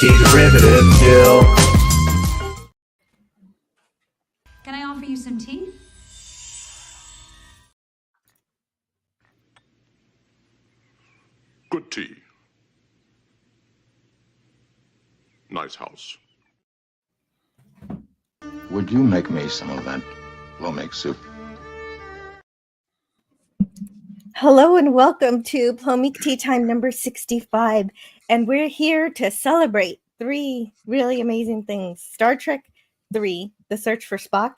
Make a derivative till. Can I offer you some tea? Good tea. Nice house. Would you make me some of that Plomeek soup? Hello and welcome to Plomeek Teatime number 65. And we're here to celebrate three really amazing things. Star Trek 3, The Search for Spock.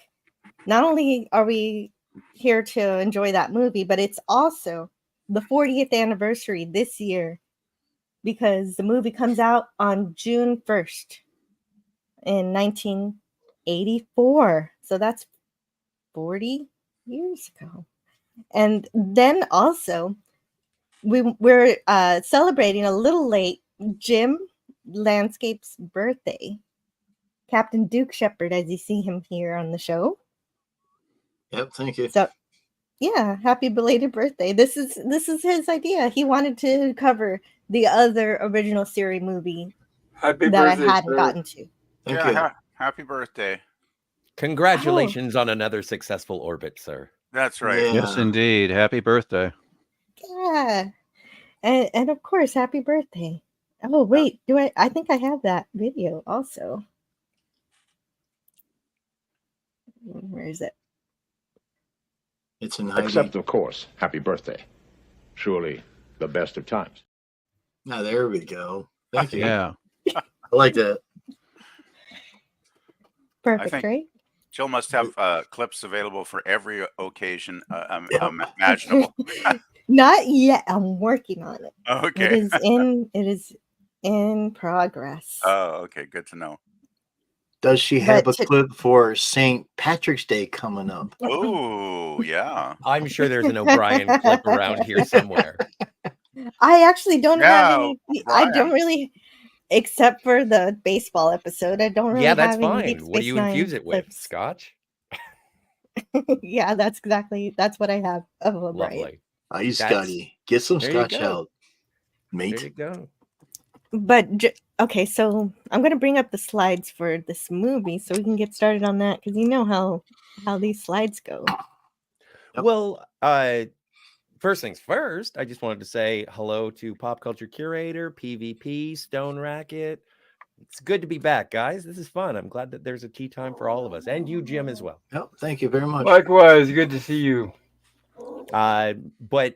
Not only are we here to enjoy that movie, but it's also the 40th anniversary this year because the movie comes out on June 1st in 1984. So that's 40 years ago. And then also, we're celebrating a little late Jim Landscape's birthday. Captain Duke Shepard, as you see him here on the show. Yep, thank you. So, yeah, happy belated birthday. This is his idea. He wanted to cover the other original series movie that birthday, I hadn't sir. gotten to. Thank you. Happy birthday. Congratulations on another successful orbit, sir. That's right. Yeah. Yes, indeed. Happy birthday. Yeah. And of course, happy birthday. Oh, wait, I think I have that video also. Where is it? It's in hiding. Except, of course, happy birthday. Surely the best of times. Now, there we go. Thank you. Yeah. I like that. Perfect, think- right? Jill must have clips available for every occasion imaginable. Not yet. I'm working on it. Okay. It is in progress. Oh, okay. Good to know. Does she have But a clip for St. Patrick's Day coming up? Oh, yeah. I'm sure there's an O'Brien clip around here somewhere. I actually don't have Yeah, any. Brian. I don't really, except for the baseball episode. I don't really. Yeah, that's have any fine. Deep What do Space you Nine infuse it with? clips. Scotch? Yeah, that's what I have of O'Brien. Lovely. Ice That's- Scotty. Get some there you scotch go. out, There you mate. go. But okay, so I'm gonna bring up the slides for this movie so we can get started on that because you know how these slides go. Yep. Well, first things first, I just wanted to say hello to Pop Culture Curator, PvP, Stone Racket. It's good to be back, guys. This is fun. I'm glad that there's a tea time for all of us, and you, Jim, as well. Yep, thank you very much. Likewise, good to see you. But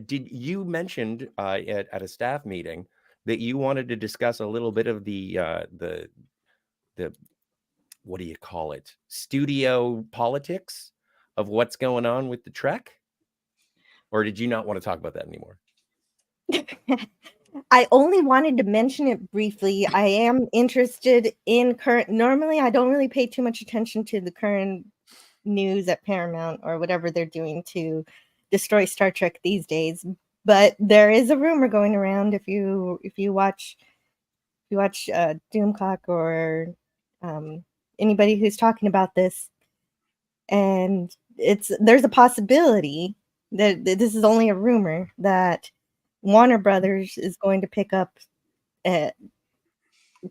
did you mentioned at a staff meeting that you wanted to discuss a little bit of the what do you call it? Studio politics of what's going on with the Trek? Or did you not want to talk about that anymore? I only wanted to mention it briefly. I am interested in current. Normally, I don't really pay too much attention to the current news at Paramount or whatever they're doing to destroy Star Trek these days. But there is a rumor going around if you watch Doomcock or anybody who's talking about this, and there's a possibility that this is only a rumor that Warner Brothers is going to pick up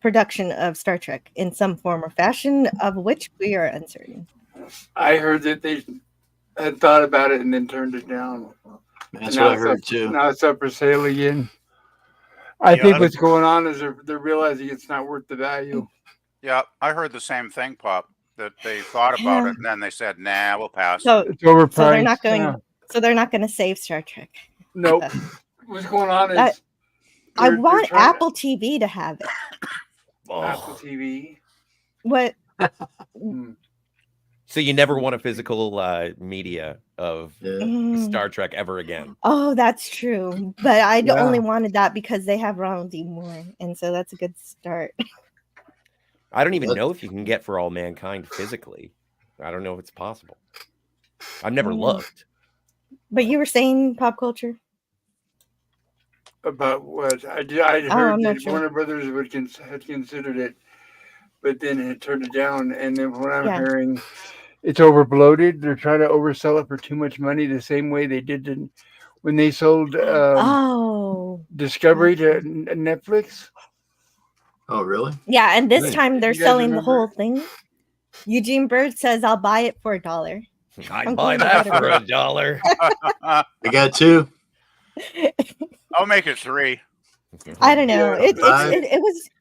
production of Star Trek in some form or fashion, of which we are uncertain. I heard that they had thought about it and then turned it down. That's Now what I it's heard up- too. Now it's up for sale again. I Yeah, think that- what's going on is they're realizing it's not worth the value. Yeah, I heard the same thing, Pop, that they thought about it and then they said, nah, we'll pass. So It's overpriced. they're not going. Yeah. So they're not going to save Star Trek. Nope. What's going on is I they're want trying to- Apple TV to have it. Apple TV. What? So you never want a physical media of Mm. Star Trek ever again. Oh, that's true. But I Yeah. only wanted that because they have Ronald D. Moore, and so that's a good start. I don't even know if you can get For All Mankind physically. I don't know if it's possible. I've never looked. But you were saying pop culture? About what? I'd I'm heard not that sure. Warner Brothers had considered it, but then had turned it down. And then what I'm Yeah. hearing, it's overbloated. They're trying to oversell it for too much money, the same way they did when they sold Oh, Discovery to Netflix. Oh, really? Yeah, and this Nice. time they're You guys selling the remember- whole thing. Eugene Bird says, "I'll buy it for $1." I'd I'm buy going to that get it. for $1. I got 2. I'll make it 3. I don't know. Yeah,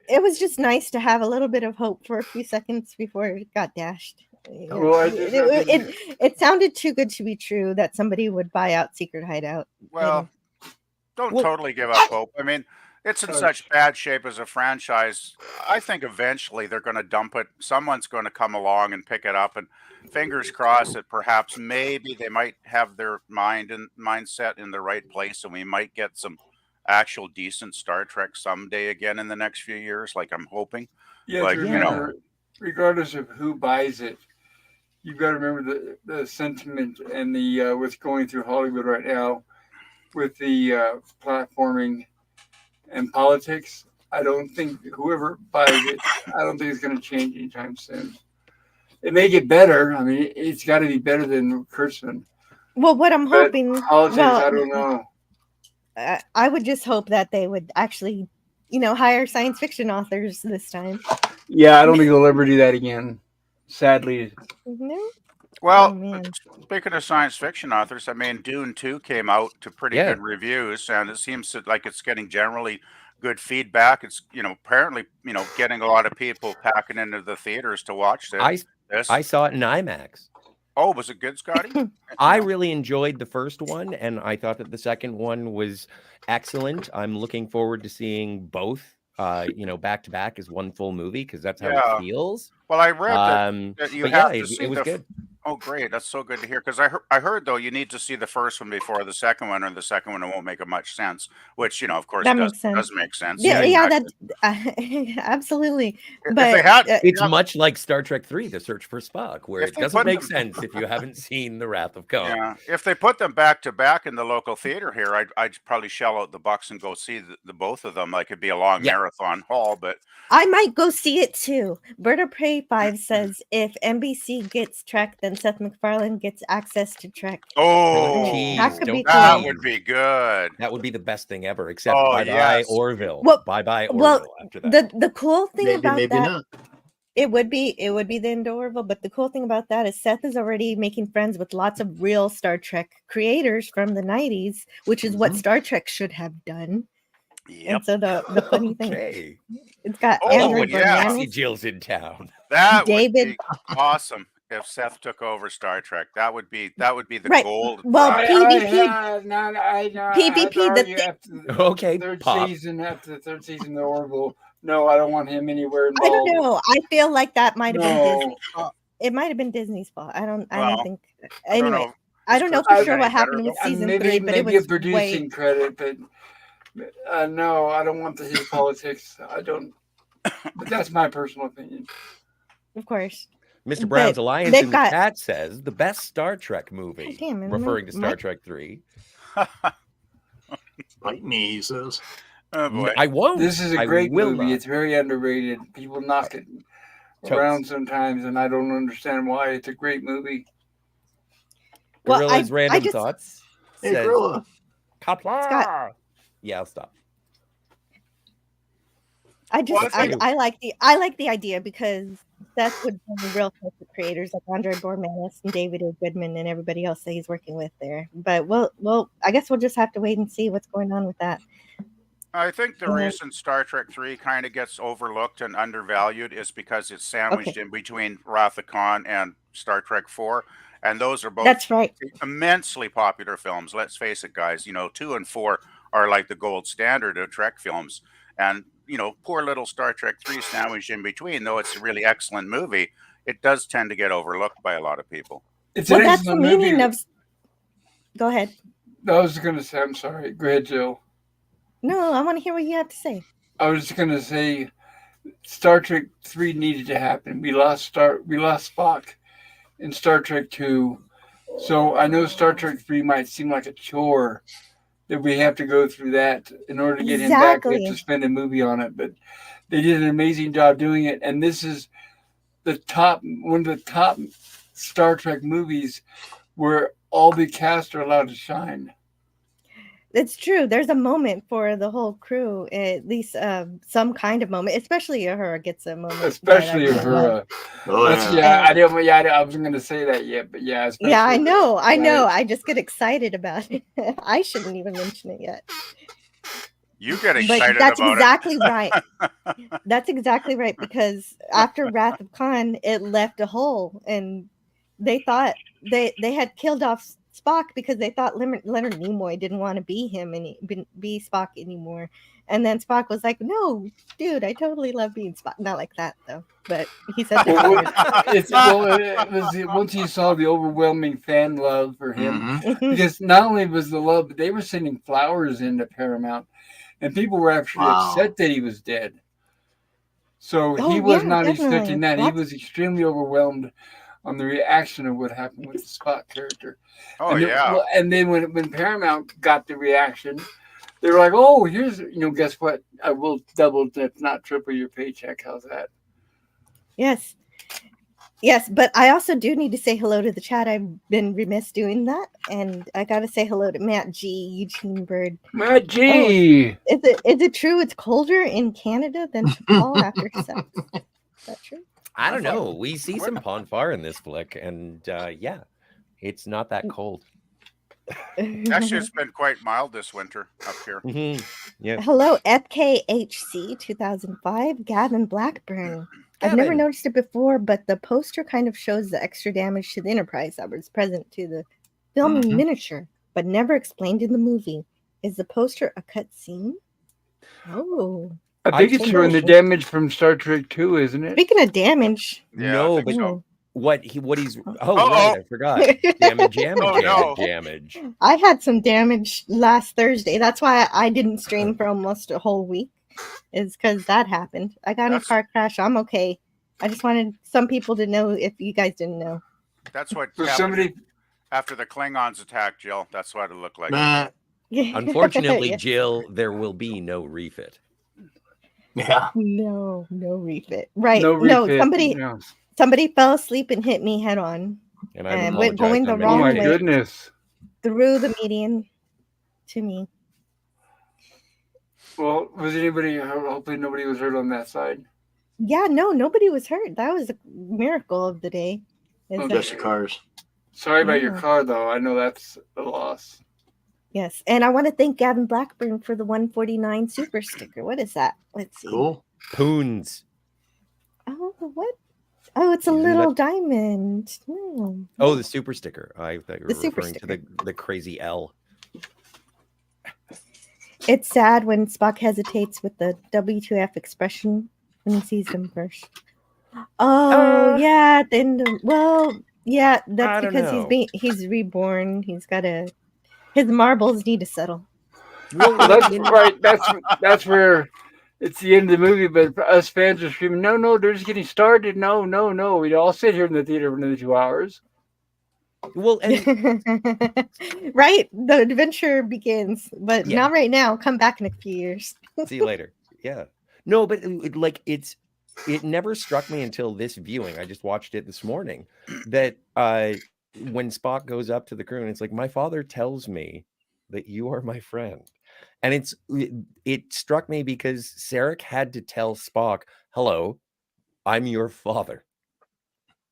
It was just nice to have a little bit of hope for a few seconds before it got dashed. Well, It sounded too good to be true that somebody would buy out Secret Hideout. Well, don't Well- totally give up hope. I mean, it's in such bad shape as a franchise. I think eventually they're going to dump it. Someone's going to come along and pick it up, and fingers crossed that perhaps maybe they might have their mindset in the right place, and we might get some actual decent Star Trek someday again in the next few years. Like I'm hoping. Yeah, Like, to you know. remember, regardless of who buys it, you've got to remember the sentiment and the what's going through Hollywood right now with the platforming and politics. I don't think whoever buys it, I don't think it's going to change anytime soon. It may get better. I mean, it's got to be better than Kurtzman. Well, what I'm But hoping, politics, well, I don't know. I would just hope that they would actually, hire science fiction authors this time. Yeah, I don't think they'll ever do that again. Sadly. No? Well, Oh, man. speaking of science fiction authors, I mean, Dune 2 came out to pretty Yeah. good reviews, and it seems like it's getting generally good feedback. It's, apparently, getting a lot of people packing into the theaters to watch this. I saw it in IMAX. Oh, was it good, Scotty? I really enjoyed the first one, and I thought that the second one was excellent. I'm looking forward to seeing both, back to back as one full movie because that's how Yeah. it feels. Well, I read that you but have yeah, to see it was the. good. Oh, great! That's so good to hear. Because I heard though you need to see the first one before the second one, or the second one it won't make much sense. Which of course That does makes sense. does make sense. Yeah, exactly. that absolutely. If But they had, It's much like Star Trek 3, The Search for Spock, where If it they doesn't put make them- sense if you haven't seen The Wrath of Khan. Yeah, if they put them back to back in the local theater here, I'd probably shell out the bucks and go see the both of them. Like it'd be a long Yeah. marathon haul, but I might go see it too. Berta Prey 5 says if NBC gets Trek, then Seth MacFarlane gets access to Trek. oh, tease, that could be don't cool. that tease. would be good. That would be the best thing ever, except Oh, bye-bye yes. Orville. Well- Bye-bye Orville well, after that. The cool thing Maybe, about maybe that not. it would be the end of Orville, but the cool thing about that is Seth is already making friends with lots of real Star Trek creators from the 90s, which is what Star Trek should have done. Yep, And so the funny thing, Okay. it's got Oh, Andrew yeah. Nancy Bernanos. Jill's in town. that David- would be awesome if Seth took over Star Trek. That would be the Right. gold. Well, prize. PvP, Okay, Third Pop. season, after the third season of Orville. No, I don't want him anywhere I involved. don't know. I feel like that might have been No. Disney's fault. It might have been Disney's fault. I don't Well, think. I don't Anyway, know. I don't know Is for Kirk sure what any better, happened with though? season maybe 3, but it maybe a was producing way. credit, but no, I don't want his politics. I don't. But that's my personal opinion. Of course. Mr. Brown's But Alliance they've in the got- chat says the best Star Trek movie, God damn it, referring to Star my- Trek 3. Bite me, he says. Oh boy. I won't. This is a I great will movie. not. It's very underrated. People knock it Totes. around sometimes, and I don't understand why. It's a great movie. Well, Gorilla's I random just- thoughts. Hey, says, Gorilla. Kapla. Scott. Yeah, I'll stop. I just Well, I think- I like the idea because Seth would bring real close to creators like Andre Bormanis and David O. Goodman and everybody else that he's working with there. But well, I guess we'll just have to wait and see what's going on with that. I think the Mhm. reason Star Trek 3 kind of gets overlooked and undervalued is because it's sandwiched Okay. in between Wrath of Khan and Star Trek 4. And those are both That's right. immensely popular films. Let's face it, guys. 2 and 4 are like the gold standard of Trek films. And, poor little Star Trek 3 sandwiched in between, though it's a really excellent movie, it does tend to get overlooked by a lot of people. It's Well, an that's the excellent meaning movie. of. Go ahead. I was going to say, I'm sorry. Go ahead, Jill. No, I want to hear what you have to say. I was just going to say, Star Trek 3 needed to happen. We lost Spock in Star Trek 2. So I know Star Trek 3 might seem like a chore that we have to go through that in order to get him back. We have Exactly. to spend a movie on it, but they did an amazing job doing it. And this is one of the top Star Trek movies where all the cast are allowed to shine. It's true. There's a moment for the whole crew, at least some kind of moment. Especially Uhura gets a moment. Especially that I really love. Uhura. Oh, That's, yeah. I don't. Yeah, I wasn't going to say that yet, but yeah. Yeah, I especially know. I know. right? I just get excited about it. I shouldn't even mention it yet. You get But excited that's about exactly it. right. That's exactly right, because after Wrath of Khan, it left a hole, and they thought they had killed off Spock because they thought Leonard Nimoy didn't want to be him and be Spock anymore. And then Spock was like, "No, dude, I totally love being Spock." Not like that though, but he said that. Well, it was once he saw the overwhelming fan love for him, Mhm. because not only was the love, but they were sending flowers into Paramount, and people were actually Wow. upset that he was dead. So Oh, he was yeah, not definitely. expecting that. He Lots- was extremely overwhelmed on the reaction of what happened with the Spock character. Oh and then, yeah. well, and then when Paramount got the reaction, they were like, "Oh, here's guess what? I will double, if not triple, your paycheck. How's that?" Yes. Yes, but I also do need to say hello to the chat. I've been remiss doing that, and I got to say hello to Matt G, Eugene Bird. Matt G. Is it true it's colder in Canada than Nepal after sex? Is that true? I don't know. We see some Ponfar in this flick, and yeah, it's not that cold. Actually, it's been quite mild this winter up here. Yeah. Hello, FKHC 2005, Gavin Blackburn. I've never Gavin. noticed it before, but the poster kind of shows the extra damage to the Enterprise that was present to the film in miniature, but never explained in the movie. Is the poster a cut scene? Oh. I think it's showing the damage from Star Trek 2, isn't it? Speaking of damage. Yeah, No, I think but so. what he's right, I forgot. Damage. I had some damage last Thursday. That's why I didn't stream for almost a whole week. Is because that happened. I got in a car crash. I'm okay. I just wanted some people to know if you guys didn't know. That's what So happened somebody after the Klingons attacked Jill. That's what it looked like. Unfortunately, Yeah. Jill, there will be no refit. Yeah. No refit. Right. No No, refit. somebody fell asleep and hit me head on. And And went going the Oh wrong my way goodness. through the median to me. Well, was anybody? Hopefully, nobody was hurt on that side. Yeah, no, nobody was hurt. That was a miracle of the day. Just the cars. Sorry about your Yeah. car, though. I know that's a loss. Yes, and I want to thank Gavin Blackburn for the 149 super sticker. What is that? Let's see. Cool. Poons. Oh, what? Oh, it's a Isn't little that- diamond. Oh, the super sticker. I thought you were The super referring to the crazy L. It's sad when Spock hesitates with the W2F expression when he sees them first. Oh, yeah. Then, well, yeah, I that's don't because know. he's reborn. He's got to. His marbles need to settle. Well, that's right. That's where it's the end of the movie. But us fans are screaming, "No, they're just getting started. No." We'd all sit here in the theater for another 2 hours. Well, and Right, the adventure begins, but Yeah. not right now. Come back in a few years. see you later. Yeah. No, but it never struck me until this viewing. I just watched it this morning that when Spock goes up to the crew and it's like, my father tells me that you are my friend. And it struck me because Sarek had to tell Spock, hello, I'm your father.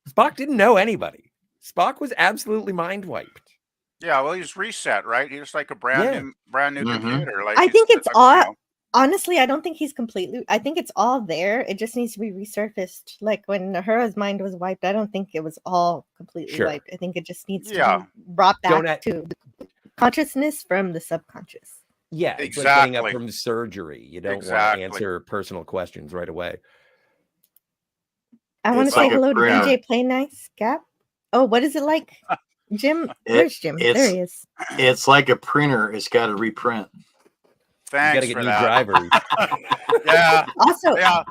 Spock didn't know anybody. Spock was absolutely mind wiped. Yeah, well, he's reset, right? He's like a brand new computer. Like I think it's you all. know. Honestly, I don't think he's completely. I think it's all there. It just needs to be resurfaced. Like when Uhura's mind was wiped, I don't think it was all completely Sure. wiped. I think it just needs to Yeah. be brought Don't back to the consciousness from the subconscious. Yeah, it's like getting up Exactly. from surgery. You don't want Exactly. to answer personal questions right away. I want to It's say like a hello to printer. DJ Play Nice Gap. Oh, what is it like? Jim? Where's Jim? There he is. It's like a printer. It's got to reprint. You got Thanks to get for new that. drivers. Yeah, Also, yeah.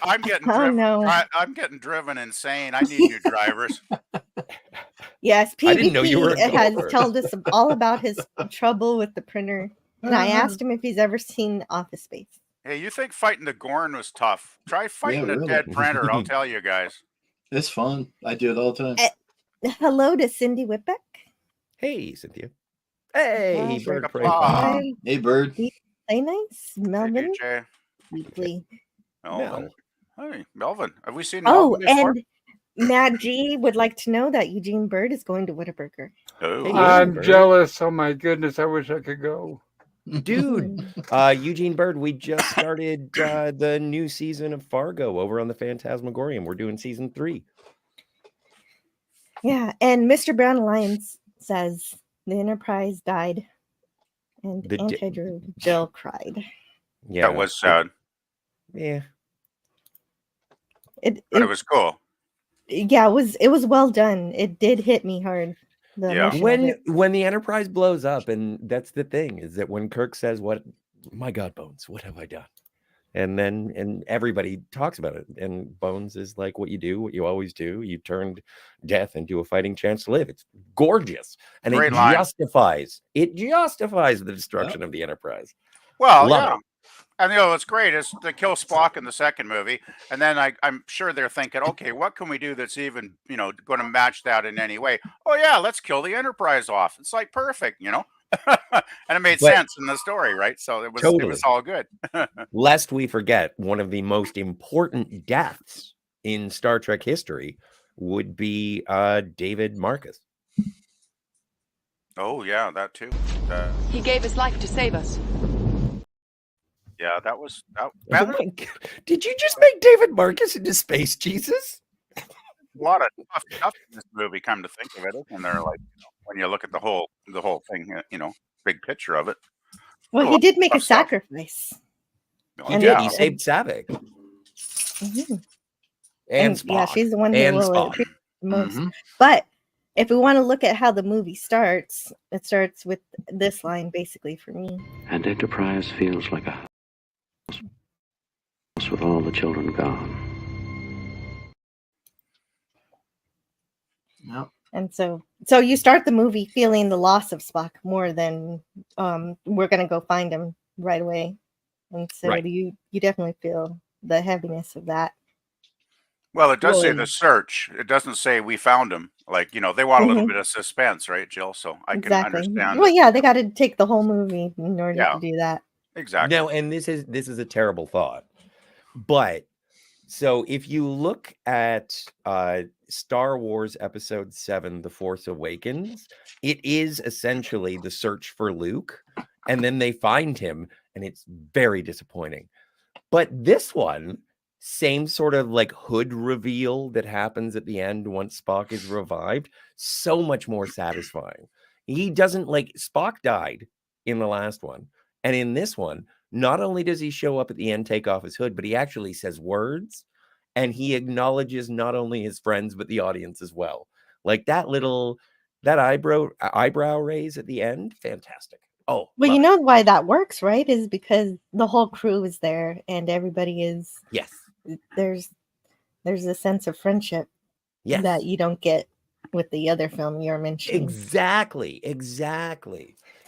I'm getting Oh, driven. no. I'm getting driven insane. I need new drivers. yes, I didn't know you were a PvP has golfer. told us all about his trouble with the printer. And I asked him if he's ever seen Office Space. Hey, you think fighting the Gorn was tough? Try fighting Yeah, a really. dead printer. I'll tell you guys. It's fun. I do it all the time. Hello to Cindy Whitbeck. Hey, Cynthia. Hey, Bird Bird Prey. Prey. Prey. Hey, Bird. Play nice, Hey, Melvin. DJ. Deeply. Melvin. Hey, Melvin. Have we seen Oh, Melvin before? and Matt G would like to know that Eugene Bird is going to Whataburger. Oh. Hey, I'm Bird. jealous. Oh my goodness. I wish I could go. Dude, Eugene Bird, we just started the new season of Fargo over on the Phantasmagorium. We're doing season 3. Yeah, and Mr. Brown Alliance says the Enterprise died, and The di- Anti-Drew Jill cried. Yeah, That was sad, yeah. It was cool. yeah, it was well done. It did hit me hard. The Yeah. emotion of it. When the Enterprise blows up, and that's the thing, is that when Kirk says, "What, my God, Bones, what have I done?" And everybody talks about it, and Bones is like, "What you do, what you always do. You turned death into a fighting chance to live." It's gorgeous, and Great it line. justifies the destruction of the Enterprise. Well, Love yeah. it. And what's great is they kill Spock in the second movie, and then I'm sure they're thinking, okay, what can we do that's even going to match that in any way? Oh yeah, let's kill the Enterprise off. It's like perfect, and it made But- sense in the story, right? So it was Totally. all good. Lest we forget, one of the most important deaths in Star Trek history would be David Marcus. Oh yeah, that too. He gave his life to save us. Yeah, that was. Oh my God. Did you just make David Marcus into Space Jesus? A lot of tough stuff in this movie, come to think of it, and they're like, when you look at the whole thing, big picture of it. Well, Oh, he did make a tough stuff. sacrifice. He And did. it- He saved Saavik. Mhm. And Spock. Yeah, she's the one who and will Spock. appreciate the most. Mhm. But if we want to look at how the movie starts, it starts with this line basically for me. And Enterprise feels like a house with all the children gone. Yep. And so you start the movie feeling the loss of Spock more than we're gonna go find him right away. And so Right. you definitely feel the heaviness of that. Well, it does say Well, the search. It doesn't say we found him. Like, they want a little Mhm. bit of suspense, right, Jill? So I can Exactly. understand. Well, it. yeah, they got to take the whole movie in order Yeah. to do that. Exactly. No, and this is a terrible thought. But so if you look at Star Wars Episode 7, The Force Awakens, it is essentially the search for Luke, and then they find him, and it's very disappointing. But this one, same sort of like hood reveal that happens at the end once Spock is revived, so much more satisfying. He doesn't Spock died in the last one, and in this one, not only does he show up at the end, take off his hood, but he actually says words, and he acknowledges not only his friends but the audience as well. Like that eyebrow raise at the end, fantastic. Oh, Well, love you it. know why that works, right? Is because the whole crew is there and everybody is Yes, there's a sense of friendship yes, that you don't get with the other film you're mentioning. exactly.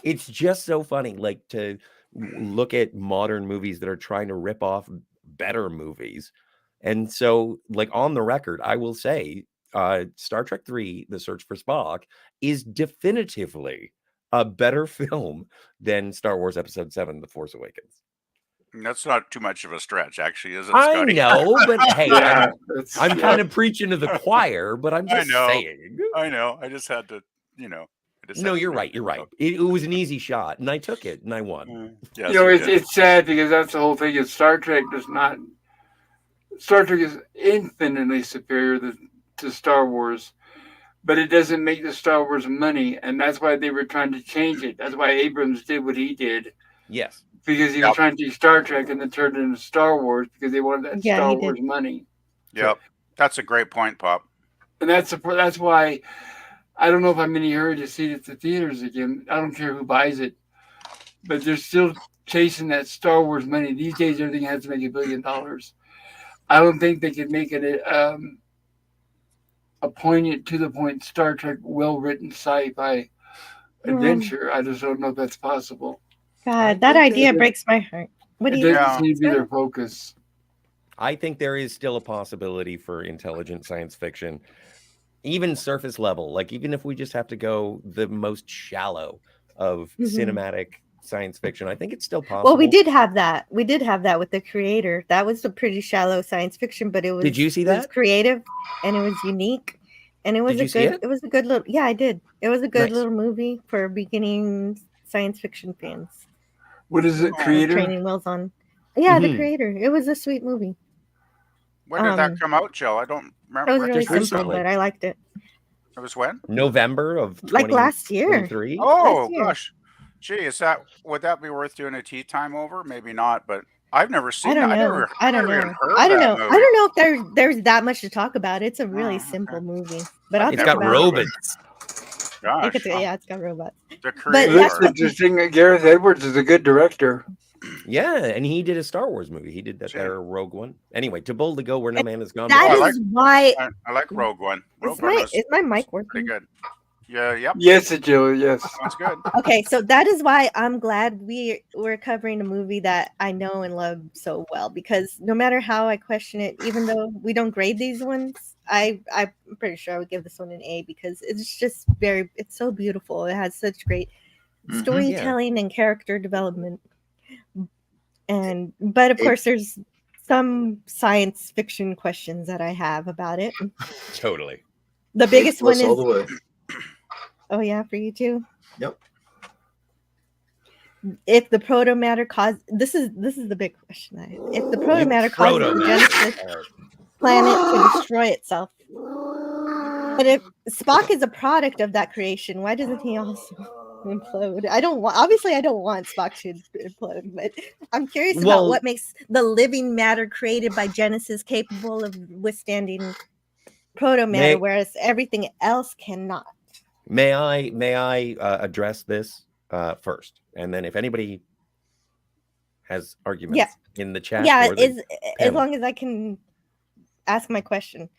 It's just so funny, to look at modern movies that are trying to rip off better movies. And so, on the record, I will say, Star Trek 3: The Search for Spock is definitively a better film than Star Wars Episode 7, The Force Awakens. That's not too much of a stretch, actually, is it, I Scotty? know, but hey, Yeah, I'm kind of preaching to the choir, but I'm I just know. saying. I know. I just had to, I just No, had to you're bring right. it You're right. up. It was an easy shot, and I took it, and I won. Yes, It's did. it's sad because that's the whole thing. Is Star Trek is infinitely superior to Star Wars, but it doesn't make the Star Wars money, and that's why they were trying to change it. That's why Abrams did what he did, Yes. because he was trying to do Star Trek and then turn it into Star Wars because they wanted that Yeah, Star he did. Wars money. Yep. That's a great point, Pop. And that's why I don't know if I'm in any hurry to see it at the theaters again. I don't care who buys it, but they're still chasing that Star Wars money. These days, everything has to make $1 billion. I don't think they could make it a poignant, to the point Star Trek, well-written sci-fi adventure. I just don't know if that's possible. God, that idea breaks my heart. What do It you doesn't seem to be their focus. I think there is still a possibility for intelligent science fiction, even surface level. Even if we just have to go the most shallow of Mhm. cinematic science fiction. I think it's still possible. Well, we did have that. We did have that with The Creator. That was a pretty shallow science fiction, but it was. Did you see It was that? creative, and it was unique, and it was Did a you see good. it? It was a good little. Yeah, I did. It was a good Nice. little movie for beginning science fiction fans. What is it, With Creator? training wheels on. Yeah, The Mhm. Creator. It was a sweet movie. When did that come out, Jill? I don't remember. It was really Just simple, recently. but I liked it. It was when? November of Like last year. 2023. Oh Last year. gosh, gee, would that be worth doing a tea time over? Maybe not, but I've never seen I don't that. know. I don't never even know. heard I don't that know. movie. I don't know if there's that much to talk about. It's a really Oh, okay. simple movie, but I've I'll It's think got about it. robots. Gosh, It's got robots. The But Creator. that's That's interesting. Gareth Edwards is a good director. Yeah, and he did a Star Wars movie. He did that Sure. there Rogue One. Anyway, too bold to go where no man has gone That before. is why. I like Rogue One. Rogue Is One my was is my mic pretty working? good. Yeah, yep. Yes, Jill. Yes. Sounds good. Okay, so that is why I'm glad we're covering a movie that I know and love so well, because no matter how I question it, even though we don't grade these ones, I'm pretty sure I would give this one an A because it's just it's so beautiful. It has such great storytelling and character development. But of course there's some science fiction questions that I have about it. Totally. The biggest one is all the way. Oh yeah, for you too. Yep. If the proto matter caused this is the big question. If the proto matter causes the Genesis planet to destroy itself, but if Spock is a product of that creation, why doesn't he also implode? I don't want Spock to implode, but I'm curious about what makes the living matter created by Genesis capable of withstanding proto matter, whereas everything else cannot. May I address this first, and then if anybody has arguments in the chat, or the as long as I can ask my question.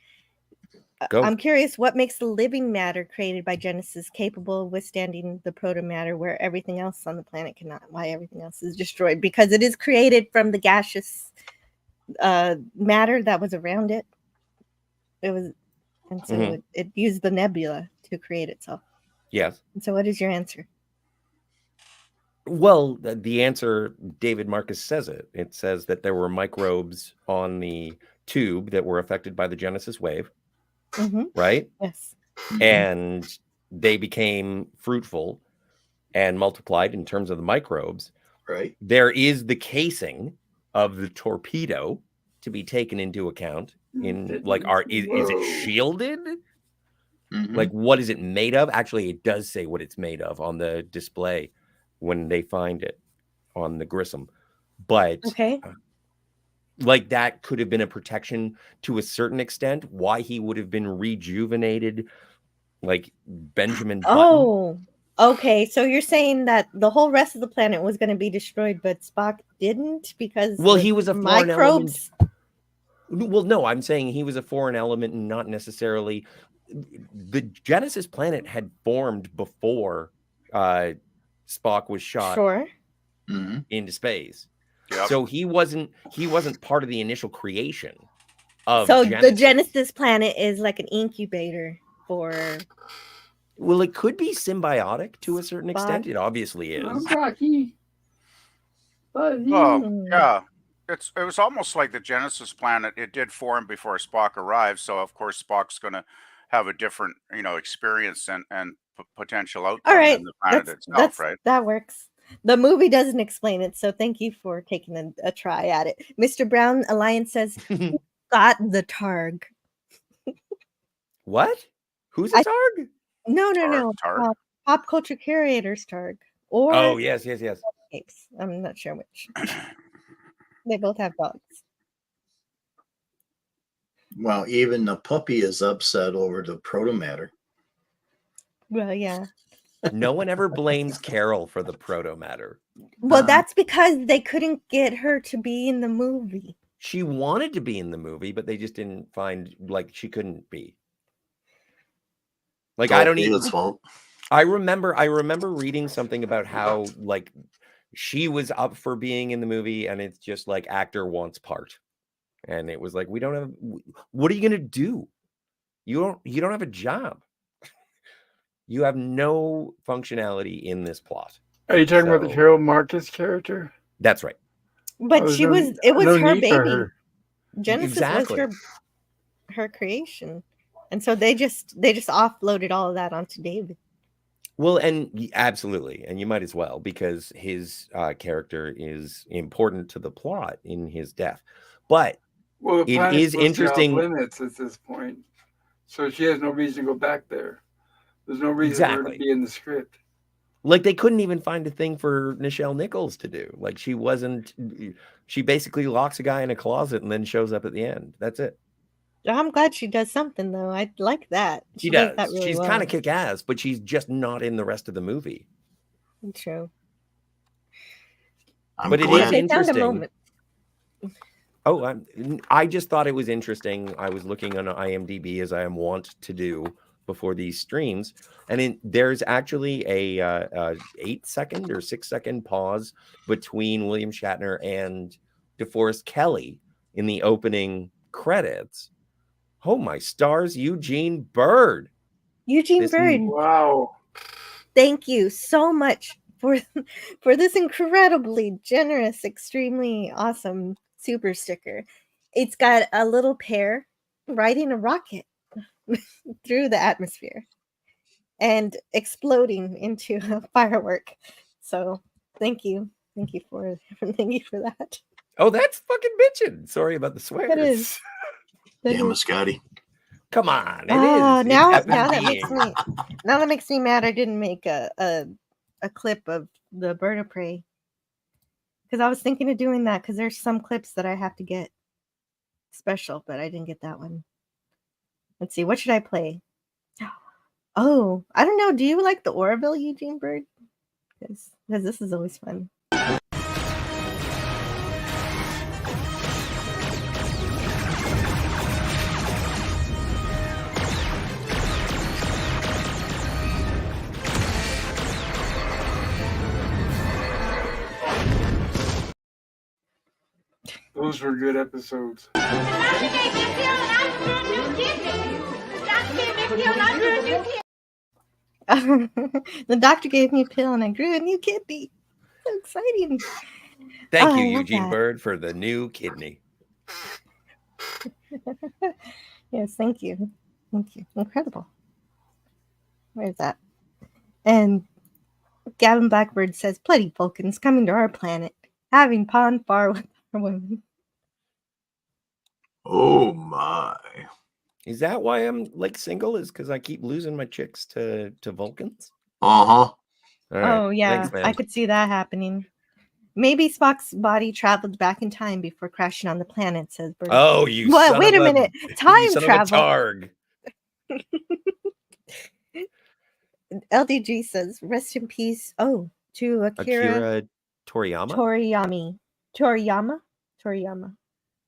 Go. I'm curious what makes the living matter created by Genesis capable of withstanding the proto matter, where everything else on the planet cannot. Why everything else is destroyed? Because it is created from the gaseous matter that was around it. And so it used the nebula to create itself. Yes. And so what is your answer? Well, the answer, David Marcus says it. It says that there were microbes on the tube that were affected by the Genesis wave, right? Yes. And they became fruitful and multiplied in terms of the microbes. Right. There is the casing of the torpedo to be taken into account in like is it shielded? Like what is it made of? Actually, it does say what it's made of on the display when they find it on the Grissom. But like that could have been a protection to a certain extent. Why he would have been rejuvenated like Benjamin Button. Oh, okay. So you're saying that the whole rest of the planet was going to be destroyed, but Spock didn't because he was a foreign microbes. Well, no, I'm saying he was a foreign element and not necessarily. The Genesis planet had formed before Spock was shot into space. Yep. So he wasn't part of the initial creation of Genesis. The Genesis planet is like an incubator for. Well, it could be symbiotic to a certain extent. It obviously is. Oh, yeah. It was almost like the Genesis planet. It did form before Spock arrived, so of course Spock's going to have a different, experience and potential outcome than the planet itself, right? That works. The movie doesn't explain it, so thank you for taking a try at it. Mr. Brown Alliance says, "Who got the Targ?" What? Who's a Targ? No. Targ? Pop Culture Curator's Targ. Or oh yes. I'm not sure which. They both have dogs. Well, even the puppy is upset over the proto matter. Well, yeah. No one ever blames Carol for the proto matter. Well, that's because they couldn't get her to be in the movie. She wanted to be in the movie, but they just didn't find she couldn't be. Like I don't even. His fault. I remember reading something about how she was up for being in the movie, and it's just like actor wants part, and it was like we don't have. What are you gonna do? You don't have a job. You have no functionality in this plot. Are you talking about the So- Carol Marcus character? That's right. But there's she was it was no her need for baby. her. Genesis Exactly. was her creation. And so they just offloaded all of that onto David. Well, and absolutely, and you might as well, because his character is important to the plot in his death. But Well, the it planet's is supposed to be off interesting. limits at this point, so she has no reason to go back there. There's no reason for her Exactly. to be in the script. Like, they couldn't even find a thing for Nichelle Nichols to do. Like, she basically locks a guy in a closet and then shows up at the end. That's it. I'm glad she does something though. I like that. She does does. that really She's well. kind of kick-ass, but she's just not in the rest of the movie. True. But it is They found a interesting. moment. Oh, I just thought it was interesting. I was looking on IMDb, as I am wont to do before these streams, and there's actually a 8-second or 6-second pause between William Shatner and DeForest Kelley in the opening credits. Oh my stars, Eugene Bird. Eugene Bird. Wow. Thank you so much for this incredibly generous, extremely awesome super sticker. It's got a little pear riding a rocket through the atmosphere and exploding into a firework. So thank you for that. Oh, that's fucking bitchin'. Sorry about the swears. It is. Yeah, Muscati. Come on, it Oh, is. now It's that FBB. makes me mad. I didn't make a clip of the bird of prey because I was thinking of doing that because there's some clips that I have to get special, but I didn't get that one. Let's see, what should I play? Oh, I don't know. Do you like the Oroville Eugene Bird? Because this is always fun. Those were good episodes. The doctor gave me a pill and I grew a new kidney. So exciting. Thank Oh, you, I love Eugene that. Bird, for the new kidney. Yes, thank you. Thank you. Incredible. Where's that? And Gavin Blackbird says, "Bloody Vulcans coming to our planet, having pond far with our women." Oh my. Is that why I'm like single? Is because I keep losing my chicks to Vulcans? Uh-huh. All right. Oh yeah, Thanks, man. I could see that happening. Maybe Spock's body traveled back in time before crashing on the planet, says Bird. Oh, you What? son Wait of a minute. you Time son travel. of a targ. LDG says, "Rest in peace." Oh, to Akira Toriyama? Toriyama.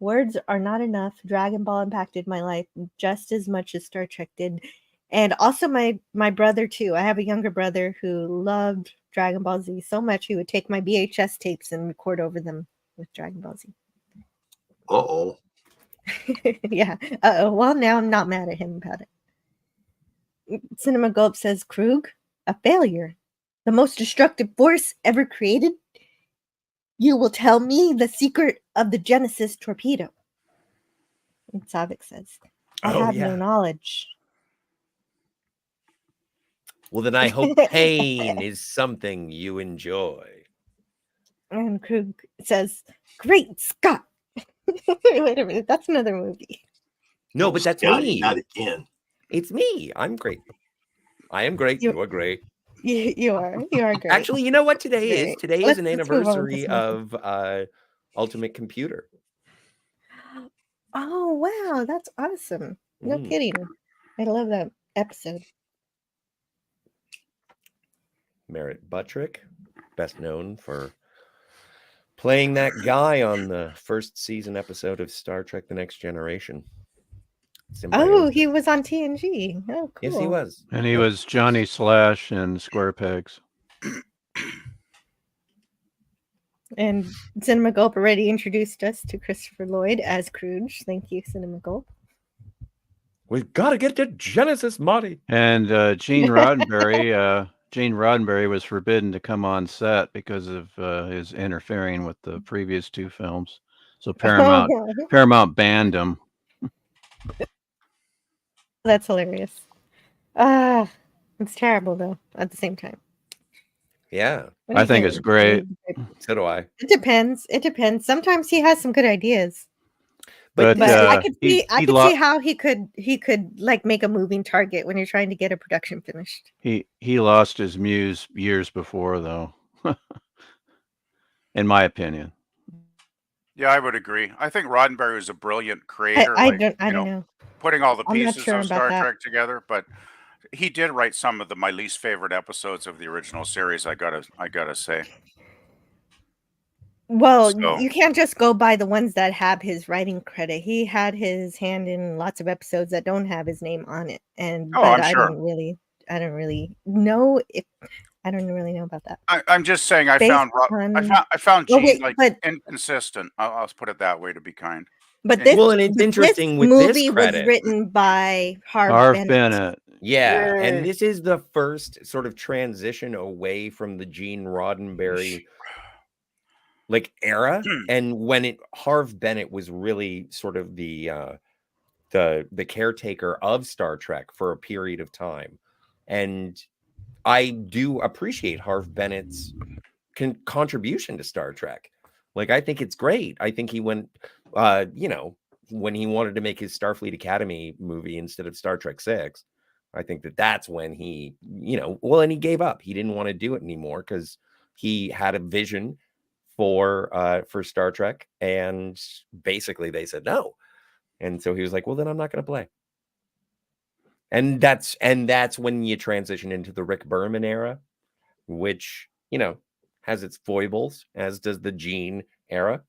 Words are not enough. Dragon Ball impacted my life just as much as Star Trek did. And also my brother too. I have a younger brother who loved Dragon Ball Z so much he would take my VHS tapes and record over them with Dragon Ball Z. Uh-oh. Yeah. Well, now I'm not mad at him about it. Cinema Gulp says, "Krug, a failure. The most destructive force ever created. You will tell me the secret of the Genesis torpedo." And Savik says, "I have no knowledge." Well, then I hope pain is something you enjoy. And Krug says, "Great Scott." Wait a minute, that's another movie. No, but that's Scotty, me. not again. It's me. I'm great. I am great. You are great. You are great. Actually, you know what today is? Great. Today is Let's an move on to anniversary something. of Ultimate Computer. Oh wow, that's awesome. No kidding. I love that episode. Merritt Buttrick, best known for playing that guy on the first season episode of Star Trek The Next Generation. Oh, he was on TNG. Oh, cool. Yes, he was. And he was Johnny Slash in Square Pegs. And Cinema Gulp already introduced us to Christopher Lloyd as Scrooge. Thank you, Cinema Gulp. We've got to get to Genesis, Marty. And Gene Roddenberry was forbidden to come on set because of his interfering with the previous two films. So Paramount banned him. That's hilarious. It's terrible though. At the same time, Yeah, I think it's great. So do I. It depends. It depends. Sometimes he has some good ideas. But I could see how he could like make a moving target when you're trying to get a production finished. He lost his muse years before, though, in my opinion. Yeah, I would agree. I think Roddenberry was a brilliant creator. I don't know. Putting all the I'm not pieces sure of about Star that. Trek together, but he did write some of my least favorite episodes of the original series. I gotta say. Well, So- you can't just go by the ones that have his writing credit. He had his hand in lots of episodes that don't have his name on it, but I'm sure. I don't really know about that. I'm just saying I Based found on- Gene Oh, wait, inconsistent. I'll put it that way to be kind. But this, Well, and it's interesting with movie this credit. was written by Harv Bennett. Bennett. Yeah, Yay. and this is the first sort of transition away from the Gene Roddenberry like era, and when Harv Bennett was really sort of the caretaker of Star Trek for a period of time, and I do appreciate Harv Bennett's contribution to Star Trek. Like, I think it's great. I think he went, when he wanted to make his Starfleet Academy movie instead of Star Trek 6, I think that's when he, and he gave up. He didn't want to do it anymore because he had a vision for Star Trek, and basically they said no. And so he was like, well, then I'm not going to play. And that's when you transition into the Rick Berman era, which, has its foibles, as does the Gene era.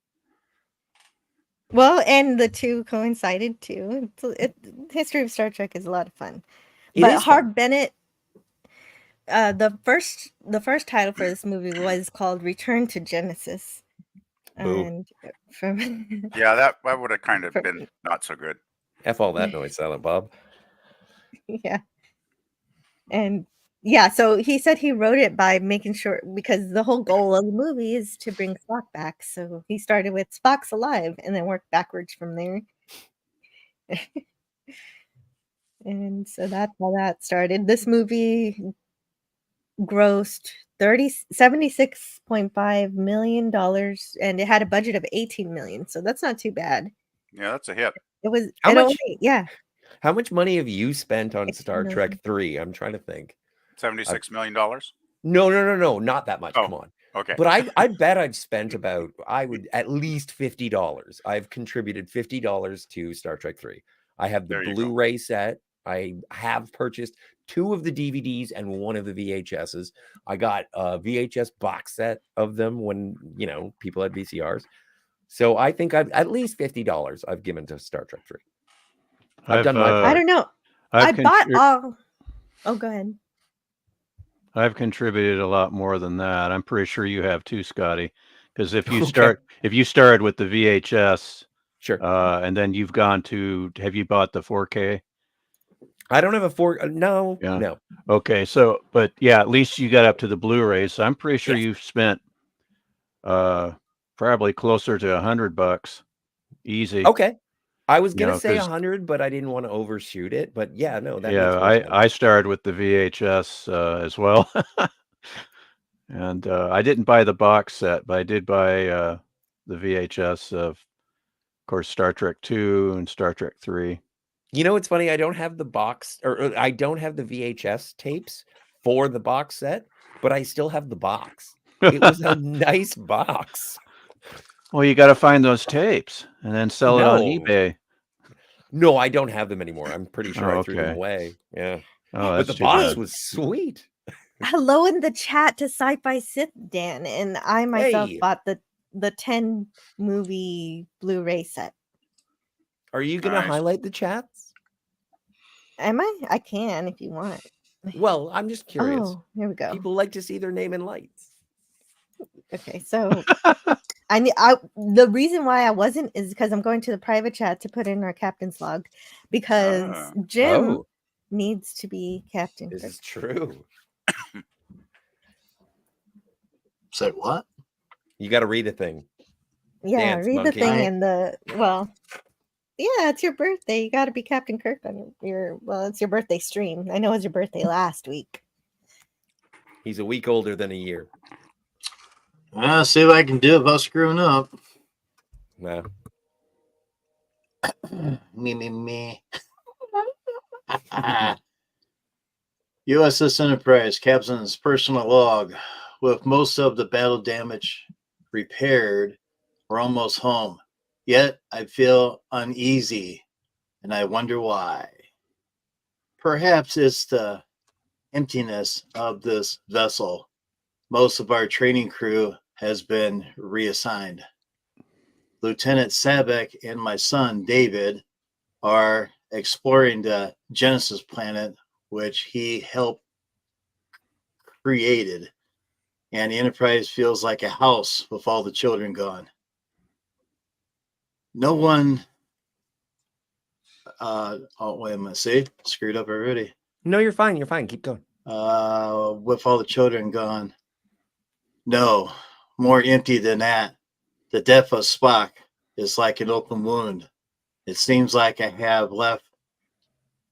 Well, and the two coincided too. History of Star Trek is a lot of fun. It is fun. Harv Bennett, the first title for this movie was called Return to Genesis. Boo. And from Yeah, that would have kind of been not so good. F all that noise, Silent Bob. Yeah. And yeah, so he said he wrote it by making sure, because the whole goal of the movie is to bring Spock back. So he started with Spock's alive and then worked backwards from there. And so that's how that started. This movie grossed $76.5 million, and it had a budget of $18 million. So that's not too bad. Yeah, that's a hit. It was How much money have you spent on Star million. Trek 3? I'm trying to think. $76 million? No, not that much. Oh, Come on. Okay. But I bet I've spent at least $50. I've contributed $50 to Star Trek 3. I have the Blu-ray set. I have purchased 2 of the DVDs and 1 of the VHSs. I got a VHS box set of them when, people had VCRs. So I think I've at least $50 I've given to Star Trek 3. I've done my part. I don't know. I bought all. Oh, go ahead. I've contributed a lot more than that. I'm pretty sure you have too, Scotty. Because if you started with the VHS, sure, and then you've gone to, have you bought the 4K? I don't have a 4. No, yeah. No. Okay, so but yeah, at least you got up to the Blu-ray. So I'm pretty sure you've spent probably closer to $100 easy. Okay. I was gonna say 100, but I didn't want to overshoot it. But yeah, no, that yeah, I started with the VHS as well, and I didn't buy the box set, but I did buy the VHS of course, Star Trek 2 and Star Trek 3. It's funny. I don't have the box, or I don't have the VHS tapes for the box set, but I still have the box. It was a nice box. Well, you got to find those tapes and then sell it on eBay. No, I don't have them anymore. I'm pretty sure I threw them away. Yeah. Oh, but the box was sweet. Hello in the chat to Sci-Fi Sith Dan, and I myself bought the 10 movie Blu-ray set. Are you going to highlight the chats? Am I? I can if you want. Well, I'm just curious. Oh, here we go. People like to see their name in lights. Okay, so The reason why I wasn't is because I'm going to the private chat to put in our captain's log because Jim needs to be captain. This is true. Say what? You got to read a thing. Yeah, Dance, read monkey. the thing in the yeah, it's your birthday. You got to be Captain Kirk on it's your birthday stream. I know it was your birthday last week. He's a week older than a year. I'll see what I can do about screwing up. Nah. Me. USS Enterprise, Captain's personal log. With most of the battle damage repaired, we're almost home. Yet I feel uneasy, and I wonder why. Perhaps it's the emptiness of this vessel. Most of our training crew has been reassigned. Lieutenant Sabek and my son, David, are exploring the Genesis planet, which he helped created. And the Enterprise feels like a house with all the children gone. No one... wait a minute. See? Screwed up already. No, you're fine. You're fine. Keep going. With all the children gone. No, more empty than that. The death of Spock is like an open wound. It seems like I have left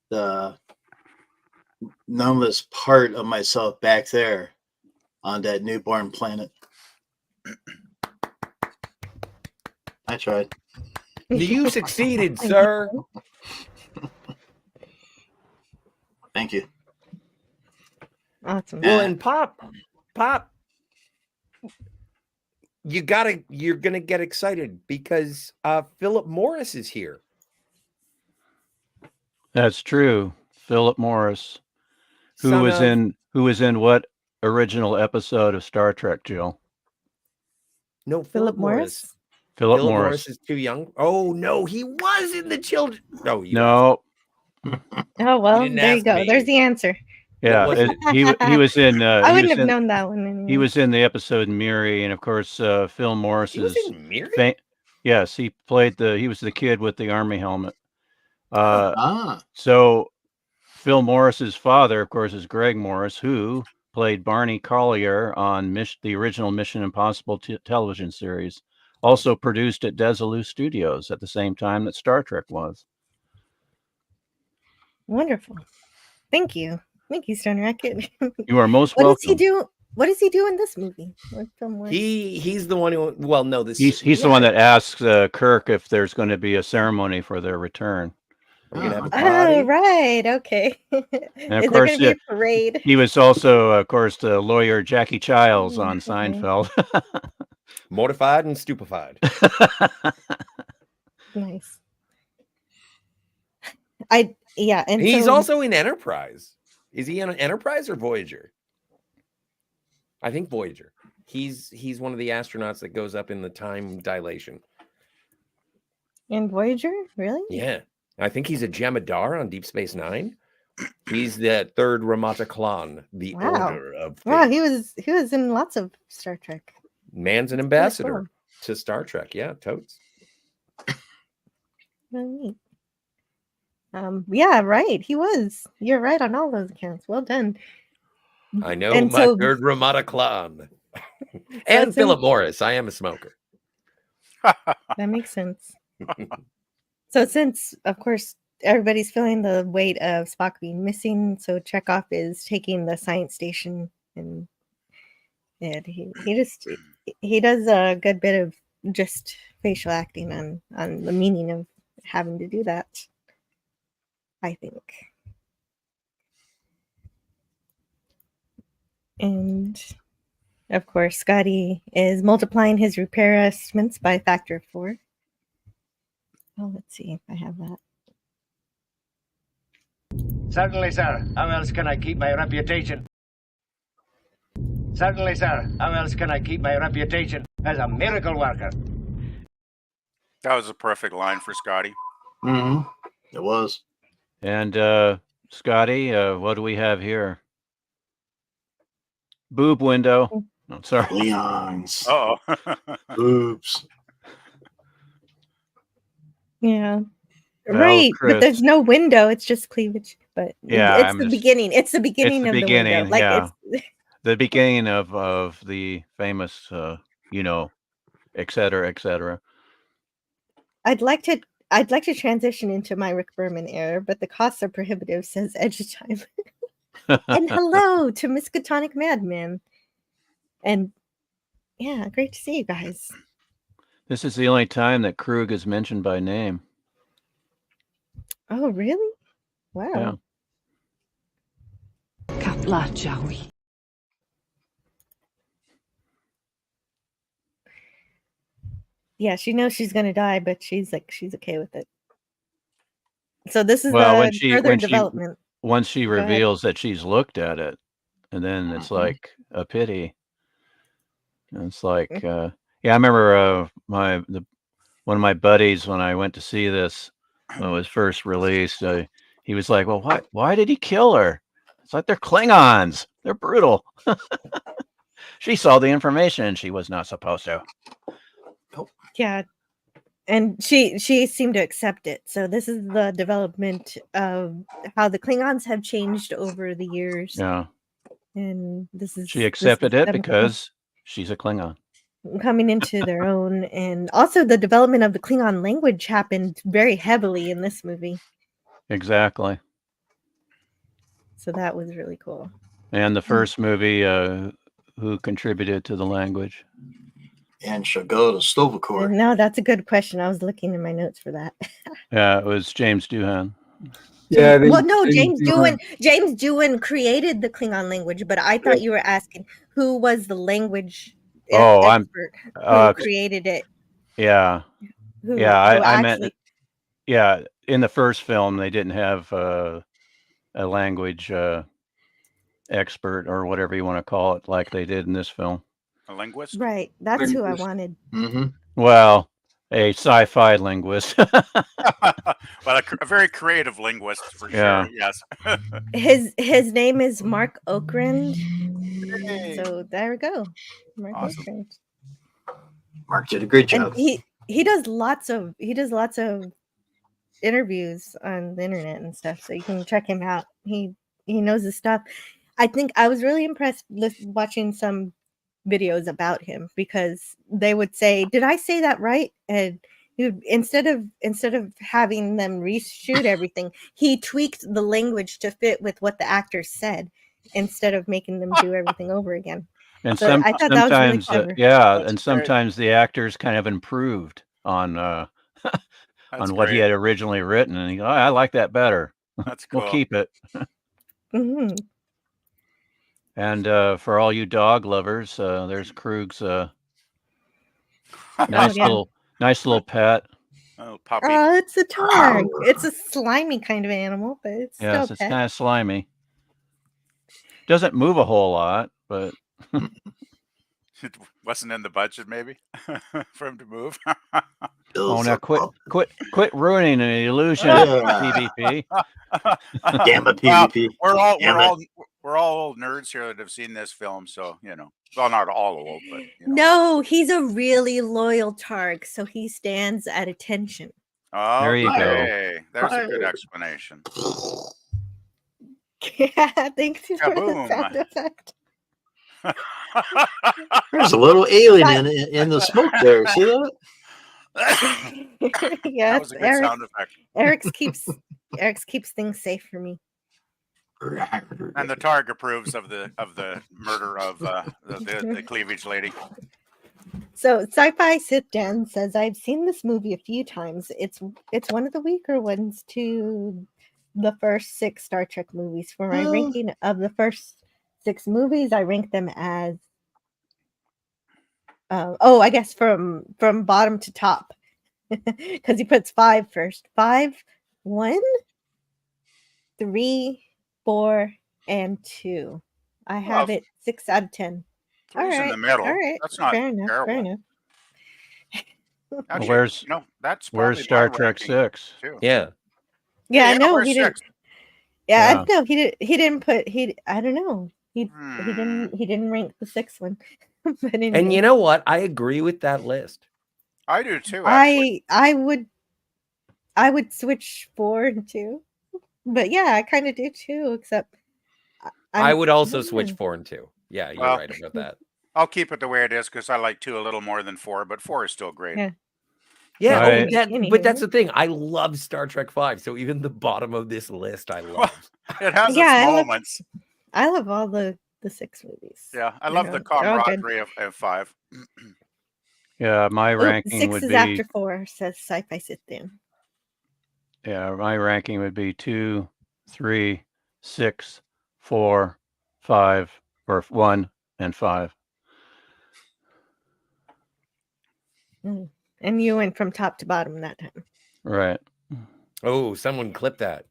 the numbness part of myself back there on that newborn planet. I tried. You succeeded, sir. Thank you. Awesome. Well, and Pop, you're gonna get excited because Philip Morris is here. That's true. Philip Morris, who was in what original episode of Star Trek, Jill? No, Philip Morris. Philip Morris is too young. Oh no, he was in the children. No, no. Oh well, there you go. Me. There's the answer. Yeah, he was in. I wouldn't have known that one. Anyway. He was in the episode Miri, and of course, Phil Morris He was in Miri? Yes, he played he was the kid with the army helmet. So Phil Morris's father, of course, is Greg Morris, who played Barney Collier on the original Mission Impossible television series. Also produced at Desilu Studios at the same time that Star Trek was. Wonderful. Thank you, Stone Racket. You are most welcome. What does he do in this movie? He's the one who. Well, no, he's the one that asks Kirk if there's going to be a ceremony for their return. Oh, right. Okay. And of course, be a parade? He was also, of course, the lawyer Jackie Childs on Seinfeld. Mortified and stupefied. Nice. And he's also in Enterprise. Is he in an Enterprise or Voyager? I think Voyager. He's one of the astronauts that goes up in the time dilation. In Voyager, really? Yeah. I think he's a Jemadar on Deep Space Nine. He's the third Ramata Clan, the Order of Fate. Wow, he was in lots of Star Trek. Man's an ambassador to Star Trek. Yeah, totes. Really neat. Yeah, right. He was. You're right on all those accounts. Well done. I know my third Ramata Clan. And Philip Morris. I am a smoker. That makes sense. So since, of course, everybody's feeling the weight of Spock being missing, so Chekhov is taking the science station, and he does a good bit of just facial acting on the meaning of having to do that, I think. And of course, Scotty is multiplying his repair estimates by a factor of 4. Oh, let's see if I have that. Certainly, sir. How else can I keep my reputation? Certainly, sir. How else can I keep my reputation as a miracle worker? That was a perfect line for Scotty. Mm-hmm. It was. And Scotty, what do we have here? Boob window. Oh, sorry. Leons. Oh. Oops. Yeah. Well, Right, but there's Chris. no window. It's just cleavage. But Yeah, it's the beginning. It's the beginning of the window. Like yeah. it's The beginning of the famous, et cetera, et cetera. I'd like to transition into my Rick Berman era, but the costs are prohibitive, says Edge of Time. And hello to Miskatonic Madman. And yeah, great to see you guys. This is the only time that Krug is mentioned by name. Oh, really? Wow. Katla Yeah, she knows she's gonna die, but she's okay with it. So this is Well, the further development. Once she Go ahead. reveals that she's looked at it, and then it's like a pity. And it's like, yeah, I remember one of my buddies when I went to see this when it was first released. He was like, "Well, why did he kill her? It's like they're Klingons. They're brutal." She saw the information and she was not supposed to. Yeah. And she seemed to accept it. So this is the development of how the Klingons have changed over the years. Yeah. And She accepted it because she's a Klingon. Coming into their own. And also the development of the Klingon language happened very heavily in this movie. Exactly. So that was really cool. And the first movie, who contributed to the language? And Chagall Stovacor. No, that's a good question. I was looking in my notes for that. Yeah, it was James Doohan. Yeah. James Doohan created the Klingon language, but I thought you were asking who was the language expert who created it. Yeah. I meant, yeah, in the first film, they didn't have a language expert or whatever you want to call it, like they did in this film. A linguist? Right. That's who I wanted. Mm-hmm. Well, a sci-fi linguist. But a very creative linguist for sure. Yes. His name is Mark Okrand. Hey. So there we go. Mark Okrand. Mark did a great job. And he does lots of interviews on the internet and stuff, so you can check him out. He knows his stuff. I think I was really impressed watching some videos about him because they would say, "Did I say that right?" And instead of having them reshoot everything, he tweaked the language to fit with what the actors said instead of making them do everything over again. And so I thought that was really clever. Sometimes the actors kind of improved on on what he had originally written, and he goes, I like that better. That's cool. We'll keep it. Mm-hmm. And for all you dog lovers, there's Krug's nice little pet. Oh, puppy. Oh, it's a targ. It's a slimy kind of animal, but it's still it's kind of slimy. Doesn't move a whole lot, but it wasn't in the budget, maybe, for him to move. Oh, now quit ruining the illusion, PvP. Damn it, PvP. Well, we're all old nerds here that have seen this film, so well, not all old, but no, he's a really loyal targ, so he stands at attention. Oh, there you go. There's a good explanation. Yeah, thanks for the sound effect. There's a little alien in the smoke there. See that? Yeah, that was a good sound effect. Eric's keeps things safe for me. And the targ approves of the murder of the cleavage lady. So Sci-Fi Sit Down says, I've seen this movie a few times. It's one of the weaker ones to the first 6 Star Trek movies. For my ranking of the first 6 movies, I rank them as I guess from bottom to top. Because he puts 5 first. 5, 1, 3, 4, and 2. I have it 6 out of 10. All right, in the middle. All right. That's not fair enough. terrible. Fair enough. Actually, where's Star Trek 6? Too. Yeah, I know he didn't. 6? Yeah, I know he didn't put. I don't know. He didn't rank the 6th one. But anyway, And you know what? I agree with that list. I do too. Actually, I would switch 4 and 2. But yeah, I kind of do too, except I would also don't switch know. 4 and 2. Yeah, you're Well, right about that. I'll keep it the way it is because I like 2 a little more than 4, but 4 is still great. Yeah. Yeah, I- but that's the thing. I love Star Trek 5. So even the bottom of this list, I love. It has Yeah, its I love- moments. I love all the 6 movies. Yeah, I love the They're all good. camaraderie of 5. Yeah, my Oh, ranking 6 would is be after 4, says Sci-Fi Sit Down. yeah, my ranking would be 2, 3, 6, 4, 5, or 1 and 5. And you went from top to bottom that time. Right. Oh, someone clip that.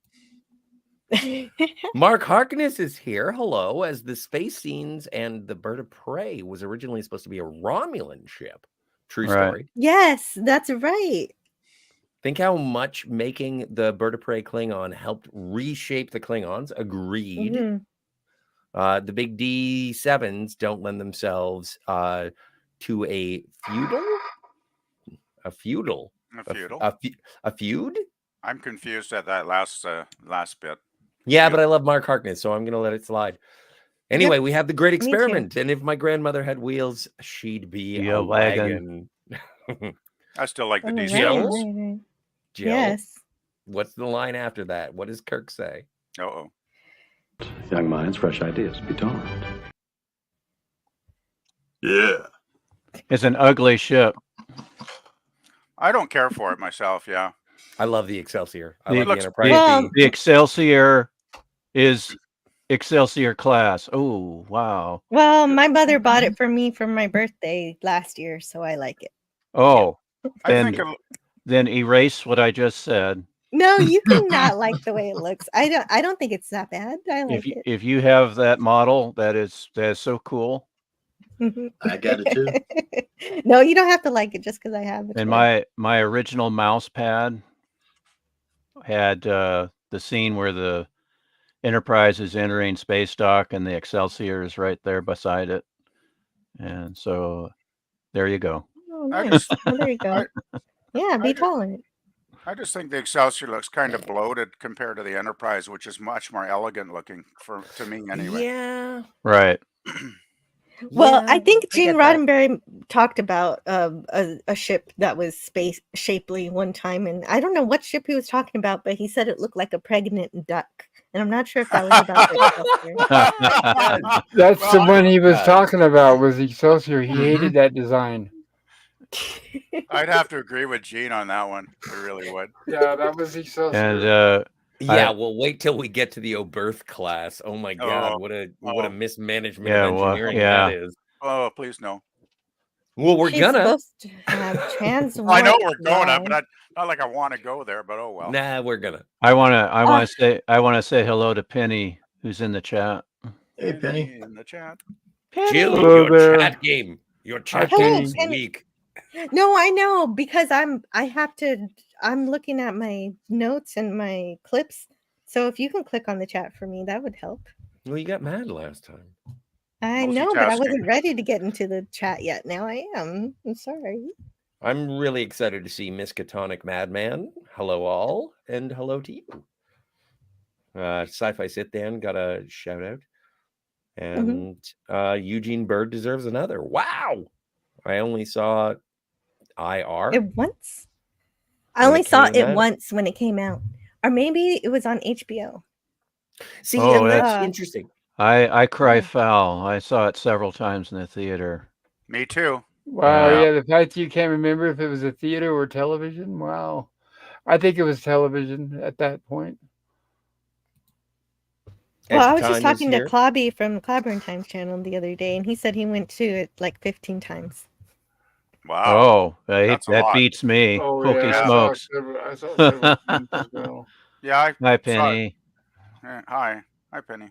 Mark Harkness is here. Hello, as the space scenes and the Bird of Prey was originally supposed to be a Romulan ship. True Right. story. Yes, that's right. Think how much making the Bird of Prey Klingon helped reshape the Klingons. Agreed. Mhm. The big D7s don't lend themselves to a feudal. A feudal. A feud? I'm confused at that last bit. Yeah, but I love Mark Harkness, so I'm going to let it slide. Anyway, we have the Great Me too. Experiment, and if my grandmother had wheels, she'd be a wagon. I still like the Oh, D7s. right. Jill, Yes. what's the line after that? What does Kirk say? Uh-oh. Young minds, fresh ideas. Be dawned. Yeah. It's an ugly ship. I don't care for it myself, yeah. I love the Excelsior. I The, love the looks Enterprise. Well- the Excelsior is Excelsior class. Oh, wow. Well, my mother bought it for me for my birthday last year, so I like it. Oh, I then, think then erase what I just said. No, you can not like the way it looks. I don't think it's that bad. I like it. If you have that model, that is so cool. I got it too. No, you don't have to like it just because I have it. And my original mouse pad had the scene where the Enterprise is entering space dock and the Excelsior is right there beside it. And so there you go. Oh, I nice. just- Well, there you go. Yeah, be tolerant. I just think the Excelsior looks kind of bloated compared to the Enterprise, which is much more elegant looking to me anyway. Yeah. Right. Well, I think I Gene get that. Roddenberry talked about a ship that was space shapely one time, and I don't know what ship he was talking about, but he said it looked like a pregnant duck, and I'm not sure if that was about the Excelsior. That's the one he was Yeah. talking about, was Excelsior. He hated that design. I'd have to agree with Gene on that one. I really would. Yeah, that was Excelsior. And Yeah, well, wait till we get to the Oberth class. Oh my God, Oh. what a mismanagement Yeah, of well, engineering yeah. that is. Oh, please no. Well, we're She's gonna. supposed to have trans. I know white we're going up, lines. but not like I want to go there. But oh well. Nah, we're gonna. I want to say hello to Penny, who's in the chat. Hey, Penny. In the chat. Jill, Hello your there. chat game. Your chat Hi, game Penny. is Penny. weak. No, I know because I'm looking at my notes and my clips. So if you can click on the chat for me, that would help. Well, you got mad last time. I know, but I Multitasking. wasn't ready to get into the chat yet. Now I am. I'm sorry. I'm really excited to see Miskatonic Madman. Hello, all, and hello to you. Sci-Fi Sit Down got a shout out, and Eugene Bird deserves another. Wow, I only saw IR. It once. I When only it saw came it out? once when it came out, or maybe it was on HBO. See, Oh, and that's that's- interesting. I cry foul. I saw it several times in the theater. Me too. Wow, Yeah. yeah, the fact that you can't remember if it was a theater or television. Wow. I think it was television at that point. Well, I was Teatime just is talking to here. Clobby from Clobber and Times channel the other day, and he said he went to it like 15 times. Wow. Oh, That's a that lot. beats me. Oh, Holy yeah, smokes. I saw several times as well. Yeah. I Hi, saw it. Penny. Hi, Penny.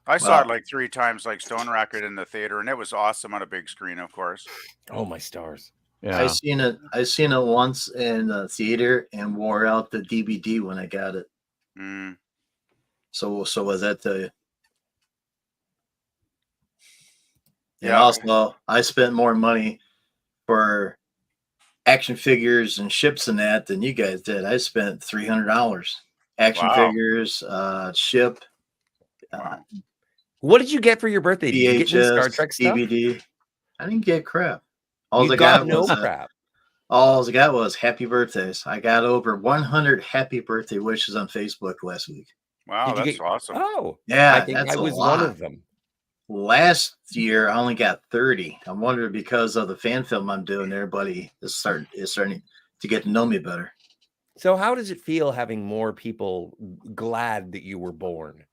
I saw Wow. it like 3 times, like Stone Racket in the theater, and it was awesome on a big screen, of course. Oh my stars! Yeah. I seen it once in the theater and wore out the DVD when I got it. Mm. So was that the And also, I spent more money for action figures and ships and that than you guys did. I spent $300. Action figures, ship. What did you get for your birthday? Did you get any Star VHS, Trek stuff? DVD. I didn't get crap. You got no crap. All I got was happy birthdays. I got over 100 happy birthday wishes on Facebook last week. Wow, that's awesome. Oh, yeah, I think I was one of them. Last year, I only got 30. I wonder because of the fan film I'm doing, everybody is starting to get to know me better. So how does it feel having more people glad that you were born?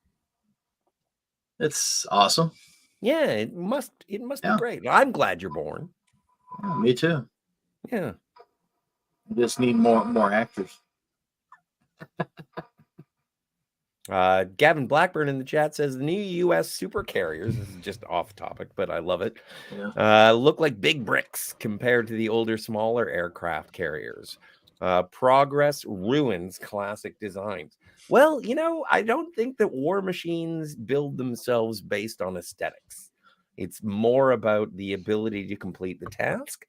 It's awesome. Yeah, it must be great. I'm glad you're born. Yeah, me too. Yeah. Just need more actors. Gavin Blackburn in the chat says the new U.S. super carriers, this is just off topic, but I love it, look like big bricks compared to the older, smaller aircraft carriers. Progress ruins classic designs. Well, I don't think that war machines build themselves based on aesthetics. It's more about the ability to complete the task.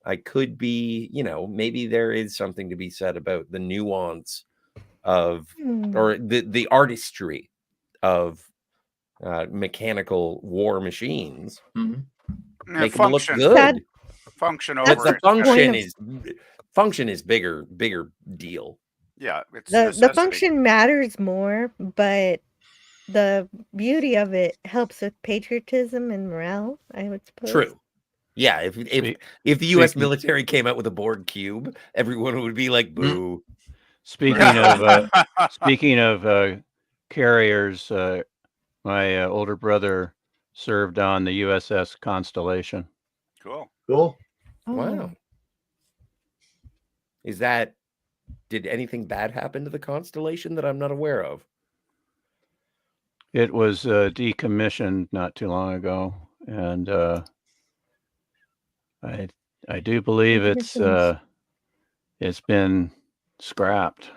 I could be, maybe there is something to be said about the nuance of, or the artistry of mechanical war machines. Make them look good. Function But over the function is bigger deal. Yeah, it's the function matters more, but the beauty of it helps with patriotism and morale, I would suppose. True. Yeah, if the U.S. military came out with a Borg cube, everyone would be like, "Boo!" Speaking of carriers, my older brother served on the USS Constellation. Cool. Wow. Did anything bad happen to the Constellation that I'm not aware of? It was decommissioned not too long ago, and I do believe it's been scrapped.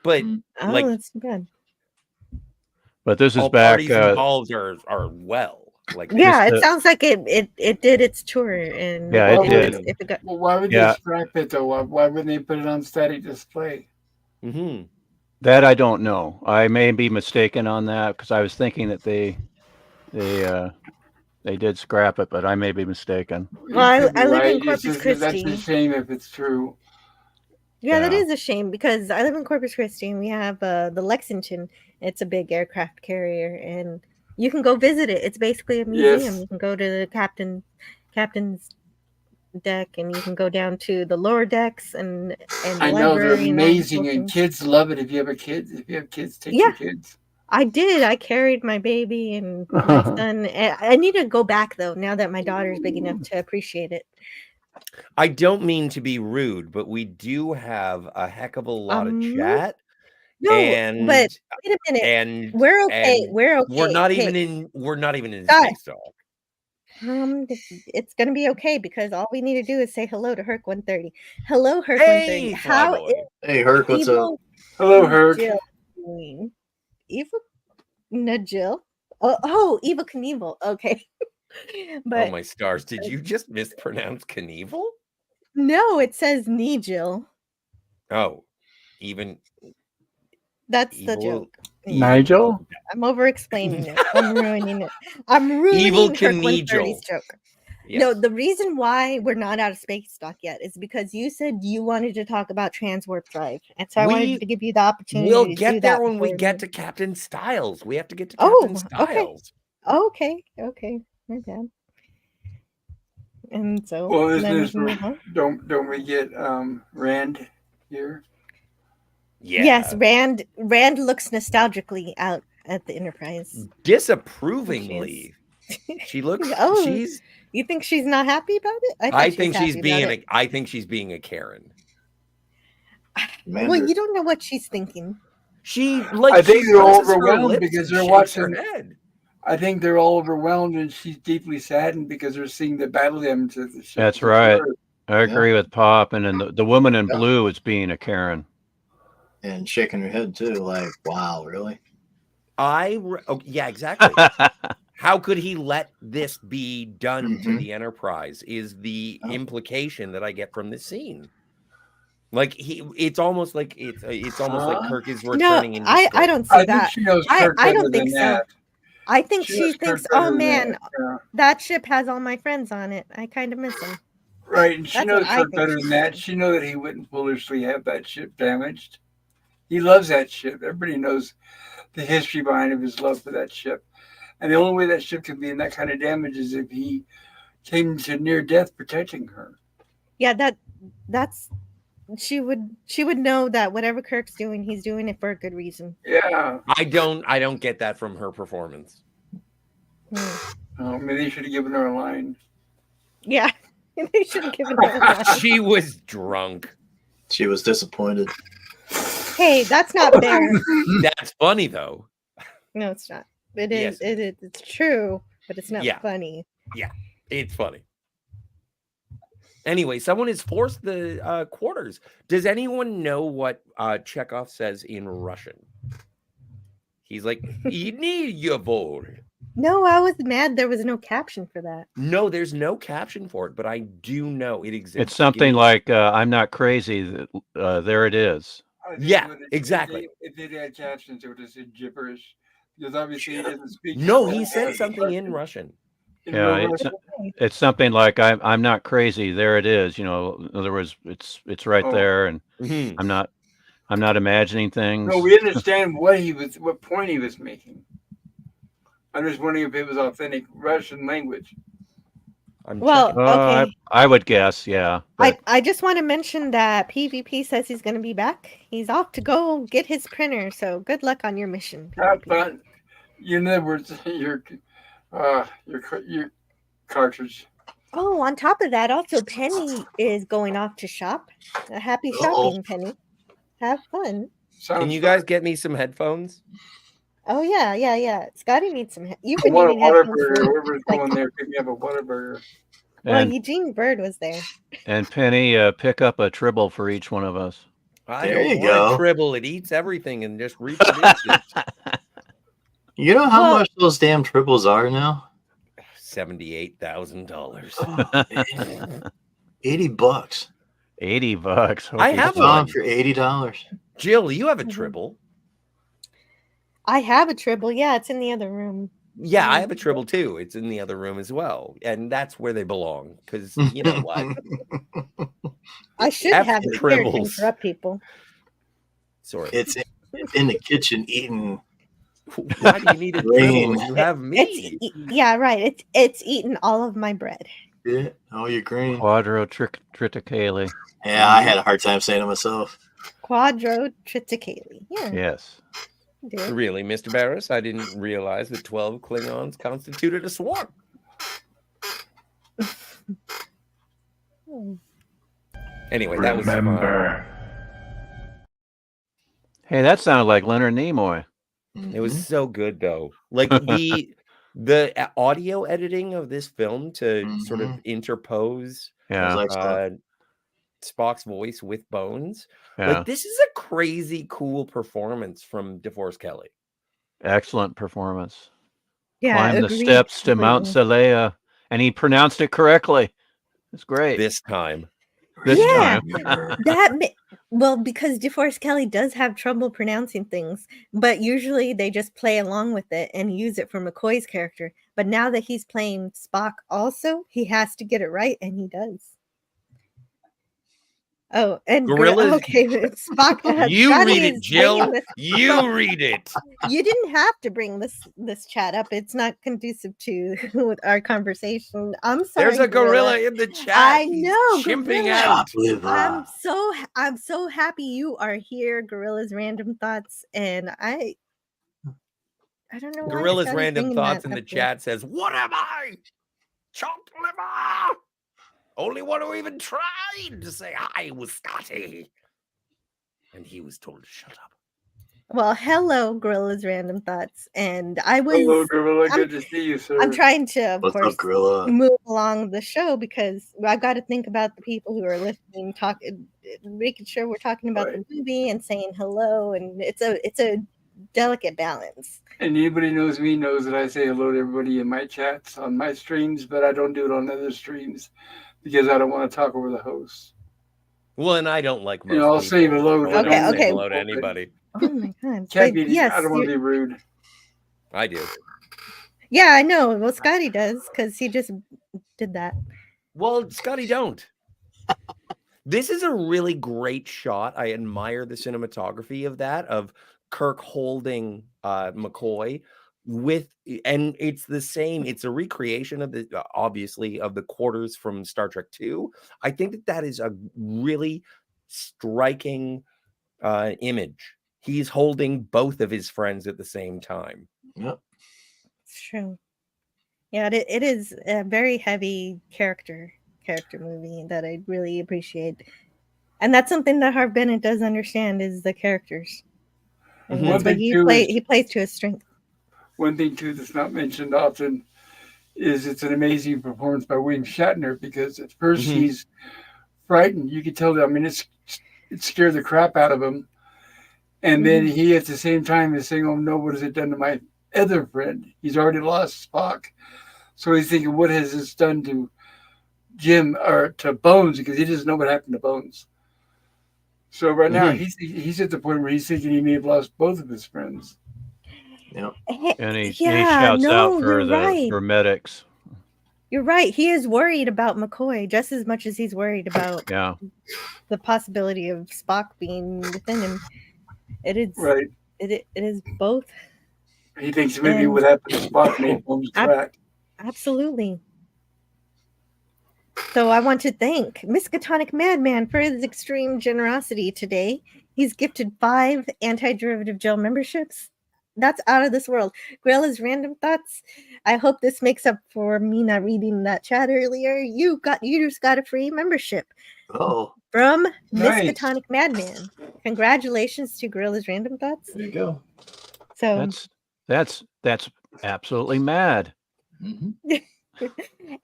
But that's bad. But this is all back. Parties involved are well. Like it sounds like it did its tour, and it did. Well, why would they scrap it though? Why wouldn't they put it on static display? That I don't know. I may be mistaken on that because I was thinking that they did scrap it, but I may be mistaken. Well, I live in Corpus Christi. That's a shame if it's true. Yeah, that is a shame because I live in Corpus Christi and we have the Lexington. It's a big aircraft carrier, and you can go visit it. It's basically a museum. Yes. You can go to the captain's deck, and you can go down to the lower decks and I know they're amazing, and kids love it. If you have kids, take your kids. I did. I carried my baby and my son. I need to go back though now that my daughter's big enough to appreciate it. I don't mean to be rude, but we do have a heck of a lot of chat. No, but wait a minute. And we're okay. We're okay. We're not even in space talk. It's gonna be okay because all we need to do is say hello to Herc 130. Hello, Herc 130. Hey, Herc, what's up? Hello, Herc. Eva Najil. Oh, Eva Knievel. Okay. But oh my stars! Did you just mispronounce Knievel? No, it says Nigel. Oh, even that's the joke. Nigel? I'm over explaining it. I'm ruining it. I'm ruining Evil Herc Knievel. 130's joke. Yes. No, the reason why we're not out of space stock yet is because you said you wanted to talk about transwarp drive, and so I wanted to give you the opportunity. We'll to get do there that when we before get to Captain Styles. We have to get to Captain Styles. Okay, my bad. And so, well, then don't we get Rand here? Yeah. Yes, Rand looks nostalgically out at the Enterprise. Disapprovingly. She looks. You think she's not happy about it? I think she's being a Karen. Well, you don't know what she's thinking. I think they're all overwhelmed because they're watching. I think they're all overwhelmed, and she's deeply saddened because they're seeing the battle damage of the ship. That's right. I agree with Pop, and then the woman in blue is being a Karen, and shaking her head too, like, "Wow, really?" Yeah, exactly. How could he let this be done to the Enterprise? Is the implication that I get from this scene? Like it's almost like Kirk is returning in disguise. I don't see I think that. she knows Kirk I better don't think than so. that. I think She she knows Kirk thinks, better oh than man, that, yeah. that ship has all my friends on it. I kind of miss them. Right, and she That's knows what I Kirk think better she's than that. She knows that he wouldn't foolishly have that ship damaged. He loves that ship. Everybody knows the history behind his love for that ship. And the only way that ship can be in that kind of damage is if he came to near death protecting her. Yeah, that's she would know that whatever Kirk's doing, he's doing it for a good reason. Yeah. I don't get that from her performance. Oh, maybe they should have given her a line. Yeah, they should have given her a line. She was drunk. She was disappointed. Hey, that's not fair. That's funny though. No, it's not. It is. It's true, but it's not funny. Yeah, it's funny. Anyway, someone has forced the quarters. Does anyone know what Chekhov says in Russian? He's like, "Idniyevol." No, I was mad there was no caption for that. No, there's no caption for it, but I do know it exists. It's something like, I'm not crazy. There it is. Yeah, exactly. If they had captions, it would have said gibberish. Because obviously he doesn't speak. No, he said something in Russian. Yeah, it's something like, I'm not crazy. There it is. In other words, it's right there, and I'm not imagining things. No, we understand what point he was making. I'm just wondering if it was authentic Russian language. Okay. I would guess, yeah. I just want to mention that PvP says he's going to be back. He's off to go get his printer. So good luck on your mission. But in other words, your cartridge. Oh, on top of that, also Penny is going off to shop. Happy shopping, Penny. Have fun. Can you guys get me some headphones? Oh yeah. Scotty needs some. You've I been want a eating headphones Whataburger. for, Whoever's going there, pick me up a Whataburger. Well, Eugene Bird was there. And Penny, pick up a tribble for each one of us. I don't want a tribble. It eats everything and just reproduces. You know how much those damn triples are now? $78,000. $80. $80. I have one for $80. Jill, you have a tribble. I have a tribble. Yeah, it's in the other room. Yeah, I have a tribble too. It's in the other room as well, and that's where they belong. Because you know what? I should have the tribbles to interrupt people. Sorry, it's in the kitchen eating. Why do you need a tribble? You have me. Yeah, right. It's eating all of my bread. Yeah. Oh, you're green. Quadrotriticale. Yeah, I had a hard time saying it myself. Quadrotriticale. Yeah. Yes. Really, Mr. Barris? I didn't realize that 12 Klingons constituted a swarm. Anyway, that was Hey, that sounded like Leonard Nimoy. It was so good though. Like the audio editing of this film to sort of interpose Spock's voice with Bones. Yeah. Like this is a crazy cool performance from DeForest Kelley. Excellent performance. Yeah, Climb the steps to Mount Salea, and he pronounced it correctly. It's great. This time. Well, because DeForest Kelley does have trouble pronouncing things, but usually they just play along with it and use it for McCoy's character. But now that he's playing Spock also, he has to get it right, and he does. Oh, and Gorillas. Okay, Spock. You Scotty read it, Jill. You read it. You didn't have to bring this chat up. It's not conducive to our conversation. I'm sorry. There's a gorilla in the chat. I know. Chimping out. I'm so happy you are here, Gorilla's Random Thoughts, and I don't know. Gorilla's Random Thoughts in the chat says, "What am I? Chopped liver. Only one who even tried to say hi was Scotty." And he was told to shut up. Well, hello, Gorilla's Random Thoughts. And I was... Hello, Gorilla. Good to see you, sir. I'm trying to, of What's course, up, Gorilla? move along the show because I've got to think about the people who are listening, making sure we're talking about the movie and saying hello. And it's a delicate balance. And anybody knows me knows that I say hello to everybody in my chats on my streams, but I don't do it on other streams because I don't want to talk over the host. Well, and I don't like most I'll people. say hello. So I Okay, don't say okay. hello to anybody. Oh my god! Can't But be. yes, I don't want to be rude. I do. yeah, I know. Well, Scotty does because he just did that. Well, Scotty, don't. This is a really great shot. I admire the cinematography of that, of Kirk holding McCoy with, and it's the same. It's a recreation of the, obviously, of the quarters from Star Trek II. I think that that is a really striking image. He's holding both of his friends at the same time. Yep. It's true. Yeah, it is a very heavy character movie that I really appreciate, and that's something that Harv Bennett does understand is the characters, and Mhm. that's One what thing, he plays to his strength. One thing too that's not mentioned often is it's an amazing performance by William Shatner because at first Mhm. he's frightened. You could tell that. I mean, it scared the crap out of him, and then he at the same time is saying, "Oh no, what has it done to my other friend? He's already lost Spock." So he's thinking, what has this done to Jim or to Bones? Because he doesn't know what happened to Bones. So right now he's at the point where he's thinking he may have lost both of his friends. Yep. And he Yeah, shouts out no, for you're right. for medics. You're right. He is worried about McCoy just as much as he's worried about Yeah. the possibility of Spock being within him. It is Right. It is both. He thinks maybe And- what happened to Spock made Bones crack. Absolutely. So I want to thank Miskatonic Madman for his extreme generosity today. He's gifted 5 anti-derivative jail memberships. That's out of this world. Graila's random thoughts. I hope this makes up for me not reading that chat earlier. You just got a free membership. Oh, From Nice. Miskatonic Madman. Congratulations to Graila's random thoughts. there you go. So That's absolutely mad.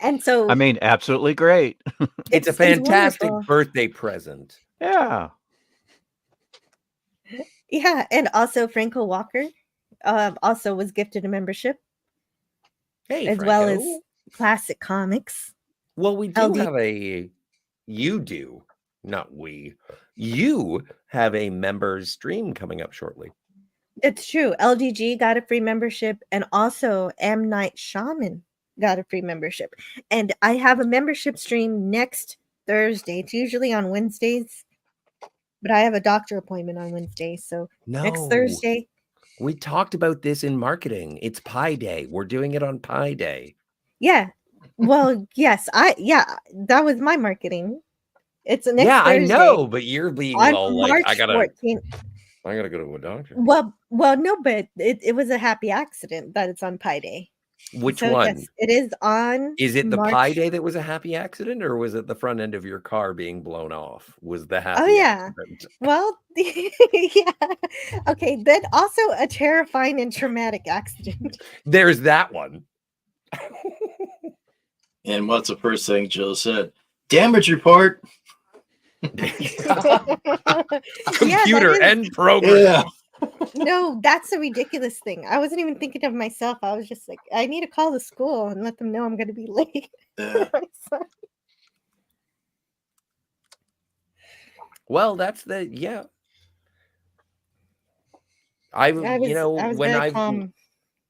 and so I mean, absolutely great. It's a fantastic wonderful. birthday present. Yeah. Yeah, and also Franco Walker also was gifted a membership, Hey, as well as Franco. Classic Comics. Well, we do LD. have a. You do, not we. You have a members stream coming up shortly. It's true. LDG got a free membership, and also M. Night Shaman got a free membership. And I have a membership stream next Thursday. It's usually on Wednesdays, but I have a doctor appointment on Wednesday. So next Thursday. We talked about this in marketing. It's Pi Day. We're doing it on Pi Day. Yeah. Well, yes. That was my marketing. It's next Yeah, Thursday. I know, but you're being On all like, March I 14th. gotta go to a doctor. Well, no, but it was a happy accident that it's on Pi Day. Which So, one? yes, it is on. Is it the March... Pi Day that was a happy accident, or was it the front end of your car being blown off? Was the happy? Oh yeah. Accident? Well, yeah. Okay, then also a terrifying and traumatic accident. There's that one. And what's the first thing Jill said? Damage report. Computer and program. Yeah. No, that's a ridiculous thing. I wasn't even thinking of myself. I was just like, I need to call the school and let them know I'm going to be late. Yeah. Well, that's the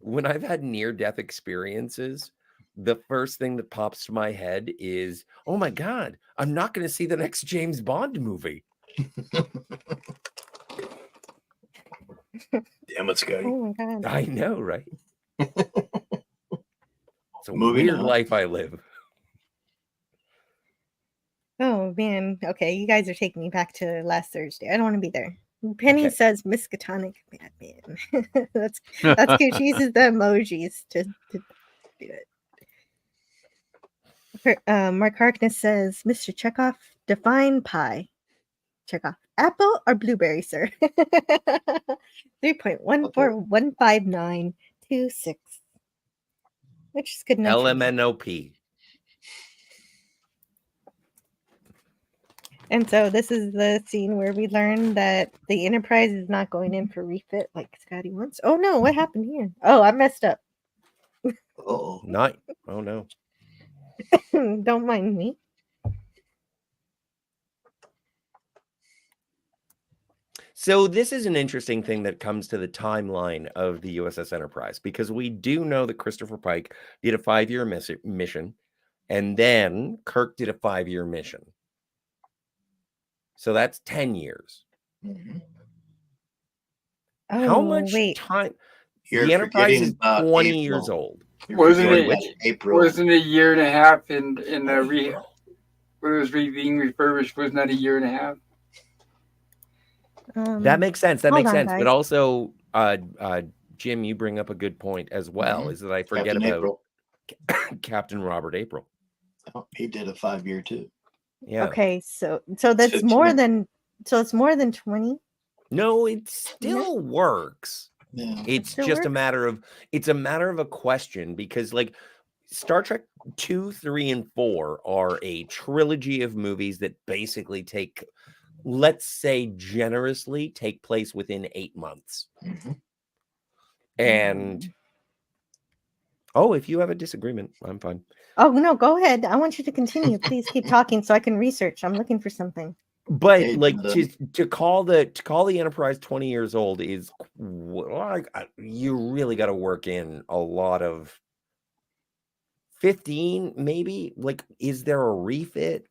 when I've had near-death experiences, the first thing that pops to my head is, oh my God, I'm not going to see the next James Bond movie. Damn it, Scotty. Oh my God. I know, right? It's a Moving weird on. life I live. Oh man. Okay, you guys are taking me back to last Thursday. I don't want to be there. Penny says Miskatonic Batman. that's cute. She uses the emojis to do it. Mark Harkness says, Mr. Chekhov, define pie. Chekhov, apple or blueberry, sir? 3.1415926. Which is good enough. LMNOP. And so this is the scene where we learn that the Enterprise is not going in for refit like Scotty wants. Oh no, what happened here? Oh, I messed up. Oh, Not. Oh no. Don't mind me. So this is an interesting thing that comes to the timeline of the USS Enterprise, because we do know that Christopher Pike did a 5-year mission, and then Kirk did a 5-year mission. So that's 10 years. Mm-hmm. How much time? You're the Enterprise is about 20 April. years old. Wasn't it April? Wasn't a year and a half in the when it was being refurbished? Wasn't that a year and a half? That makes sense. That hold makes on, sense. guys. But also, Jim, you bring up a good point as well, is that I forget Captain about April. Captain Robert April. Oh, he did a 5-year too. Yeah. Okay, so that's 15. more than it's more than 20. No, it still works. Yeah. It's Still just a works? matter of a question, because like Star Trek 2, 3, and 4 are a trilogy of movies that basically take, let's say generously, take place within 8 months. Mm-hmm. And if you have a disagreement, I'm fine. Oh no, go ahead. I want you to continue. Please keep talking so I can research. I'm looking for something. But Hey, like to call the Enterprise 20 years old is you really got to work in a lot of 15 maybe. Like, is there a refit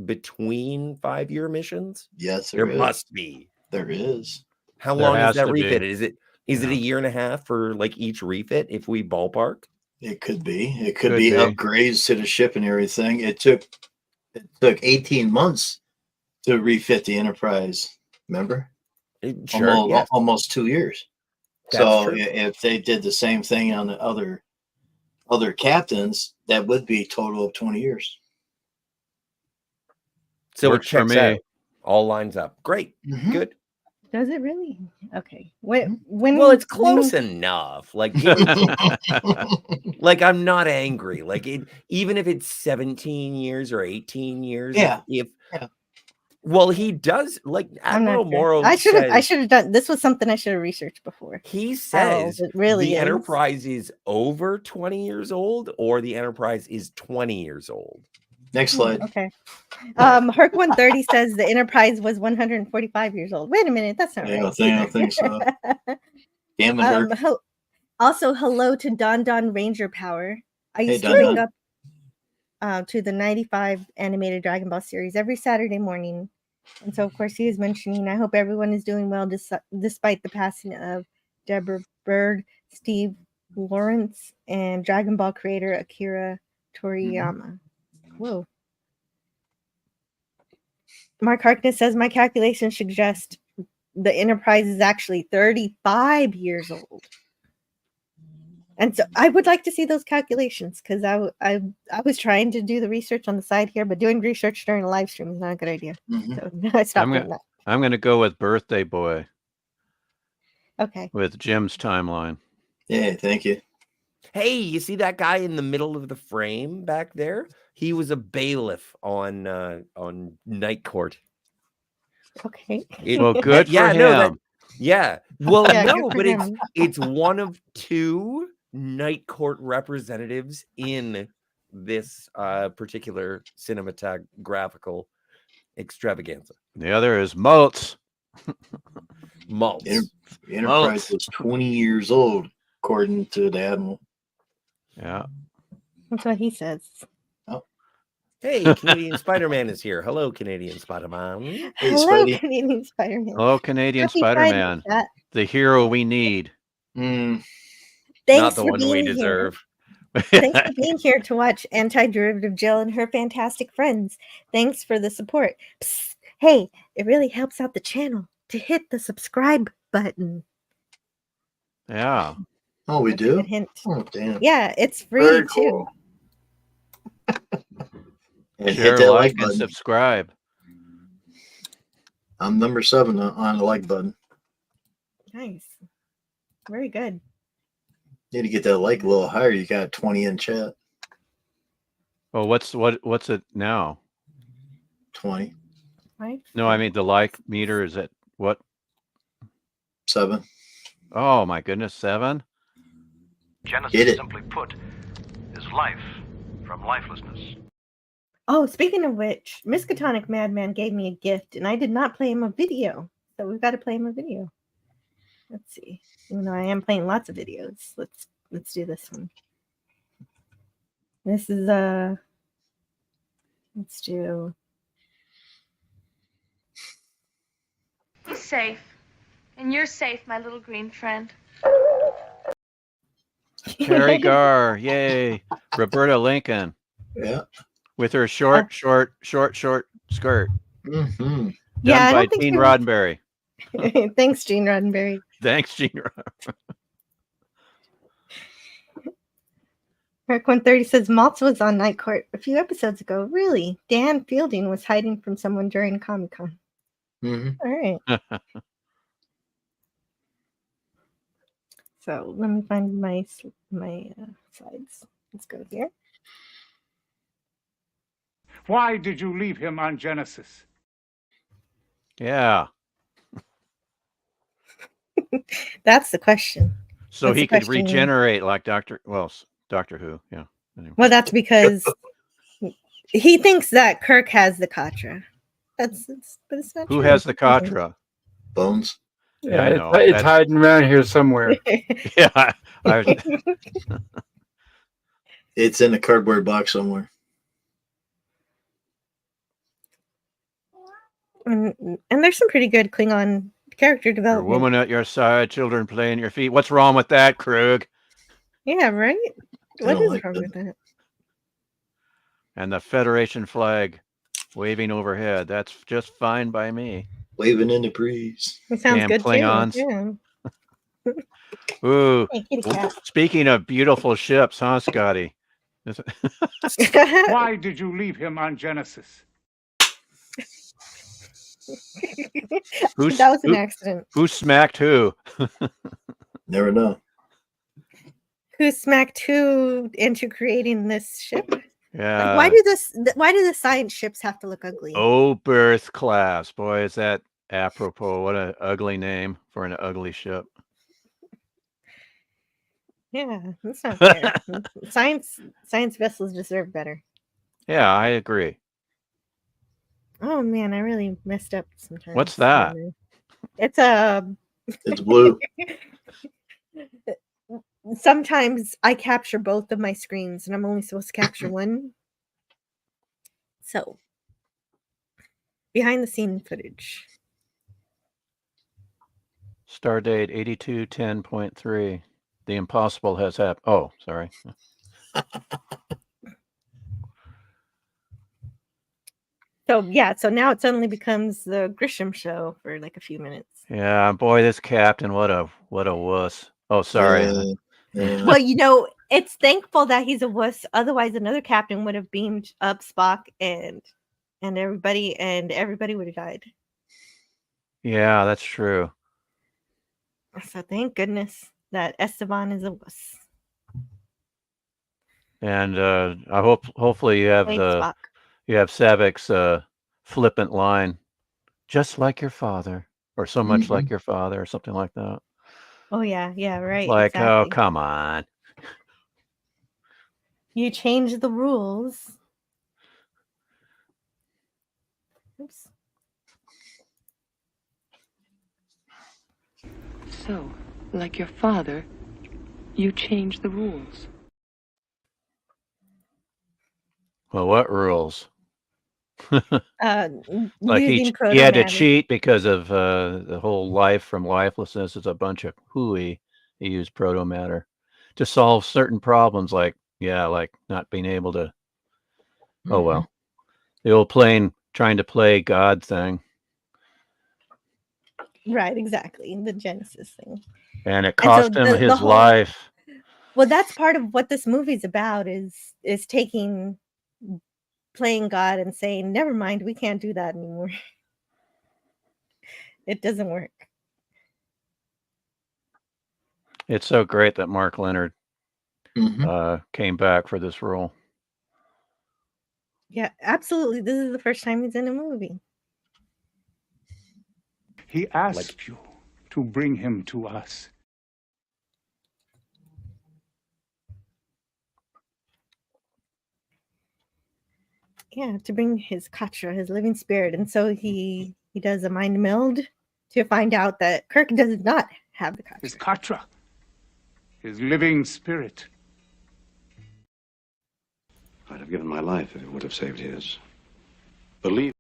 between 5-year missions? Yes, There is. must be. There is. How There long is has that to be. refit? Is it a year and a half for like each refit if we ballpark? It could be. It could be upgrades to the ship and everything. It took 18 months to refit the Enterprise. Remember? Sure. Almost 2 years. That's so true. If they did the same thing on the other captains, that would be a total of 20 years. So Works it for checks me. out. All lines up. Great. Mhm. Good. Does it really? Okay. When Well, it's close enough. Like, like I'm not angry. Like even if it's 17 years or 18 years. Yeah. Well, he does, like I'm not Admiral sure. Morrow I should says. have done. This was something I should have researched before. He says it really the is. Enterprise is over 20 years old, or the Enterprise is 20 years old. Next slide. Okay. Herc 130 says the Enterprise was 145 years old. Wait a minute, that's not right. I don't think so. Damn it, Herc. Also, hello to Don Ranger Power. I used to Don wake Don. up to the 95 animated Dragon Ball series every Saturday morning. And so, of course, he is mentioning, I hope everyone is doing well despite the passing of Deborah Bird, Steve Lawrence, and Dragon Ball creator Akira Toriyama. Whoa. Mark Harkness says, my calculations suggest the Enterprise is actually 35 years old. And so I would like to see those calculations, because I was trying to do the research on the side here, but doing research during a live stream is not a good idea. Mm-hmm. So I stopped doing that. I'm going to go with Birthday Boy. Okay. With Jim's timeline. Yeah, thank you. Hey, you see that guy in the middle of the frame back there? He was a bailiff on Night Court. Okay. Well, good for him. Well, Yeah, no, good for but him. it's one of 2 Night Court representatives in this particular cinematographical extravaganza. The other is Maltz. Maltz. The Enterprise was 20 years old, according to the Admiral. Yeah. That's what he says. Oh. Hey, Canadian Spider-Man is here. Hello, Canadian Spider-Man. Hey, Hello, Spidey. Canadian Spider-Man. Hello, Canadian Happy Spider-Man. Friday, chat. The hero we need. Thanks Not the for one being we here. deserve. Thanks for being here to watch Anti-Derivative Jill and her fantastic friends. Thanks for the support. Psst. Hey, it really helps out the channel to hit the subscribe button. Yeah. Oh, we That's a do? good hint. Oh, damn. Yeah, it's free Very too. cool. And Share, hit that like, like and button. subscribe. I'm number 7 on the like button. Nice. Very good. Need to get that like a little higher. You got 20 in chat. Well, what's it now? 20. Right? No, I mean the like meter is at what? 7. Oh my goodness, 7. Genesis, simply put, is life from lifelessness. Oh, speaking of which, Miskatonic Madman gave me a gift, and I did not play him a video. So we've got to play him a video. Let's see. Even though I am playing lots of videos, let's do this one. This is let's do. He's safe. And you're safe, my little green friend. Terry Garr, yay. Roberta Lincoln. Yeah. With her short skirt. Mm-hmm. Yeah, Done by Gene Roddenberry. Thanks, Gene Roddenberry. Thanks, Gene Roddenberry. Mark 130 says Maltz was on Night Court a few episodes ago. Really? Dan Fielding was hiding from someone during Comic-Con. Mm-hmm. All right. So let me find my slides. Let's go here. Why did you leave him on Genesis? Yeah. That's the question. So he could regenerate like Doctor Who. Yeah. Anyway. Well, that's because he thinks that Kirk has the Katra. But it's not Who true. has the Katra? Bones. Yeah, I know. It's hiding around here somewhere. Yeah. It's in a cardboard box somewhere. And there's some pretty good Klingon character Your development. woman at your side, children playing your feet. What's wrong with that, Krug? Yeah, right? What don't is like wrong that. with that? And the Federation flag waving overhead. That's just fine by me. Waving in the breeze. It sounds Damn good Klingons. too. Yeah. Ooh. Hey, kitty cat. Speaking of beautiful ships, huh, Scotty? Why did you leave him on Genesis? That was an accident. Who smacked who? Never know. Who smacked who into creating this ship? Yeah. Like, why do the science ships have to look ugly? Oh, birth class. Boy, is that apropos. What an ugly name for an ugly ship. Yeah, that's not fair. Science vessels deserve better. Yeah, I agree. Oh man, I really messed up sometimes. What's that? It's It's blue. Sometimes I capture both of my screens and I'm only supposed to capture one. So, behind the scene footage. Stardate 8210.3. The impossible has happened. Oh, sorry. So yeah, so now it suddenly becomes the Grisham show for like a few minutes. Yeah, boy, this captain, what a wuss. Oh, sorry. Well, you know, it's thankful that he's a wuss. Otherwise, another captain would have beamed up Spock and everybody would have died. Yeah, that's true. So thank goodness that Esteban is a wuss. And I hopefully you have Thanks, Spock. Savic's flippant line, just like your father, or so much like your father, or something like that. Oh yeah, right. Like, exactly. oh, come on. You change the rules. Oops. So, like your father, you changed the rules. Well, what rules? Like Using he had to proto-matter. cheat because of the whole life from lifelessness is a bunch of hooey. He used proto matter to solve certain problems, like not being able to. Oh well, the old trying to play God thing. Right, exactly. The Genesis thing. And it cost him his life. Well, that's part of what this movie's about is playing God and saying, never mind, we can't do that anymore. It doesn't work. It's so great that Mark Leonard came back for this role. Yeah, absolutely. This is the first time he's in a movie. He asked you to bring him to us. Yeah, to bring his Katra, his living spirit. And so he does a mind meld to find out that Kirk does not have the Katra. His Katra. His living spirit. I'd have given my life if it would have saved his. Believe.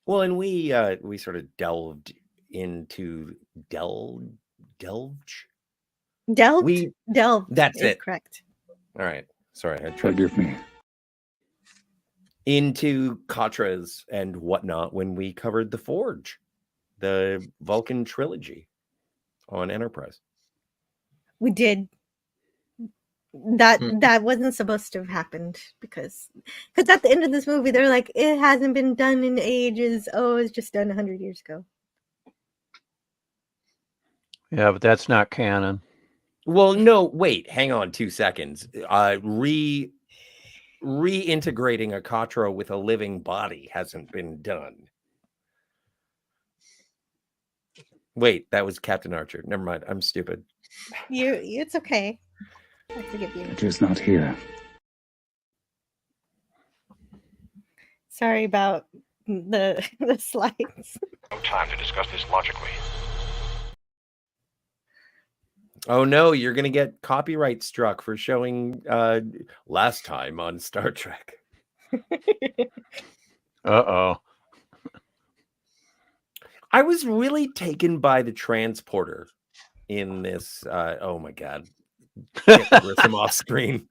Well, and we sort of delved into delved. That's is it. Correct. All right. Sorry, I tried. Forgive me. Into Katras and whatnot when we covered the Forge, the Vulcan trilogy on Enterprise. We did. That wasn't supposed to have happened because at the end of this movie they're like, it hasn't been done in ages. Oh, it was just done 100 years ago. Yeah, but that's not canon. Well, no, wait, hang on 2 seconds. Reintegrating a Katra with a living body hasn't been done. Wait, that was Captain Archer. Never mind. I'm stupid. It's okay. I forgive you. It is not here. Sorry about the slides. No time to discuss this logically. Oh no, you're gonna get copyright struck for showing last time on Star Trek. Uh-oh. I was really taken by the transporter in this. Oh my god. Grissom off screen.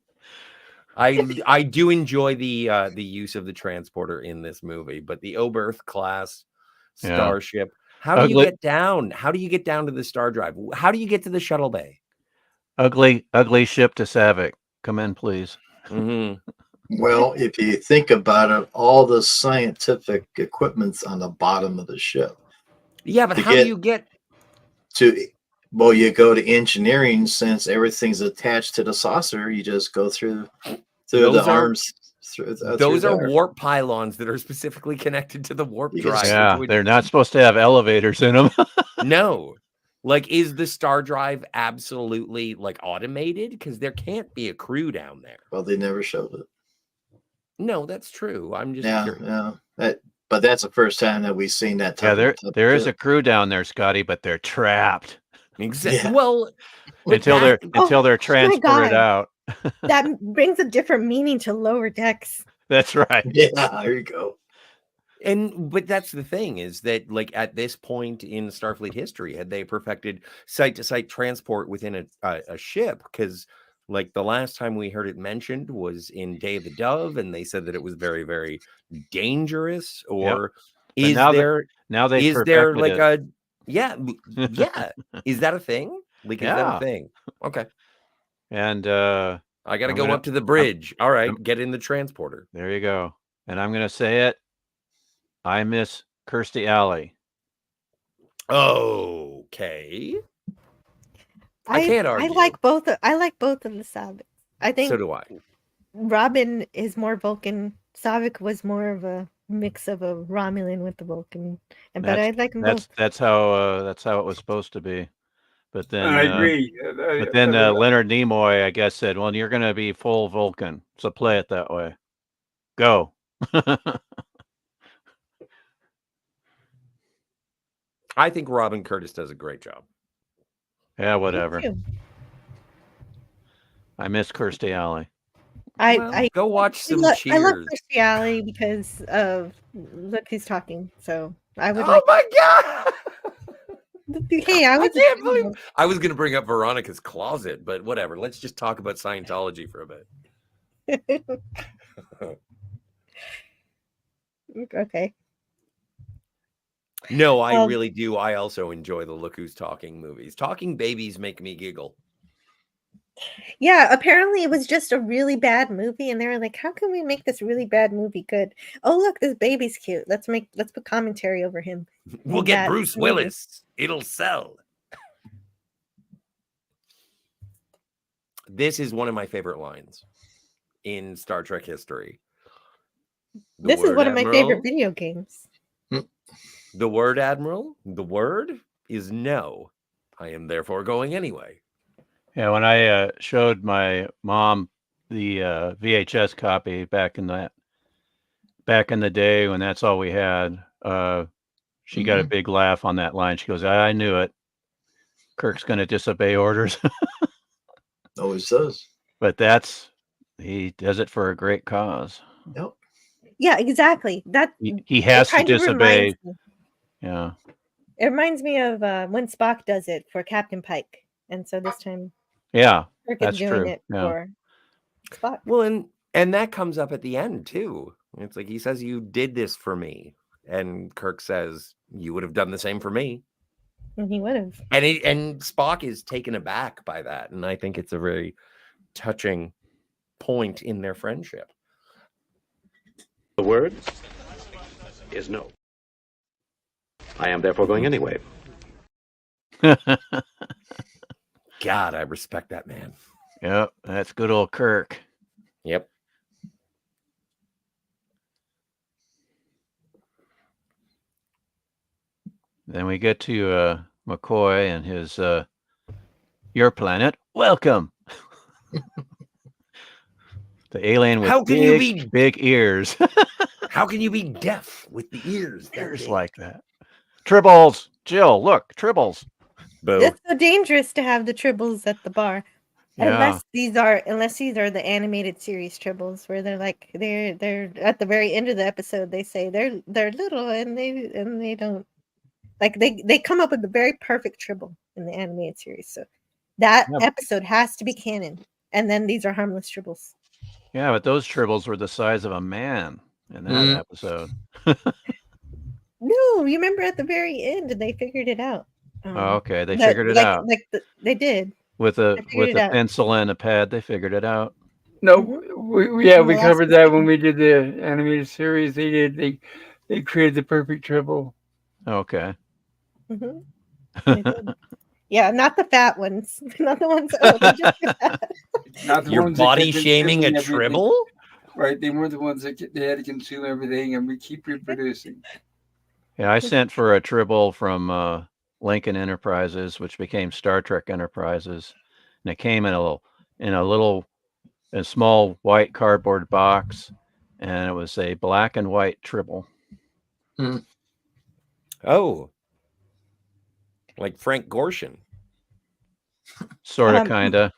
I do enjoy the use of the transporter in this movie, but the Oberth class starship. How do you get down? How do you get down to the star drive? How do you get to the shuttle bay? Ugly ship to Savick. Come in, please. Mm-hmm. Well, if you think about it, all the scientific equipment's on the bottom of the ship. Yeah, but how do you get to? Well, you go to engineering since everything's attached to the saucer. You just go through the arms. Those are warp pylons that are specifically connected to the warp drive. Yeah, they're not supposed to have elevators in them. No. Like, is the star drive absolutely like automated? Because there can't be a crew down there. Well, they never showed it. No, that's true. I'm just curious. Yeah. But that's the first time that we've seen that. There is a crew down there, Scotty, but they're trapped. Exactly. Yeah. Well, until they're transported out. That brings a different meaning to lower decks. That's right. Yeah, there you go. But that's the thing is that, like, at this point in Starfleet history, had they perfected site-to-site transport within a ship? Because, like, the last time we heard it mentioned was in Day of the Dove, and they said that it was very, very dangerous. Or is there like a is that a thing? Like, is that a thing? Okay. And I got to go up to the bridge. All right, get in the transporter. There you go. And I'm going to say it. I miss Kirstie Alley. Okay. I can't argue. I like both of the Saviks. I think so do I. Robin is more Vulcan. Savick was more of a mix of a Romulan with the Vulcan. But I like them both. That's how it was supposed to be. But then I agree. But then Leonard Nimoy, I guess, said, "Well, you're going to be full Vulcan, so play it that way. Go." I think Robin Curtis does a great job. Yeah, whatever. I miss Kirstie Alley. I go watch some Cheers. I love Kirstie Alley because of Look Who's Talking. So I would. Oh my god! Hey, I can't believe I was going to bring up Veronica's Closet, but whatever. Let's just talk about Scientology for a bit. Okay. No, I really do. I also enjoy the Look Who's Talking movies. Talking babies make me giggle. Yeah, apparently it was just a really bad movie, and they were like, "How can we make this really bad movie good? Oh, look, this baby's cute. Let's put commentary over him. We'll get Bruce Willis. It'll sell." This is one of my favorite lines in Star Trek history. This is one of my favorite video games. The word Admiral, the word is no. I am therefore going anyway. Yeah, when I showed my mom the VHS copy back in the day when that's all we had, she got a big laugh on that line. She goes, "I knew it. Kirk's going to disobey orders." Always does. But he does it for a great cause. Yep. Yeah, exactly. That He has to kind of disobey. reminds me. Yeah. It reminds me of when Spock does it for Captain Pike, and so this time, Yeah, Kirk that's is doing true. it Yeah. for Spock. Well, and that comes up at the end too. It's like he says, "You did this for me," and Kirk says, "You would have done the same for me." And he would have. And Spock is taken aback by that, and I think it's a very touching point in their friendship. The word is no. I am therefore going anyway. God, I respect that man. Yep, that's good old Kirk. Yep. Then we get to McCoy and his your planet. Welcome. The alien with How can you be big ears. How can you be deaf with the ears? Ears like that. Tribbles. Jill, look, tribbles. Boo. It's so dangerous to have the tribbles at the bar. Yeah. Unless these are the animated series tribbles where they're at the very end of the episode they say they're little and they don't like they come up with the very perfect tribble in the animated series. So that episode has to be canon. And then these are harmless tribbles. Yeah, but those tribbles were the size of a man in that episode. No, you remember at the very end they figured it out. Oh, okay, they figured it out. They did. With a pencil and a pad, they figured it out. No, we covered that when we did the animated series. They created the perfect tribble. Okay. Mm-hmm. Yeah, not the fat ones, not the ones. They're just fat. Not the You're ones body that kept shaming a consuming everything. tribble? Right, they weren't the ones that they had to consume everything, and we keep reproducing. Yeah, I sent for a tribble from Lincoln Enterprises, which became Star Trek Enterprises, and it came in a small white cardboard box, and it was a black and white tribble. Oh, like Frank Gorshin. Sort of, kind of.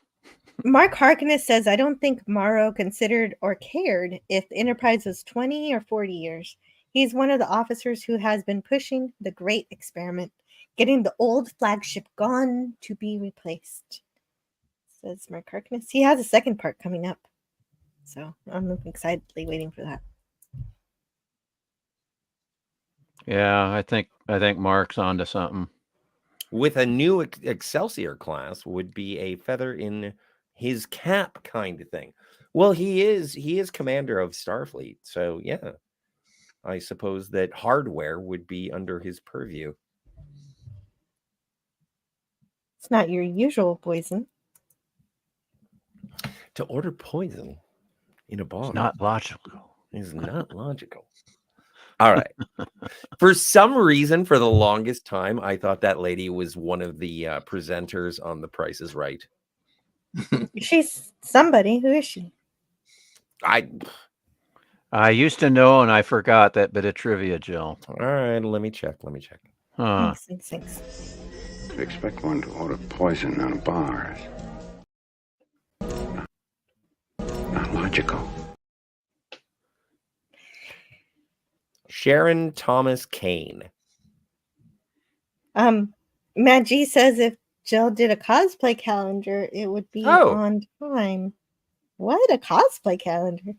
Mark Harkness says, I don't think Morrow considered or cared if the Enterprise was 20 or 40 years. He's one of the officers who has been pushing the great experiment, getting the old flagship gone to be replaced, says Mark Harkness. He has a second part coming up, so I'm excitedly waiting for that. Yeah, I think Mark's onto something. With a new Excelsior class would be a feather in his cap kind of thing. Well, he is commander of Starfleet, so yeah, I suppose that hardware would be under his purview. It's not your usual poison. To order poison in a bar. It's not logical. Is not logical. All right. For some reason, for the longest time, I thought that lady was one of the presenters on The Price is Right. She's somebody. Who is she? I used to know, and I forgot that bit of trivia, Jill. All right, let me check. Huh. Thanks. To expect one to order poison on a bar is not logical. Sharon Thomas Kane. Matt G says if Jill did a cosplay calendar, it would be on time. What? A cosplay calendar?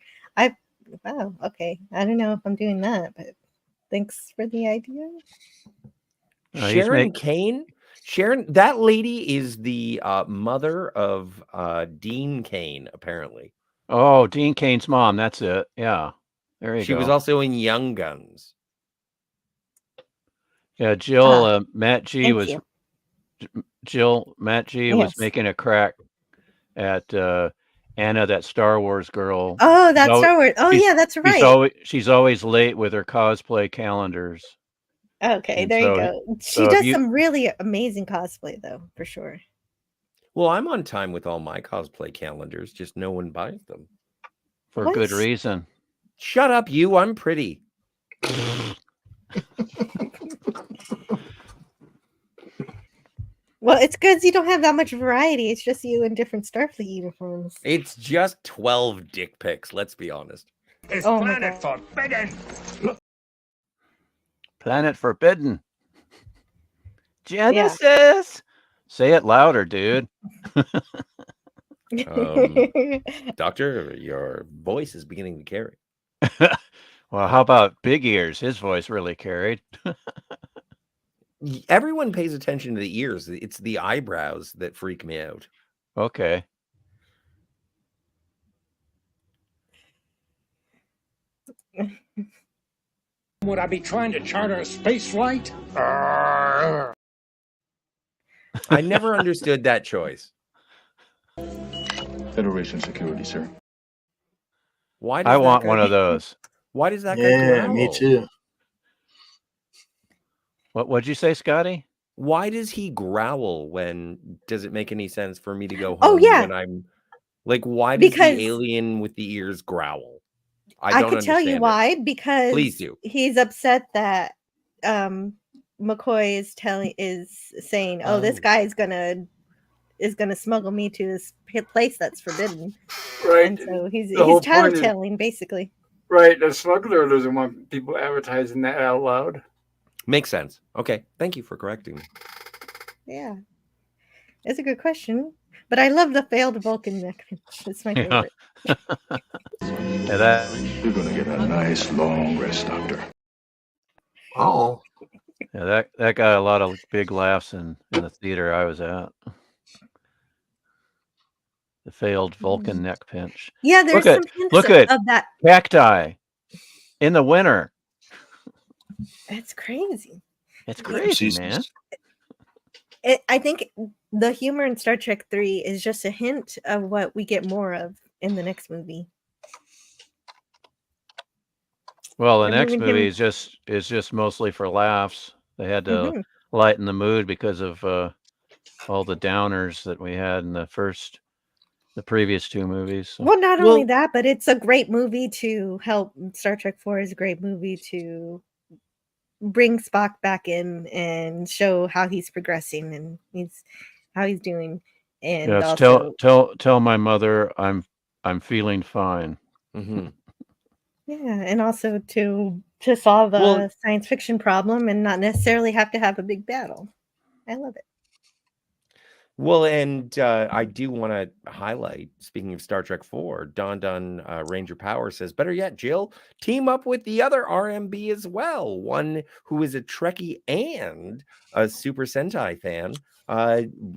Wow, okay. I don't know if I'm doing that, but thanks for the idea. Sharon Kane? That lady is the mother of Dean Kane, apparently. Oh, Dean Kane's mom. That's it. Yeah. There you go. She was also in Young Guns. Yeah, Jill, Matt G was was making a crack at Anna, that Star Wars girl. Oh, that's Star Wars. Oh, yeah, that's right. She's always late with her cosplay calendars. Okay, And there you so- go. She so if does you- some really amazing cosplay, though, for sure. Well, I'm on time with all my cosplay calendars, just no one buys them. For What? good reason. Shut up, you. I'm pretty. Well, it's because you don't have that much variety. It's just you in different Starfleet uniforms. It's just 12 dick pics, let's be honest. It's Oh my planet God. forbidden. Planet Forbidden. Genesis. Say it louder, dude. Doctor, your voice is beginning to carry. Well, how about Big Ears? His voice really carried. Everyone pays attention to the ears. It's the eyebrows that freak me out. Okay. Would I be trying to charter a space flight? I never understood that choice. Federation security, sir. Why? I want one of those. Why does that guy Yeah, growl? me too. What'd you say, Scotty? Why does he growl when? Does it make any sense for me to go home? Oh, yeah. When I'm like, why does Because- the alien with the ears growl? I don't could tell you understand it. why. Because Please do. he's upset that McCoy is saying, "Oh, this guy is gonna smuggle me to this place that's forbidden." Right. And so he's The whole point is- tattletaling, basically. Right. The smuggler doesn't want people advertising that out loud. Makes sense. Okay, thank you for correcting me. Yeah, it's a good question. But I love the failed Vulcan neck. It's my Yeah. favorite. Yeah, You're gonna get a nice long rest, Doctor. Oh, that got a lot of big laughs in the theater I was at. The failed Vulcan neck pinch. Yeah, there's some hints look at of that. cacti in the winter. It's crazy. It's crazy, man. I think the humor in Star Trek 3 is just a hint of what we get more of in the next movie. Well, the And next even movie him- is just mostly for laughs. They had to Mhm. lighten the mood because of all the downers that we had in the previous two movies. So. Well, not only that, but it's a great movie to help. Star Trek 4 is a great movie to bring Spock back in and show how he's progressing and how he's doing. And Yes, also, tell my mother I'm feeling fine. Mm-hmm. yeah, and also to solve a Well- science fiction problem and not necessarily have to have a big battle. I love it. Well, and I do want to highlight, speaking of Star Trek 4, Don Ranger Power says, better yet, Jill, team up with the other RMB as well. One who is a Trekkie and a Super Sentai fan.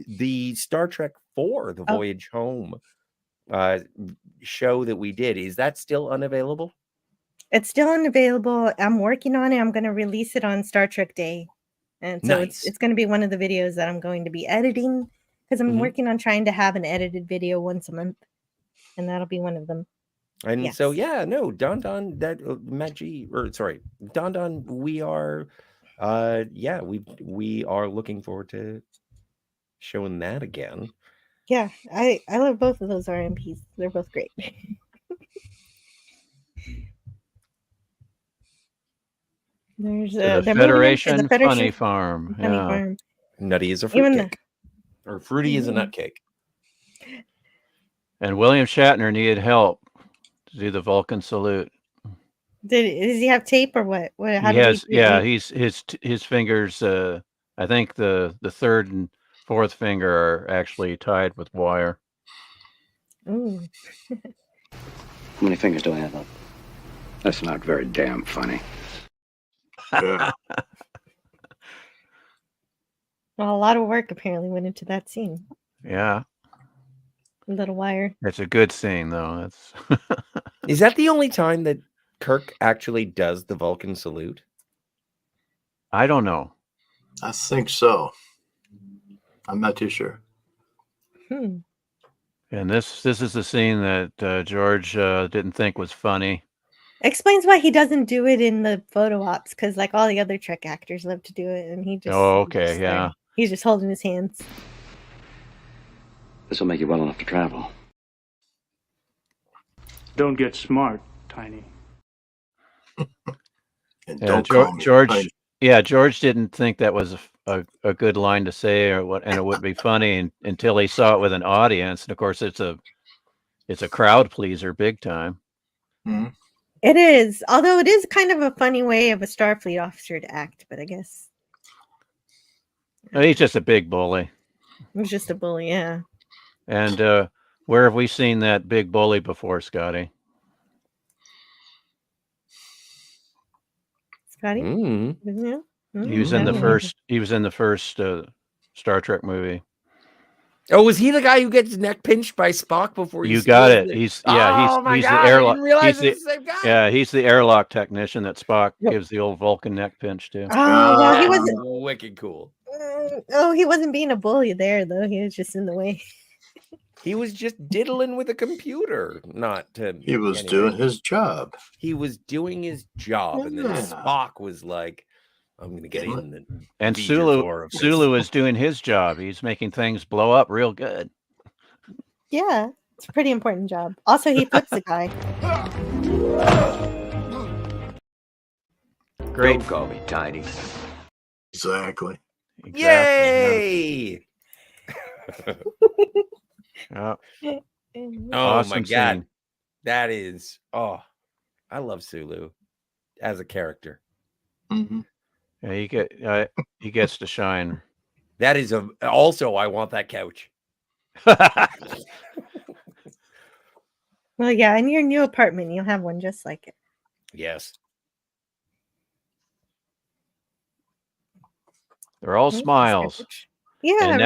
The Star Trek 4, The Voyage Home show that we did, is that still unavailable? It's still unavailable. I'm working on it. I'm going to release it on Star Trek Day. And so Nice. it's going to be one of the videos that I'm going to be editing because I'm Mhm. working on trying to have an edited video once a month. And that'll be one of them. And so, Yes. yeah, no, Don, that Matt G, or sorry, Don, we are, we are looking forward to showing that again. Yeah, I love both of those RMPs. They're both great. There's The they're moving Federation into the Funny Farm. Funny Yeah. Farm. Nutty is a Even the- fruitcake, or fruity is a Mhm. nutcake. And William Shatner needed help to do the Vulcan salute. Does he have tape or what? How He did has, he, yeah, his fingers. I think the third and fourth finger are actually tied with wire. Ooh. How many fingers do I have up? That's not very damn funny. yeah. Well, a lot of work apparently went into that scene. Yeah, Little wire. it's a good scene though. It's Is that the only time that Kirk actually does the Vulcan salute? I don't know. I think so. I'm not too sure. Hmm. And this is the scene that George didn't think was funny. Explains why he doesn't do it in the photo ops, because like all the other Trek actors love to do it, and he just Okay, yeah. he's just holding his hands. This will make you well enough to travel. Don't get smart, Tiny. And Yeah, don't call me George. Tiny. Yeah, George didn't think that was a good line to say, or what, and it wouldn't be funny until he saw it with an audience. And of course, it's a crowd pleaser, big time. Mm-hmm. It is, although it is kind of a funny way of a Starfleet officer to act. But I guess He's just a big bully. he's just a bully, yeah. And where have we seen that big bully before, Scotty? Scotty, Mm. He was in the first. He was in the first Star Trek movie. Oh, was he the guy who gets neck pinched by Spock before he You got steals it. it? He's Oh my he's God, the airlock. I didn't realize He's it was the same guy. Yeah, he's the airlock technician that Spock gives the old Vulcan neck pinch to. Oh well, he wasn't. Wicked cool. Oh, he wasn't being a bully there though. He was just in the way. He was just diddling with a computer, not to. He was doing his job. He was doing his job, and then Yeah. Spock was like, "I'm going to get in." And feed your Sulu floor of Sulu is doing his job. He's making things blow up real good. Yeah, it's a pretty important job. Also, he flips the guy. Great. Don't call me Tiny. Exactly. Yay! Yeah. Oh Awesome my God, scene. that is I love Sulu as a character. Mm-hmm. Yeah, he gets to shine. That is also I want that couch. Well, yeah, in your new apartment, you'll have one just like it. Yes. They're all Yes, smiles. Yeah, and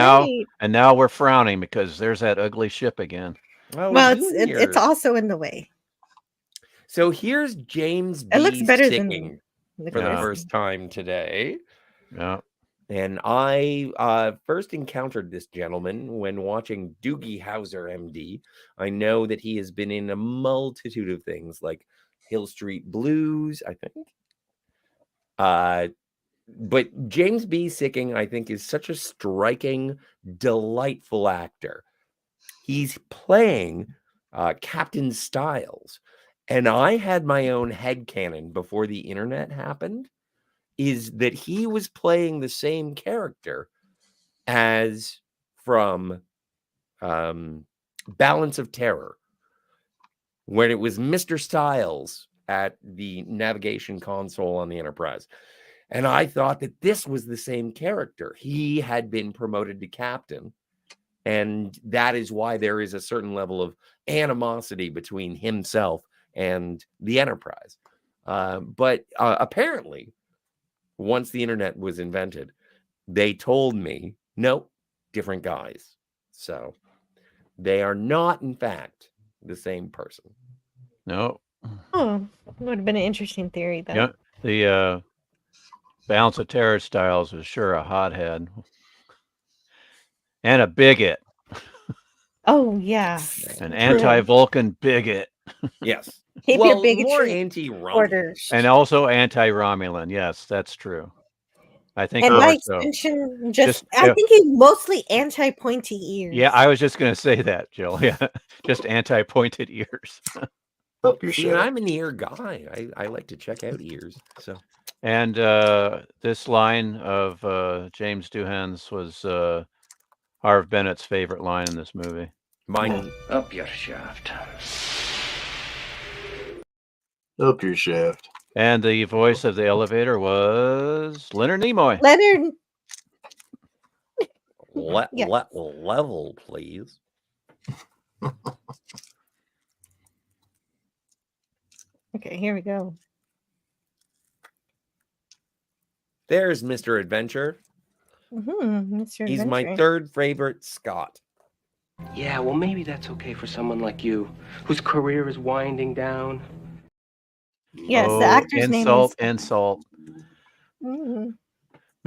right. now we're frowning because there's that ugly ship again. Oh, Well, it's also in the way. So here's James B. It looks better sticking than for the Yeah. first time today. Yeah. And I first encountered this gentleman when watching Doogie Howser, MD. I know that he has been in a multitude of things like Hill Street Blues, I think. But James B. Sicking, I think, is such a striking, delightful actor. He's playing Captain Styles. And I had my own headcanon before the internet happened, is that he was playing the same character as from Balance of Terror, when it was Mr. Styles at the navigation console on the Enterprise. And I thought that this was the same character. He had been promoted to captain, and that is why there is a certain level of animosity between himself and the Enterprise. But apparently, once the internet was invented, they told me, nope, different guys. So they are not, in fact, the same person. No. Oh, would have been an interesting theory, though. Yeah. The Balance of Terror Styles was sure a hothead. And a bigot. Oh, yeah. An anti-Vulcan bigot. Yes. Keep your bigotry more anti-Romulan. orders. And also anti-Romulan. Yes, that's true. I think And more by so. extension, I think he's mostly anti-pointy ears. Yeah, I was just going to say that, Jill. Yeah, just anti-pointed ears. See, and I'm an ear guy. I like to check out ears. So, and this line of James Doohan's was Harv Bennett's favorite line in this movie. Mine. Up your shaft. Up your shaft. And the voice of the elevator was Leonard Nimoy. Leonard. Level, please. Okay, here we go. There's Mr. Adventure. Mr. He's Adventure. my third favorite Scott. Yeah, well, maybe that's okay for someone like you, whose career is winding down. Yes, the actor's name is... Insult. Mhm.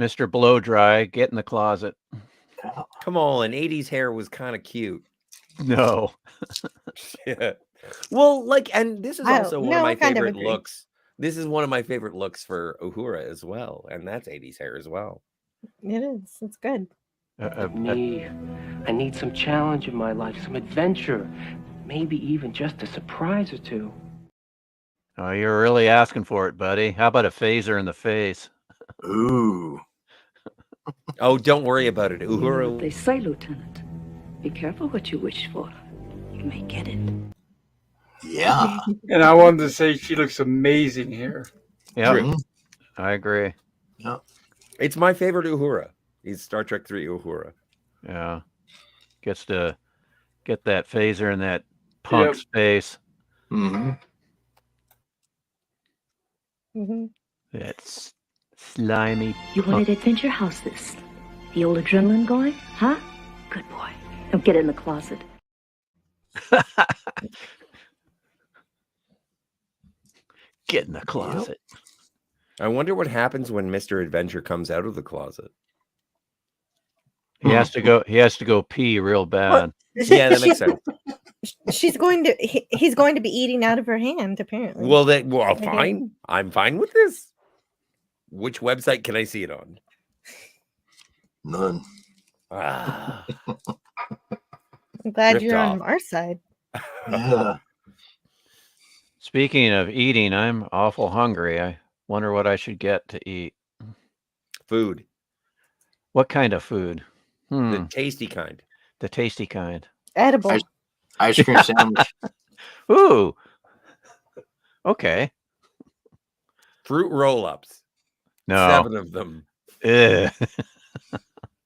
Mr. Blow Dry, get in the closet. Come on, 80s hair was kind of cute. No. Yeah. Well, like, and this is Oh, also one no, of I my kind of favorite agree. looks. This is one of my favorite looks for Uhura as well, and that's 80s hair as well. It is. It's good. Me, I need some challenge in my life, some adventure, maybe even just a surprise or two. Oh, you're really asking for it, buddy. How about a phaser in the face? Ooh. Oh, don't worry about it. You know what Uhura. they say, Lieutenant. Be careful what you wish for. You may get it. Yeah. And I wanted to say she looks amazing here. Yeah, True. I agree. Yeah. It's my favorite Uhura. He's Star Trek 3 Uhura. Yeah. Gets to get that phaser in that punk's face. Mm-hmm. Mm-hmm. That's slimy. You wanted adventure? How's this? The old adrenaline going? Huh? Good boy. Now get in the closet. Get in the closet. I wonder what happens when Mr. Adventure comes out of the closet. He has to go. He has to go pee real bad. Yeah, that makes sense. She's going to. He's going to be eating out of her hand, apparently. Well, Okay. fine. I'm fine with this. Which website can I see it on? None. Ah, I'm glad ripped you're off. on our side. Yeah. Speaking of eating, I'm awful hungry. I wonder what I should get to eat. Food. What kind of food? The tasty kind. The tasty kind. Edible. Ice cream sandwich. Ooh. Okay. Fruit roll-ups. No. 7 of them. Ugh.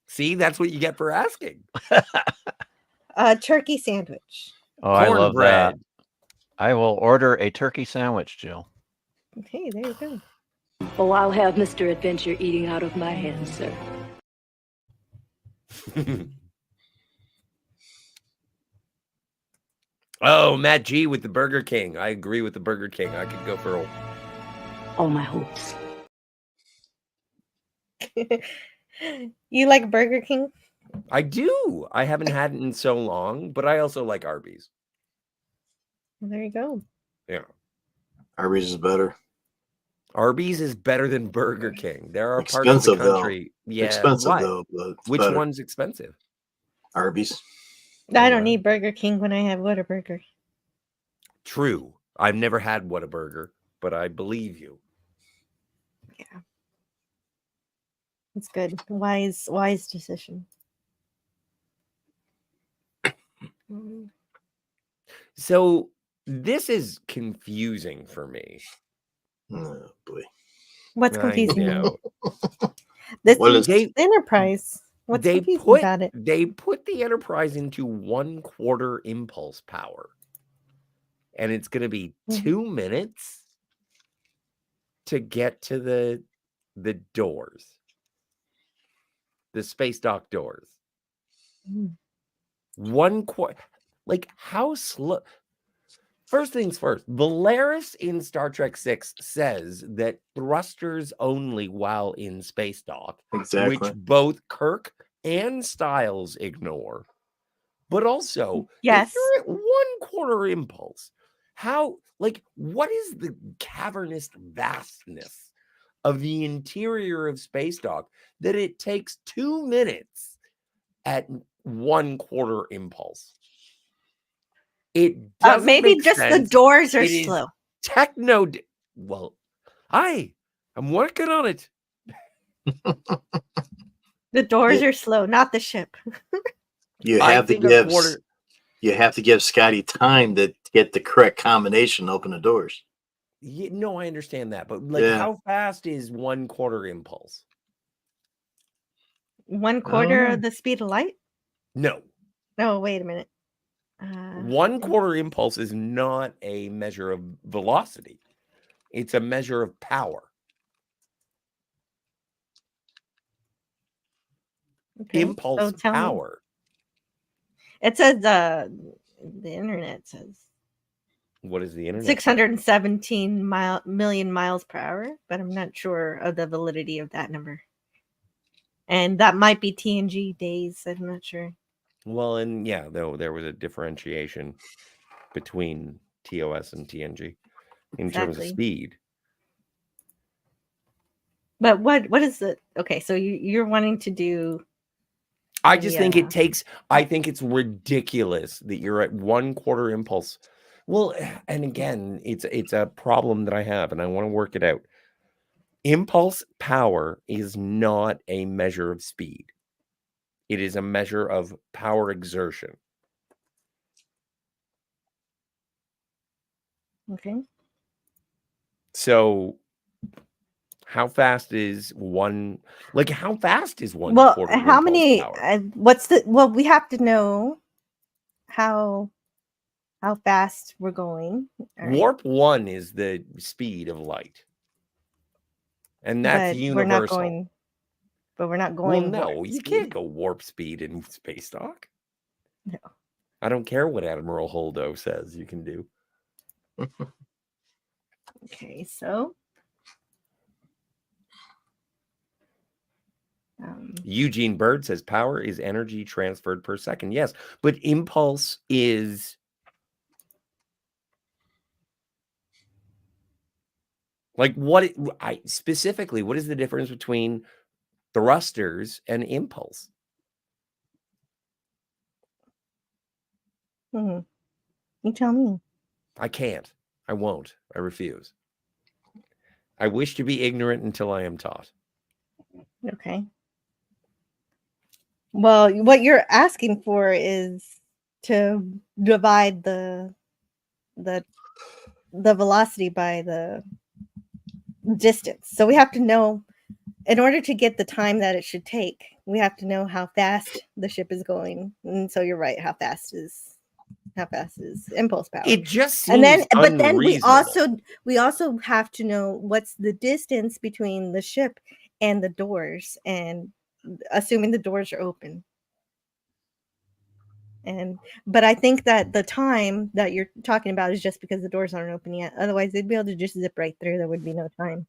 See, that's what you get for asking. Turkey sandwich. Oh, I love that. Cornbread. I will order a turkey sandwich, Jill. Okay, there you go. Oh, I'll have Mr. Adventure eating out of my hand, sir. Oh, Matt G with the Burger King. I agree with the Burger King. I could go for All my hopes. You like Burger King? I do. I haven't had it in so long, but I also like Arby's. Well, there you go. Yeah. Arby's is better. Arby's is better than Burger King. There are parts of Expensive, the though. country. Yeah. Expensive, Why? though, but it's Which better. one's expensive? Arby's. I don't need Burger King when I have Whataburger. True. I've never had Whataburger, but I believe you. Yeah. It's good. Wise decision. So this is confusing for me. Oh boy. What's I confusing you? know. This What is is- Enterprise. What's They confusing put about it? they put the Enterprise into 1/4 impulse power, and it's going to be 2 minutes to get to the doors, the space dock doors. 1/4, like how slow? First things first, Valeris in Star Trek 6 says that thrusters only while in space dock, Exactly. which both Kirk and Styles ignore. But also, Yes. if you're at 1/4 impulse, how, like, what is the cavernous vastness of the interior of space dock that it takes 2 minutes at 1/4 impulse? It doesn't Maybe make just sense. the doors are It is slow. Well, I'm working on it. The doors are slow, not the ship. You I have to think a give. quarter- You have to give Scotty time to get the correct combination to open the doors. No, I understand that, but like, Yeah. how fast is 1/4 impulse? 1/4 of the speed of light? No, No, wait a minute. 1/4 impulse is not a measure of velocity. It's a measure of power. Okay, Impulse so tell me. power. It says the internet says What is the internet? 617 million miles per hour, but I'm not sure of the validity of that number. And that might be TNG days. I'm not sure. Well, and yeah, though there was a differentiation between TOS and TNG in terms of Exactly. speed. But what is the okay? So you're wanting to do? I just think it takes. I think it's ridiculous that you're at 1/4 impulse. Well, and again, it's a problem that I have, and I want to work it out. Impulse power is not a measure of speed. It is a measure of power exertion. Okay. So, how fast is one? Like, how fast is 1/4 Well, how impulse many? power? What's the? Well, we have to know how fast we're going. All right. Warp 1 is the speed of light, and that's But we're not universal. going. But we're not Well, going. no, warp you speed. can't go warp speed in space dock. No. I don't care what Admiral Holdo says you can do. Okay, so Eugene Bird says power is energy transferred per second. Yes, but impulse is like what specifically, what is the difference between thrusters and impulse? you tell me. I can't. I won't. I refuse. I wish to be ignorant until I am taught. Okay. Well, what you're asking for is to divide the velocity by the distance. So we have to know, in order to get the time that it should take, we have to know how fast the ship is going. And so you're right. How fast is impulse power? It just seems and then, but then unreasonable. we also have to know what's the distance between the ship and the doors, and assuming the doors are open. But I think that the time that you're talking about is just because the doors aren't open yet. Otherwise, they'd be able to just zip right through. There would be no time.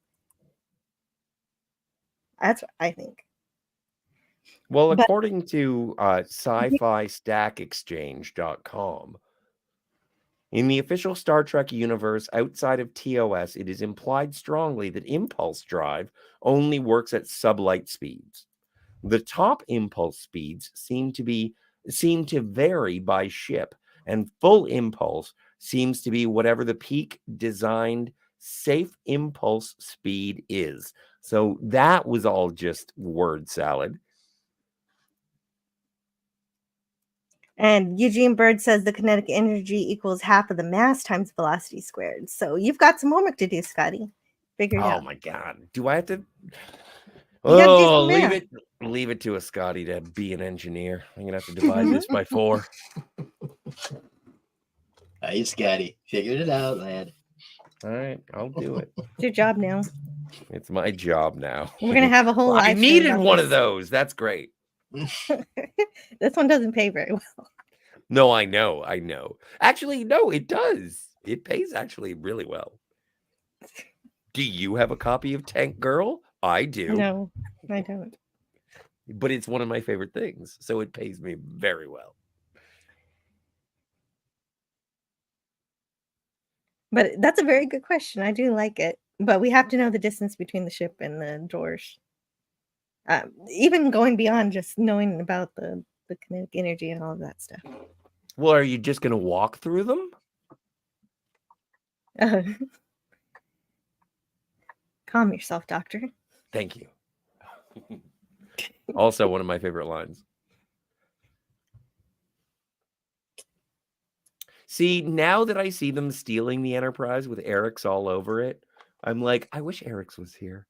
That's what I think. Well, according to sci-fi-stack-exchange.com, in the official Star Trek universe outside of TOS, it is implied strongly that impulse drive only works at sublight speeds. The top impulse speeds seem to vary by ship, and full impulse seems to be whatever the peak designed safe impulse speed is. So that was all just word salad. And Eugene Bird says the kinetic energy equals half of the mass times velocity squared. So you've got some homework to do, Scotty. Figure it out. Oh my God. Do I have to? You gotta do Oh, some math. leave it to a Scotty to be an engineer. I'm gonna have to divide this by 4. Hey, Scotty, figured it out, lad. All right, I'll do it. It's your job now. It's my job now. We're gonna have a whole I live stream needed about one this. of those. That's great. This one doesn't pay very well. No, I know. Actually, no, it does. It pays actually really well. Do you have a copy of Tank Girl? I do. No, I don't. But it's one of my favorite things, so it pays me very well. But that's a very good question. I do like it. But we have to know the distance between the ship and the doors. Even going beyond just knowing about the kinetic energy and all of that stuff. Well, are you just going to walk through them? Calm yourself, Doctor. Thank you. Also, one of my favorite lines. See, now that I see them stealing the Enterprise with Eric's all over it, I'm like, I wish Eric's was here.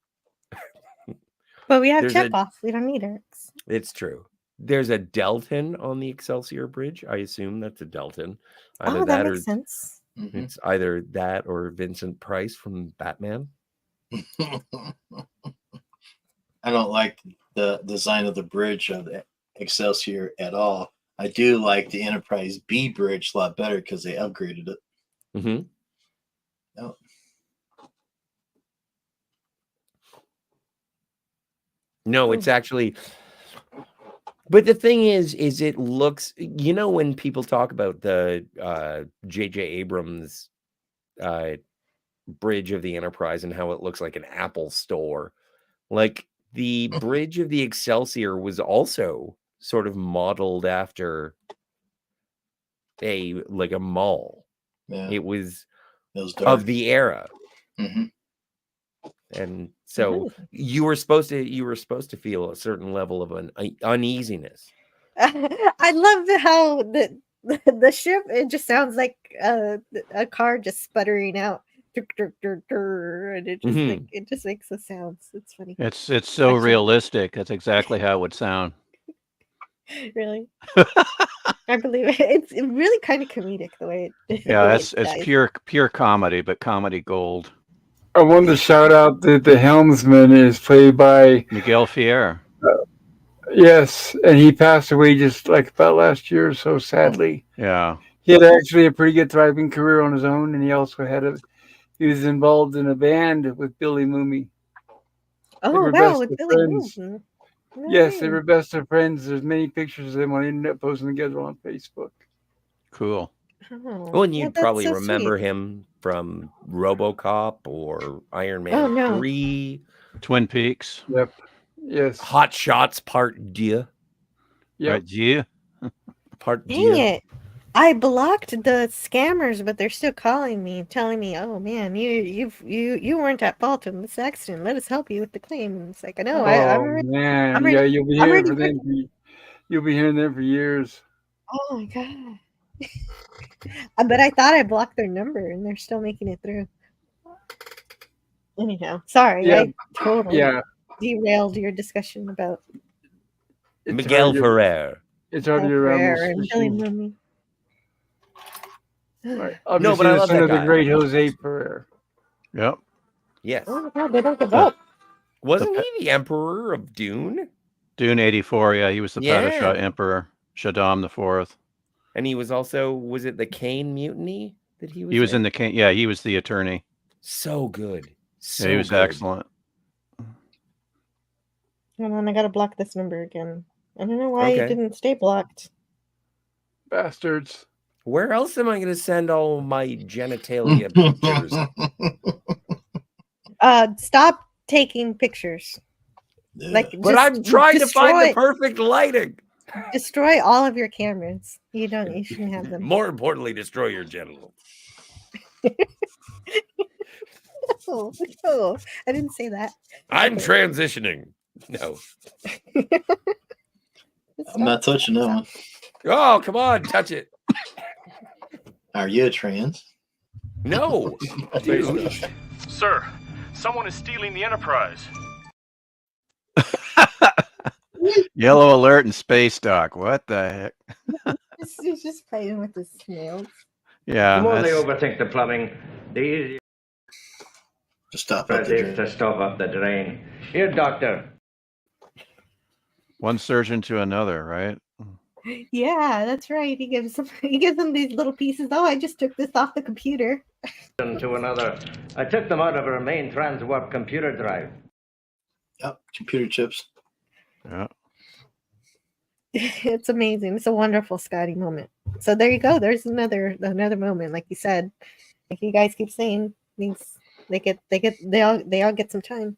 But we have Chekhov. We don't need Eric's. It's true. There's a Delton on the Excelsior Bridge. I assume that's a Delton. Either that makes sense. It's either that or Vincent Price from Batman. I don't like the design of the bridge of the Excelsior at all. I do like the Enterprise B bridge a lot better because they upgraded it. Mm-hmm. Oh. No, it's actually But the thing is it looks, when people talk about the J.J. Abrams bridge of the Enterprise and how it looks like an Apple store, like the bridge of the Excelsior was also sort of modeled after a mall. Yeah. It was dark. of the era. Mm-hmm. And so you were supposed to feel a certain level of uneasiness. I love how the ship, it just sounds like a car just sputtering out, and it just it just makes the sounds. It's funny. It's so realistic. That's exactly how it would sound. Really, I believe it. It's really kind of comedic the way it. Yeah, it's pure comedy, but comedy gold. I wanted to shout out that the helmsman is played by Miguel Fier. Yes, and he passed away just like about last year or so, sadly. Yeah. He had actually a pretty good thriving career on his own, and he also he was involved in a band with Billy Mooney. Oh, wow, with Billy Mooney. Yes, they were best of friends. There's many pictures of them on the internet posting together on Facebook. Cool. Oh, Well, and you'd probably remember him from RoboCop or Iron Man 3. Twin Peaks. Yep. Yes. Hot Shots Part 2. Yep. Part 2. Part 2. Dang it. I blocked the scammers, but they're still calling me, telling me, "Oh man, you weren't at fault in this accident. Let us help you with the claim." And it's like, I know. Man, yeah, you'll be hearing from them. You'll be hearing them for years. Oh my god! But I thought I blocked their number, and they're still making it through. Anyhow, sorry, Yeah. I totally derailed your discussion about Miguel Ferrer. It's hard to get around and this. Billy Mooney. Right. No, but I love that guy. The great Jose Ferrer. Yep. Yes. Oh my god, they don't give up. Wasn't he the Emperor of Dune? Dune 84, yeah, he was the Padishah Emperor, Shaddam IV. And he was also, was it the Kane Mutiny that he was He was in the Kane, yeah, he was the attorney. So good. Yeah, he was excellent. Hold on, I gotta block this number again. I don't know why it didn't stay blocked. Bastards. Where else am I going to send all my genitalia pictures? Stop taking pictures. But I'm trying to find the perfect lighting. Destroy all of your cameras. You shouldn't have them. More importantly, destroy your genitals. No, I didn't say that. I'm transitioning. No. I'm not touching that one. Oh, come on, touch it. Are you a trans? No. Sir, someone is stealing the Enterprise. Yellow alert and space dock. What the heck? He's just playing with the snails. Yeah. The more they overthink the plumbing, the easier it is to stop up the drain. Here, doctor. One surgeon to another, right? Yeah, that's right. He gives them these little pieces. Oh, I just took this off the computer. To another. I took them out of our main transwarp computer drive. Yep, computer chips. Yeah. It's amazing. It's a wonderful Scotty moment. So there you go. There's another moment, like you said. Like you guys keep saying, they all get some time.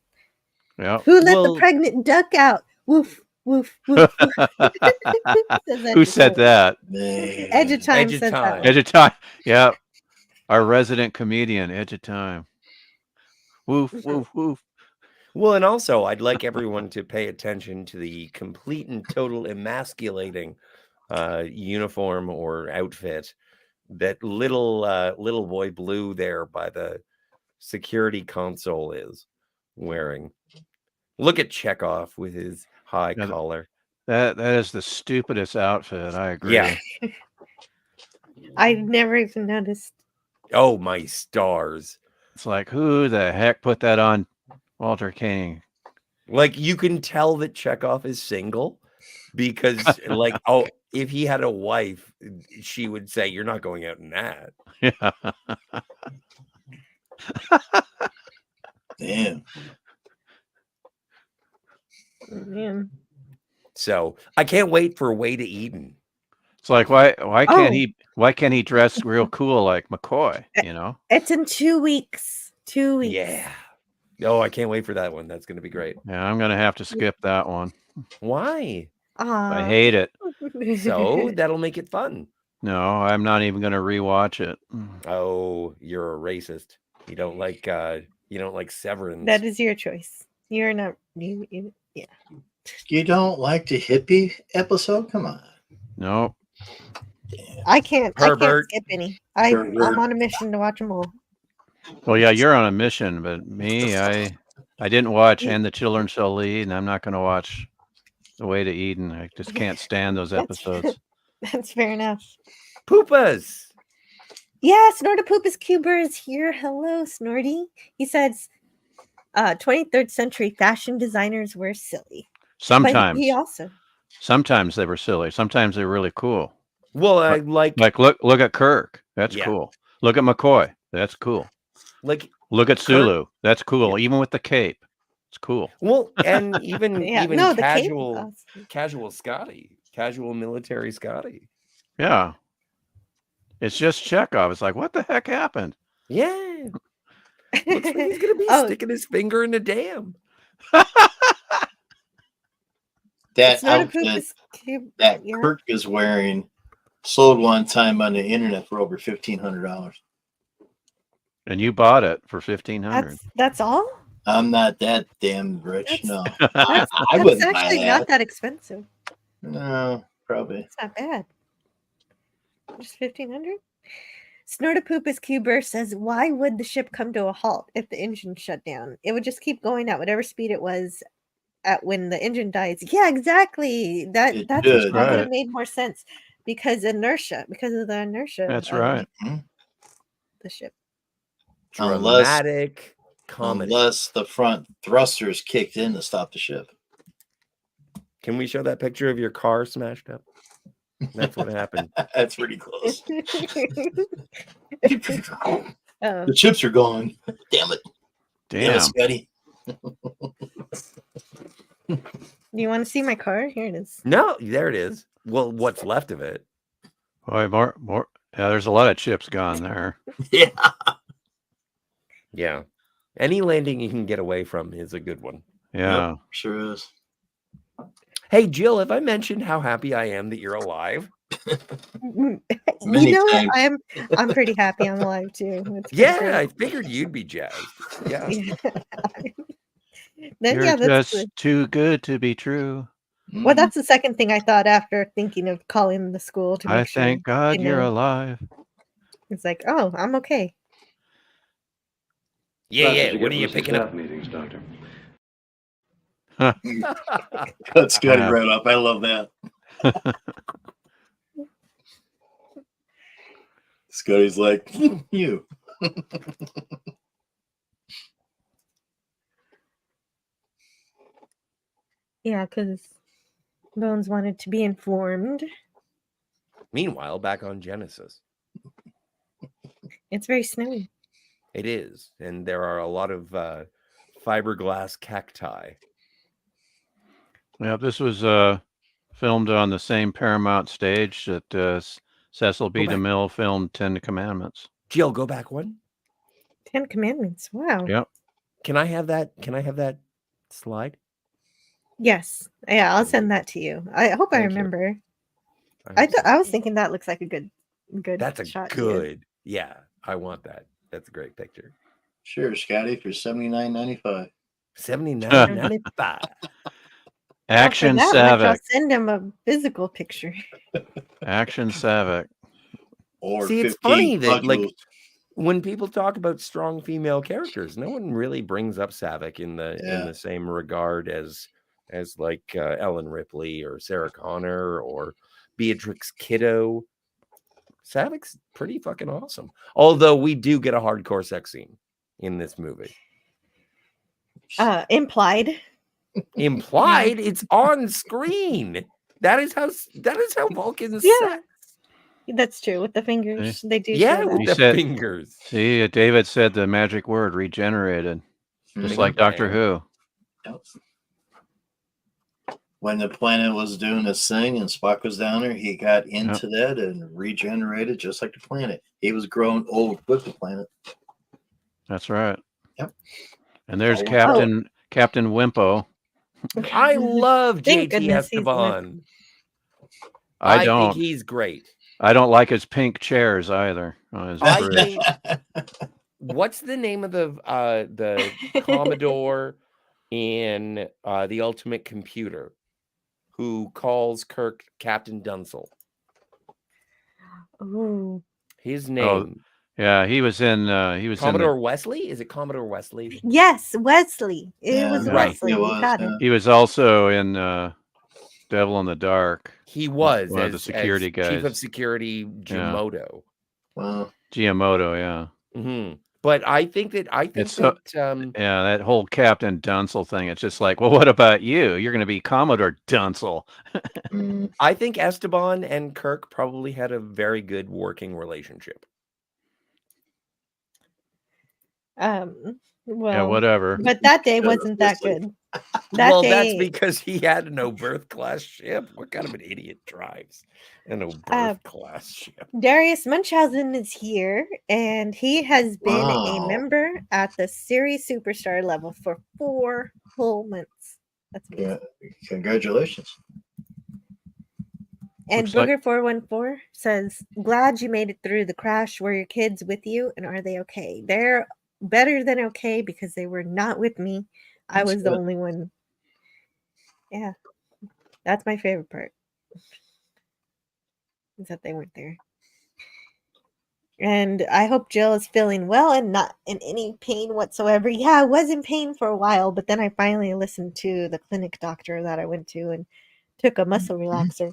Yeah. Who let the pregnant duck out? Woof. Woof, woof, woof. Who said that? Edge of Time said that. Edge of Time. Yeah. Our resident comedian, Edge of Time. Woof, woof, woof. Well, and also, I'd like everyone to pay attention to the complete and total emasculating uniform or outfit that little boy blue there by the security console is wearing. Look at Chekhov with his high collar. That is the stupidest outfit. I agree. Yeah. I never even noticed. Oh, my stars. It's like, who the heck put that on Walter King? Like, you can tell that Chekhov is single because, like, oh, if he had a wife, she would say, "You're not going out in that." Yeah. Damn. Man. So I can't wait for Way to Eden. It's like why can't Oh. why can't he dress real cool like McCoy? You know? It's in 2 weeks. 2 weeks. Yeah. Oh, I can't wait for that one. That's going to be great. Yeah, I'm gonna have to skip that one. Why? I hate it. So that'll make it fun. No, I'm not even gonna rewatch it. Oh, you're a racist. You don't like Severance. That is your choice. You're not. Yeah. You don't like the hippie episode? Come on. No. I can't Herbert. skip any. I'm on a mission to watch them all. Well, yeah, you're on a mission, but me, I didn't watch And the Children Shall Lead, and I'm not going to watch The Way to Eden. I just can't stand those episodes. That's fair enough. Poopas. Yeah, Snorty Poopas Cuber is here. Hello, Snorty. He says, 23rd century fashion designers were silly. Sometimes. But he also. Sometimes they were silly. Sometimes they were really cool. Well, I like look at Kirk. That's cool. Look at McCoy. That's cool. Look at Sulu. That's cool. Even with the cape, it's cool. Well, and even the casual Scotty, casual military Scotty. Yeah. It's just Chekhov. It's like, what the heck happened? Yeah. Looks like he's gonna be sticking his finger in a dam. That outfit that Kirk is wearing sold one time on the internet for over $1,500. And you bought it for $1,500. That's all? I'm not that damn rich. No, I wouldn't It's buy actually that. not that expensive. No, probably. It's not bad. Just 1,500. Snortapoopas Cuber says, "Why would the ship come to a halt if the engine shut down? It would just keep going at whatever speed it was at when the engine dies." Yeah, exactly. That would have made more sense because of the inertia. That's right. The ship. Dramatic comedy. Unless the front thrusters kicked in to stop the ship. Can we show that picture of your car smashed up? That's what happened. That's pretty close. Oh. The chips are gone. Damn it. Damn. Scotty. Do you want to see my car? Here it is. No, there it is. Well, what's left of it? Boy, more. Yeah, there's a lot of chips gone there. Yeah. Yeah. Any landing you can get away from is a good one. Yeah. Yep, sure is. Hey, Jill, have I mentioned how happy I am that you're alive? You know what? I'm pretty happy I'm alive too. It's Yeah, great. I figured you'd be jazzed. Yeah. Then, You're yeah, that's just too good to be true. well, that's the second thing I thought after thinking of calling the school to make I sure. thank God they you're know. alive. It's like, oh, I'm okay. Yeah. What are you picking up? Meetings, Doctor. Cut Scotty right up. I love that. Scotty's like, you. Yeah, because Bones wanted to be informed. Meanwhile, back on Genesis. It's very snowy. It is. And there are a lot of fiberglass cacti. Yeah, this was filmed on the same Paramount stage that Cecil B. DeMille filmed 10 Commandments. Jill, go back one. 10 Commandments. Wow. Yep. Can I have that? Can I have that slide? Yes. Yeah, I'll send that to you. I hope I Thank you. remember. I was thinking that looks like a good That's a shot. good. Yeah, I want that. That's a great picture. Sure, Scotty, for $79.95. $79.95. Action After that much, I'll Savic. send him a physical picture. Action Savic. Or See, it's 15 funny that like modules. when people talk about strong female characters, no one really brings up Savick in the same regard as like Ellen Ripley or Sarah Connor or Beatrix Kiddo. Savick's pretty fucking awesome. Although we do get a hardcore sex scene in this movie. Implied. Implied, it's on screen. That is how Vulcans sex. That's true. With the fingers, they do. Yeah, show with that. the fingers. See, David said the magic word regenerated, just like Doctor Who. when the planet was doing its thing and Spock was down there, he got into that and regenerated just like the planet. He was growing old with the planet. That's right. Yep. And there's Oh. Captain Wimpo. I love Thank JT goodness he's Esteban. I think don't. he's great. I don't like his pink chairs either on his I bridge. think. What's the name of the Commodore in the Ultimate Computer who calls Kirk Captain Dunsel? Ooh. His name. Yeah, he was in Commodore Wesley? Is it Commodore Wesley? Yes, Wesley. It was right. Wesley. You got it. He was also in Devil in the Dark. He was one of the security as guys. Chief of Security Giamoto. Wow. Giamoto, yeah. Mm-hmm. But I think that yeah, that whole Captain Dunsel thing. It's just like, well, what about you? You're going to be Commodore Dunsel. I think Esteban and Kirk probably had a very good working relationship. Well, yeah, whatever. But that day wasn't that good. That day, that's because he had no birth class ship. What kind of an idiot drives a no birth class ship? Darius Munchausen is here, and he has been a Wow. member at the series superstar level for 4 whole months. That's amazing. Yeah. Congratulations. And Looks like- Booger414 says, glad you made it through the crash. Were your kids with you, and are they okay? They're better than okay because they were not with me. I was the only one. Yeah. That's my favorite part. Is that they weren't there. And I hope Jill is feeling well and not in any pain whatsoever. Yeah, I was in pain for a while, but then I finally listened to the clinic doctor that I went to and took a muscle relaxer.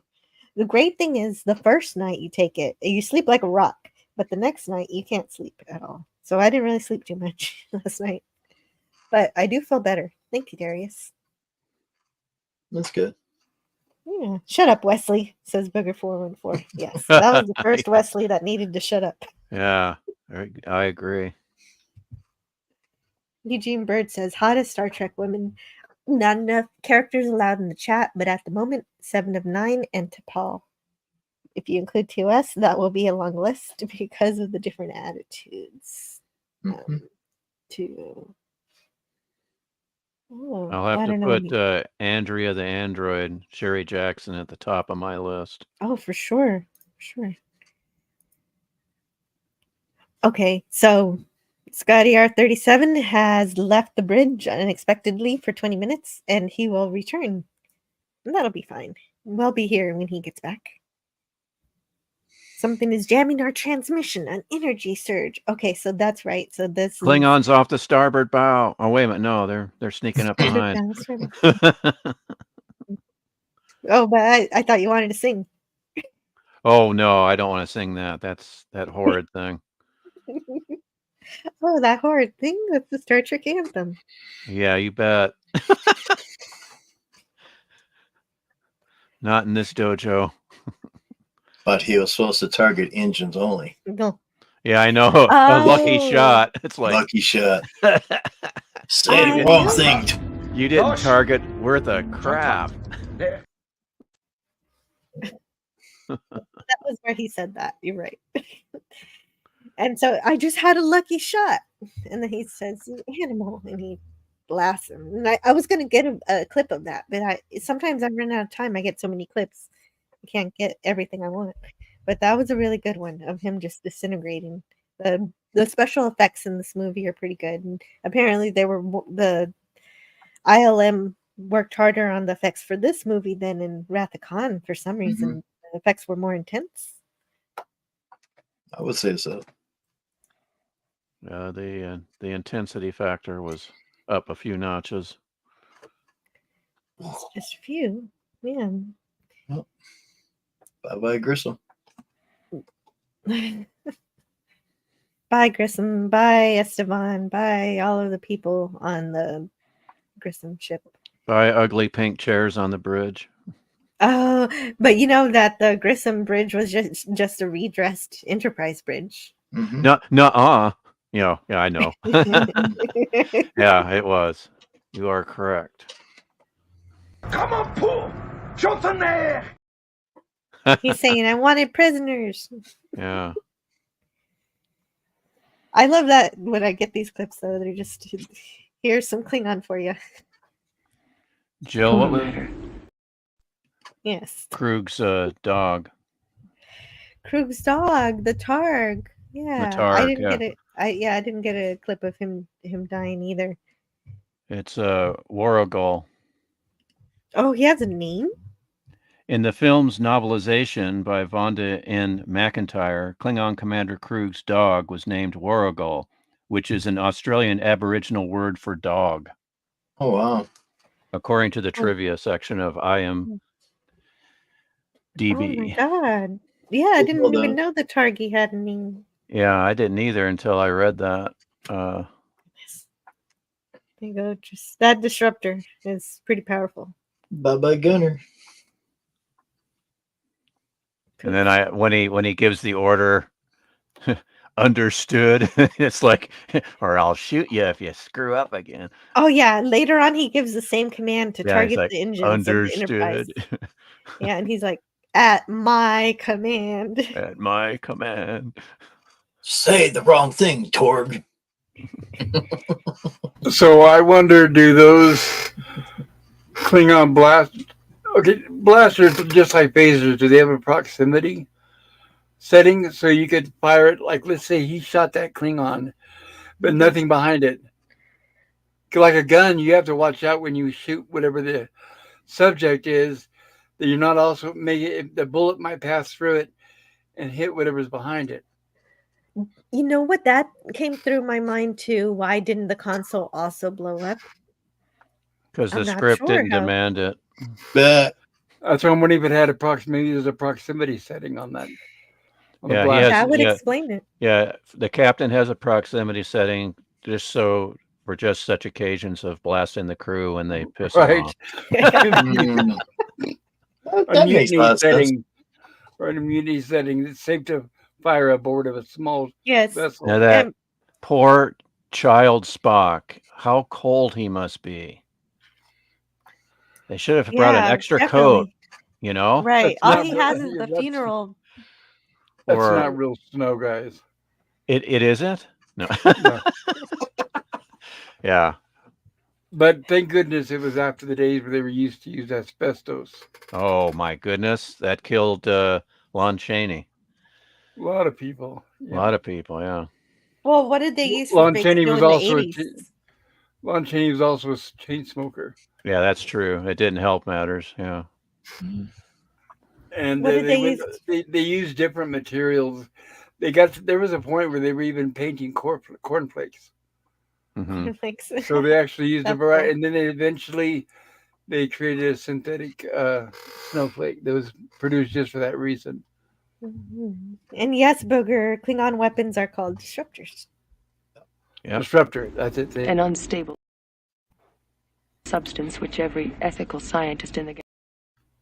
The great thing is the first night you take it, you sleep like a rock, but the next night you can't sleep at all. So I didn't really sleep too much last night. But I do feel better. Thank you, Darius. That's good. Yeah. Shut up, Wesley, says Booger414. Yes, that was the first Wesley that needed to shut up. Yeah, I agree. Eugene Bird says, hottest Star Trek women. Not enough characters allowed in the chat, but at the moment, 7 of 9 and T'Pol. If you include TOS, that will be a long list because of the different attitudes. I'll have to put Andrea the Android, Sherry Jackson at the top of my list. Oh, for sure. Sure. Okay, so Scotty R37 has left the bridge unexpectedly for 20 minutes, and he will return. And that'll be fine. We'll be here when he gets back. Something is jamming our transmission, an energy surge. Okay, so that's right. So this Klingons off the starboard bow. Oh, wait a minute. No, they're sneaking up behind. Oh, but I thought you wanted to sing. Oh, no, I don't want to sing that. That's that horrid thing. Oh, that horrid thing? That's the Star Trek anthem. Yeah, you bet. Not in this dojo. But he was supposed to target engines only. No. Yeah, I know. A lucky shot. It's like lucky shot. Say the wrong thing. You didn't target worth a crap. That was where he said that. You're right. And so I just had a lucky shot. And then he says, animal. And he blasts him. And I was going to get a clip of that. But sometimes I run out of time. I get so many clips. I can't get everything I want. But that was a really good one of him just disintegrating. The special effects in this movie are pretty good. And apparently the ILM worked harder on the effects for this movie than in Wrath of Khan for some reason. Mm-hmm. The effects were more intense. I would say so. The intensity factor was up a few notches. It's just a few. Yeah. Well, bye-bye, Grissom. Bye, Grissom. Bye, Esteban. Bye, all of the people on the Grissom ship. Bye, ugly pink chairs on the bridge. Oh, but you know that the Grissom bridge was just a redressed Enterprise bridge. Mm-hmm. Yeah, I know. Yeah, it was. You are correct. Come on, pull! Johnson there! He's saying, I wanted prisoners. Yeah. I love that when I get these clips, though. They're just, here's some Klingon for you. Jill, what was Yes. Krug's dog? Krug's dog, the Targ. Yeah. I Targ, didn't yeah. get it. I didn't get a clip of him dying either. It's Warrigal. Oh, he has a name? In the film's novelization by Vonda N. McIntyre, Klingon Commander Krug's dog was named Warrigal, which is an Australian Aboriginal word for dog. Oh, wow. According to the trivia section of IMDb. Oh my god. Yeah, I didn't even know the Targi had a name. Yeah, I didn't either until I read that. There you go. Just that disruptor is pretty powerful. Bye-bye, Gunner. And then when he gives the order, understood, it's like, or I'll shoot you if you screw up again. Oh yeah, later on he gives the same command to Yeah, he's target like, the engines of the Enterprise. understood. Yeah, and he's like, at my command. At my command. Say the wrong thing, Torg. So I wonder, do those Klingon blasters, just like phasers, do they have a proximity setting so you could fire it? Like, let's say he shot that Klingon, but nothing behind it. Like a gun, you have to watch out when you shoot whatever the subject is, that you're not also making the bullet might pass through it and hit whatever's behind it. You know what? That came through my mind too. Why didn't the console also blow up? Because the I'm not script sure didn't how. demand it. But That's why I'm wondering if it had maybe there's a proximity setting on that. On the Yeah, he blaster. has. That would Yeah, explain it. yeah, the captain has a proximity setting just so for just such occasions of blasting the crew when they piss him Right. off. that A makes a mutiny lot of sense. setting, or in a mutiny setting, it's safe to fire aboard of a small Yes. vessel. Now that poor child Spock, how cold he must be. They should have brought an Yeah, extra coat, definitely. you know? Right. That's All not he real- has is yeah, the that's- funeral. That's Or- not real snow, guys. It isn't? No. No. Yeah. But thank goodness it was after the days where they were used to use asbestos. Oh my goodness, that killed Lon Chaney. A lot of people. A lot of people, yeah. Well, what did they use for Lon fake Chaney snow was in the also 80s? Lon Chaney was also a chain smoker. Yeah, that's true. It didn't help matters. Yeah. And What did they use? they used different materials. There was a point where they were even painting cornflakes. Hmm. So they actually used a That's variety, cool. and then they created a synthetic snowflake that was produced just for that reason. Mhm. And yes, Booger, Klingon weapons are called disruptors. Yep. Disruptor. That's it. An unstable substance which every ethical scientist in the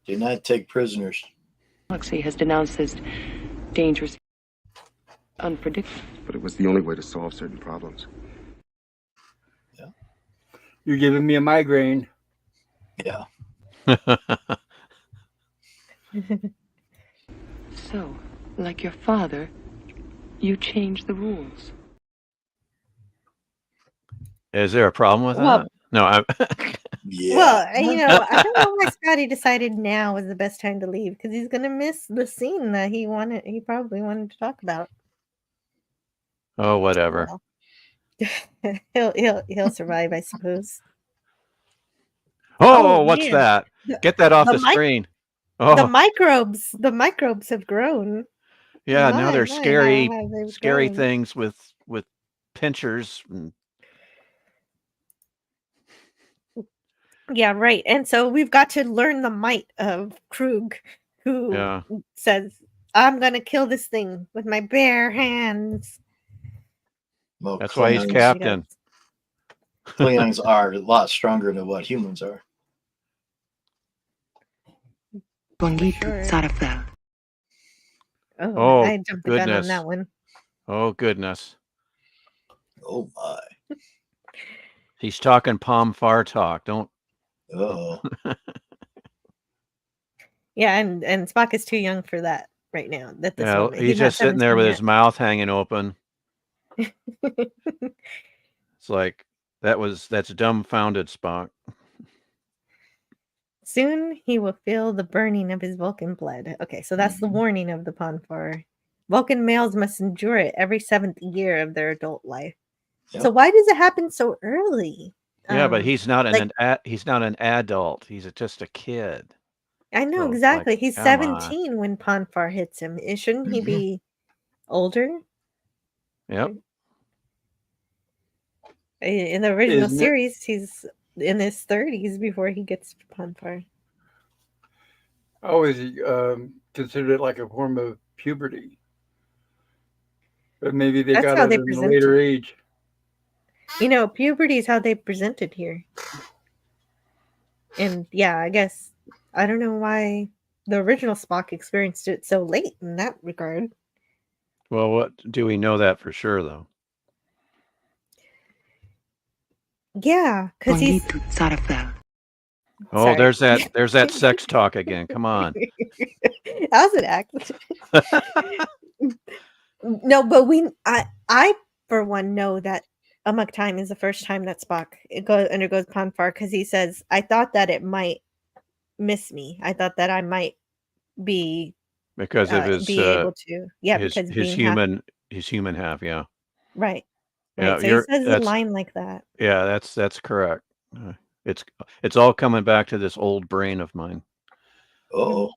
Do not take prisoners. galaxy has denounced as dangerous, unpredictable. But it was the only way to solve certain problems. You're giving me a migraine. Yeah. So, like your father, you changed the rules. Is there a problem with Well- that? No, I'm Yeah. Well, I don't know why Scotty decided now was the best time to leave because he's gonna miss the scene that he probably wanted to talk about. oh whatever. Well, he'll survive, I suppose. Oh, Oh, what's man. that? The- Get that off the the mic- screen. The Oh, microbes have grown. yeah, My, now they're my, how scary have they scary grown. things with pinchers and Yeah, right. And so we've got to learn the might of Krug, who yeah. says, I'm gonna kill this thing with my bare hands. Well, That's why he's Klingons- captain. Klingons are a lot stronger than what humans are. Zarafel. Oh, I jumped the gun on goodness. that one. Oh goodness. Oh my. He's talking Palm Far talk. Don't Oh. Yeah, and Spock is too young for that right now. At this Yeah, moment, he's not just sitting there 17 with yet. his mouth hanging open. It's like that's dumbfounded Spock. Soon he will feel the burning of his Vulcan blood. Okay, so that's the warning of the Ponfar. Vulcan males must endure it every 7th year of their adult life. Yep. So why does it happen so early? Yeah, but he's not like he's not an adult. He's just a kid. I know So, exactly. like, He's come on. 17 when Ponfar hits him. Shouldn't he be older? Yep. In the original Isn't it? series, he's in his 30s before he gets to Ponfar. I always considered it like a form of puberty. But maybe they That's got how it they in a present later it. age. You know, puberty is how they present it here. And yeah, I guess I don't know why the original Spock experienced it so late in that regard. Well, what do we know that for sure though? Yeah, because he's Oh, Sorry. there's that sex talk again. Come on. That was an act. No, but I for one know that Amok Time is the first time that Spock undergoes Ponfar because he says, "I thought that it might miss me. I thought that I might be Because of his be able to, yeah, his because being half human half, yeah. right, Yeah, right." So he says a line like that. Yeah, that's correct. It's all coming back to this old brain of mine. Oh.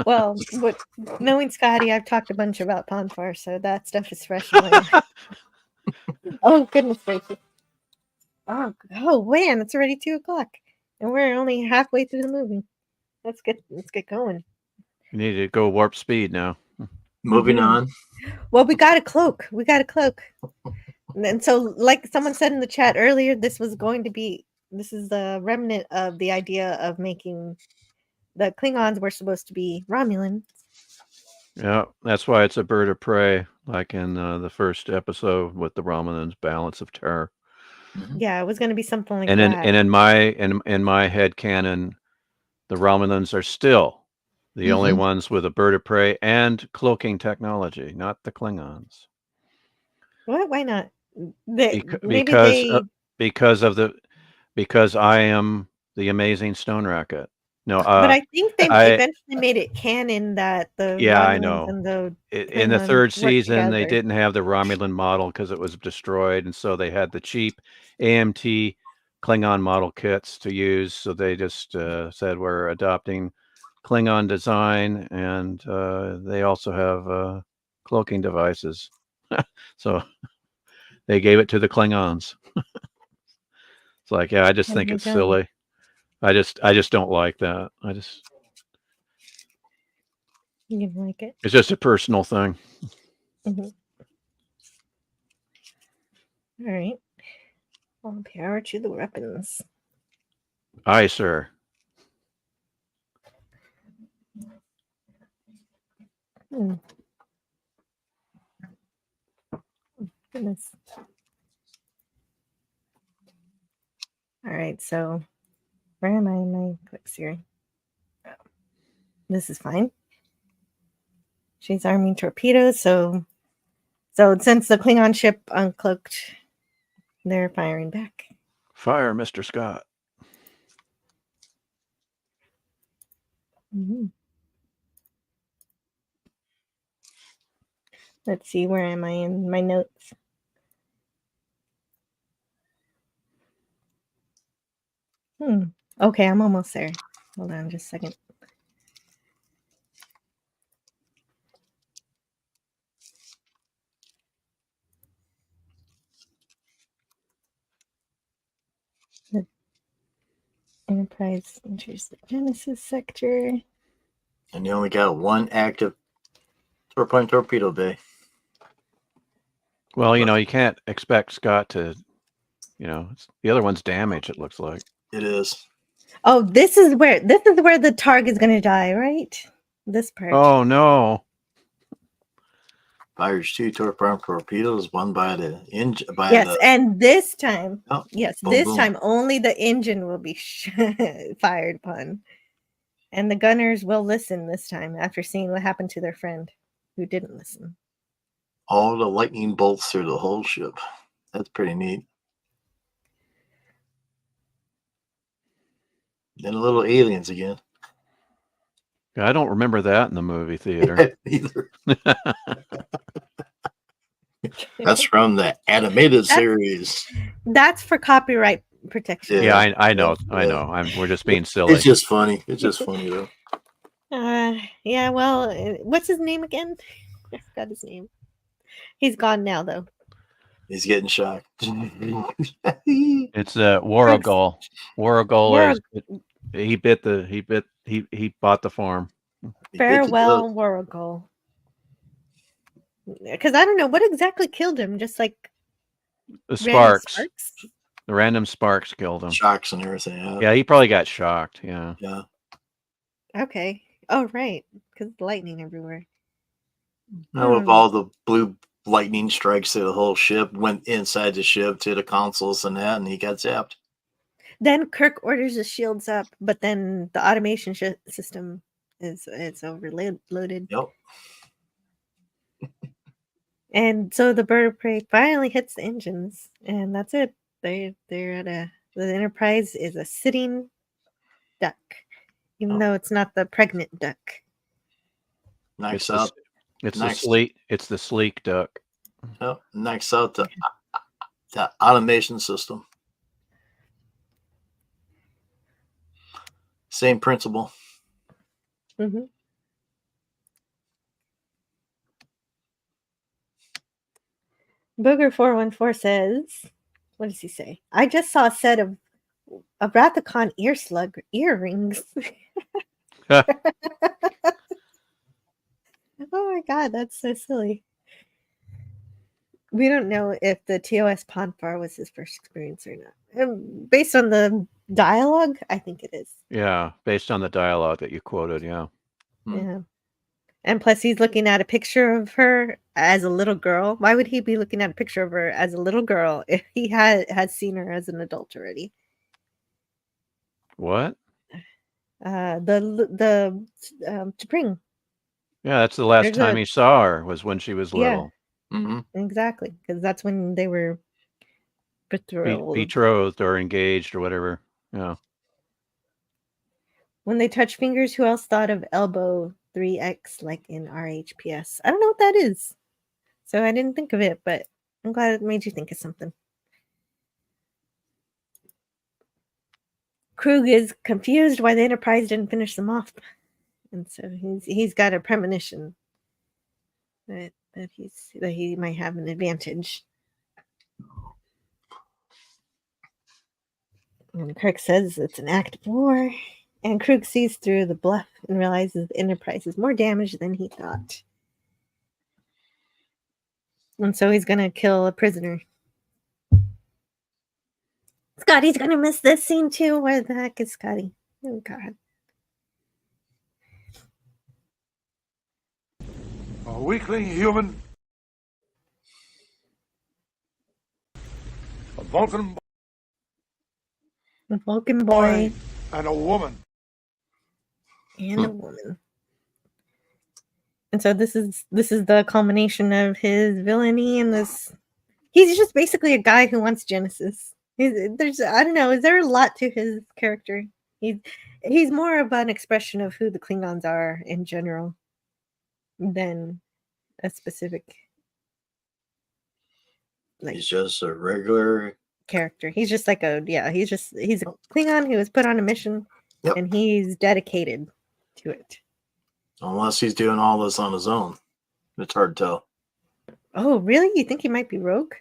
Well, knowing Scotty, I've talked a bunch about Ponfar, so that stuff is fresh in my mind. Oh goodness gracious! Oh man, it's already 2:00, and we're only halfway through the movie. Let's get going. You need to go warp speed now. Moving on. Well, we got a cloak. And so, like someone said in the chat earlier, this is the remnant of the idea of making the Klingons were supposed to be Romulans. Yeah, that's why it's a bird of prey, like in the first episode with the Romulans' Balance of Terror. Yeah, it was going to be something like And that. in my head canon, the Romulans are still the only ones with a bird of prey and cloaking technology, not the Klingons. What? Why not? Because I am the amazing Stone Racket. No, but I think they eventually made it canon that the yeah, I Romulans know. and the In the Klingons third worked season, they together. didn't have the Romulan model because it was destroyed, and so they had the cheap AMT Klingon model kits to use. So they just said we're adopting Klingon design, and they also have cloaking devices. So they gave it to the Klingons. It's like, yeah, I just think it's silly. I just don't like that. You didn't like it? It's just a personal thing. All right. All power to the weapons. Aye, sir. Goodness. All right, so where am I in my clicks here? Oh, this is fine. She's arming torpedoes, so since the Klingon ship uncloaked, they're firing back. Fire, Mr. Scott. Let's see, where am I in my notes? Okay, I'm almost there. Hold on just a second. The Enterprise enters the Genesis sector. And you only got one active torpedo bay. Well, you can't expect Scott to, the other one's damaged, it looks like. It is. Oh, this is where the Targ is going to die, right? This part. Oh, no. Fires 2 torpedoes, one by the engine. Yes, and this time, boom, this boom. time only the engine will be fired upon. And the gunners will listen this time after seeing what happened to their friend who didn't listen. All the lightning bolts through the whole ship. That's pretty neat. And the little aliens again. Yeah, I don't remember that in the movie theater. Either. That's from the animated series. That's for copyright protection. Yeah, I know. We're just being silly. It's just funny. It's just funny though. Yeah, well, what's his name again? I forgot his name. He's gone now, though. He's getting shocked. It's Warrigal. Warrigal is he bought the farm. Farewell, Warrigal. Because I don't know what exactly killed him. Just like The sparks. The random sparks killed him. Shocks and everything. Yeah, he probably got shocked. Yeah. Yeah. Okay. Oh, right. Because lightning everywhere. Now, with all the blue lightning strikes through the whole ship, went inside the ship to the consoles and that, and he got zapped. Then Kirk orders the shields up, but then the automation system it's overloaded. Yep. And so the bird of prey finally hits the engines, and that's it. They're at the Enterprise is a sitting duck, even though it's not the pregnant duck. Knocks out. It's the sleek duck. Yep. Knocks out the automation system. Same principle. Mm-hmm. Booger 414 says, what does he say? I just saw a set of Rathacon ear slug earrings. Oh my god, that's so silly. We don't know if the TOS Ponfar was his first experience or not. Based on the dialogue, I think it is. Yeah, based on the dialogue that you quoted, yeah. Yeah. And plus, he's looking at a picture of her as a little girl. Why would he be looking at a picture of her as a little girl if he had seen her as an adult already? What? The spring. Yeah, that's the last time he saw her was when she was little. Yeah, exactly, because that's when they were betrothed or engaged or whatever. Yeah. When they touch fingers, who else thought of elbow 3X like in RHPS? I don't know what that is. So I didn't think of it, but I'm glad it made you think of something. Krug is confused why the Enterprise didn't finish them off. And so he's got a premonition that he might have an advantage. And Kirk says it's an act of war. And Krug sees through the bluff and realizes the Enterprise is more damaged than he thought. And so he's going to kill a prisoner. Scotty's going to miss this scene too. Where the heck is Scotty? Oh, God. A weakling human. A Vulcan boy. And a woman. And a woman. And so this is the culmination of his villainy and this. He's just basically a guy who wants Genesis. There's I don't know. Is there a lot to his character? He's more of an expression of who the Klingons are in general than a specific. He's just a regular character. He's just like he's a Klingon who was put on a mission, and he's dedicated to it. Unless he's doing all this on his own. It's hard to tell. Oh, really? You think he might be rogue?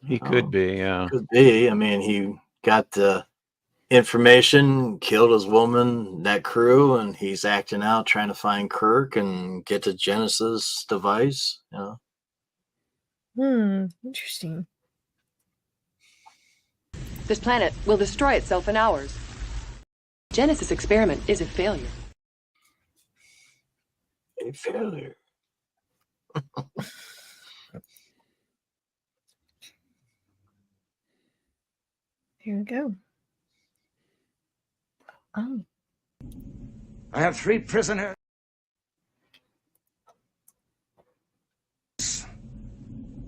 He could be, yeah. Could be. I mean, he got the information, killed his woman, that crew, and he's acting out, trying to find Kirk and get to Genesis device. You know? Interesting. This planet will destroy itself in hours. Genesis experiment is a failure. A failure. Here we go. Oh. I have 3 prisoners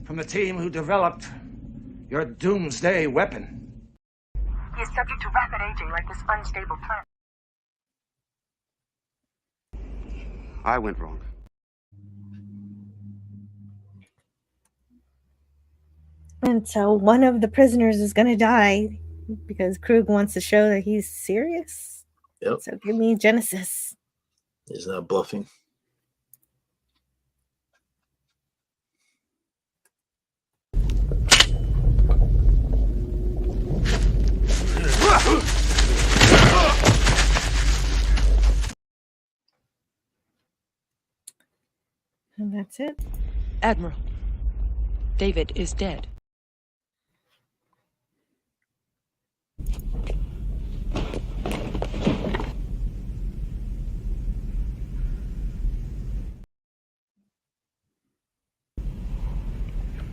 from the team who developed your doomsday weapon. He is subject to rapid aging like this unstable plant. I went wrong. And so one of the prisoners is going to die because Krug wants to show that he's serious. Yep. So give me Genesis. He's not bluffing. And that's it. Admiral, David is dead.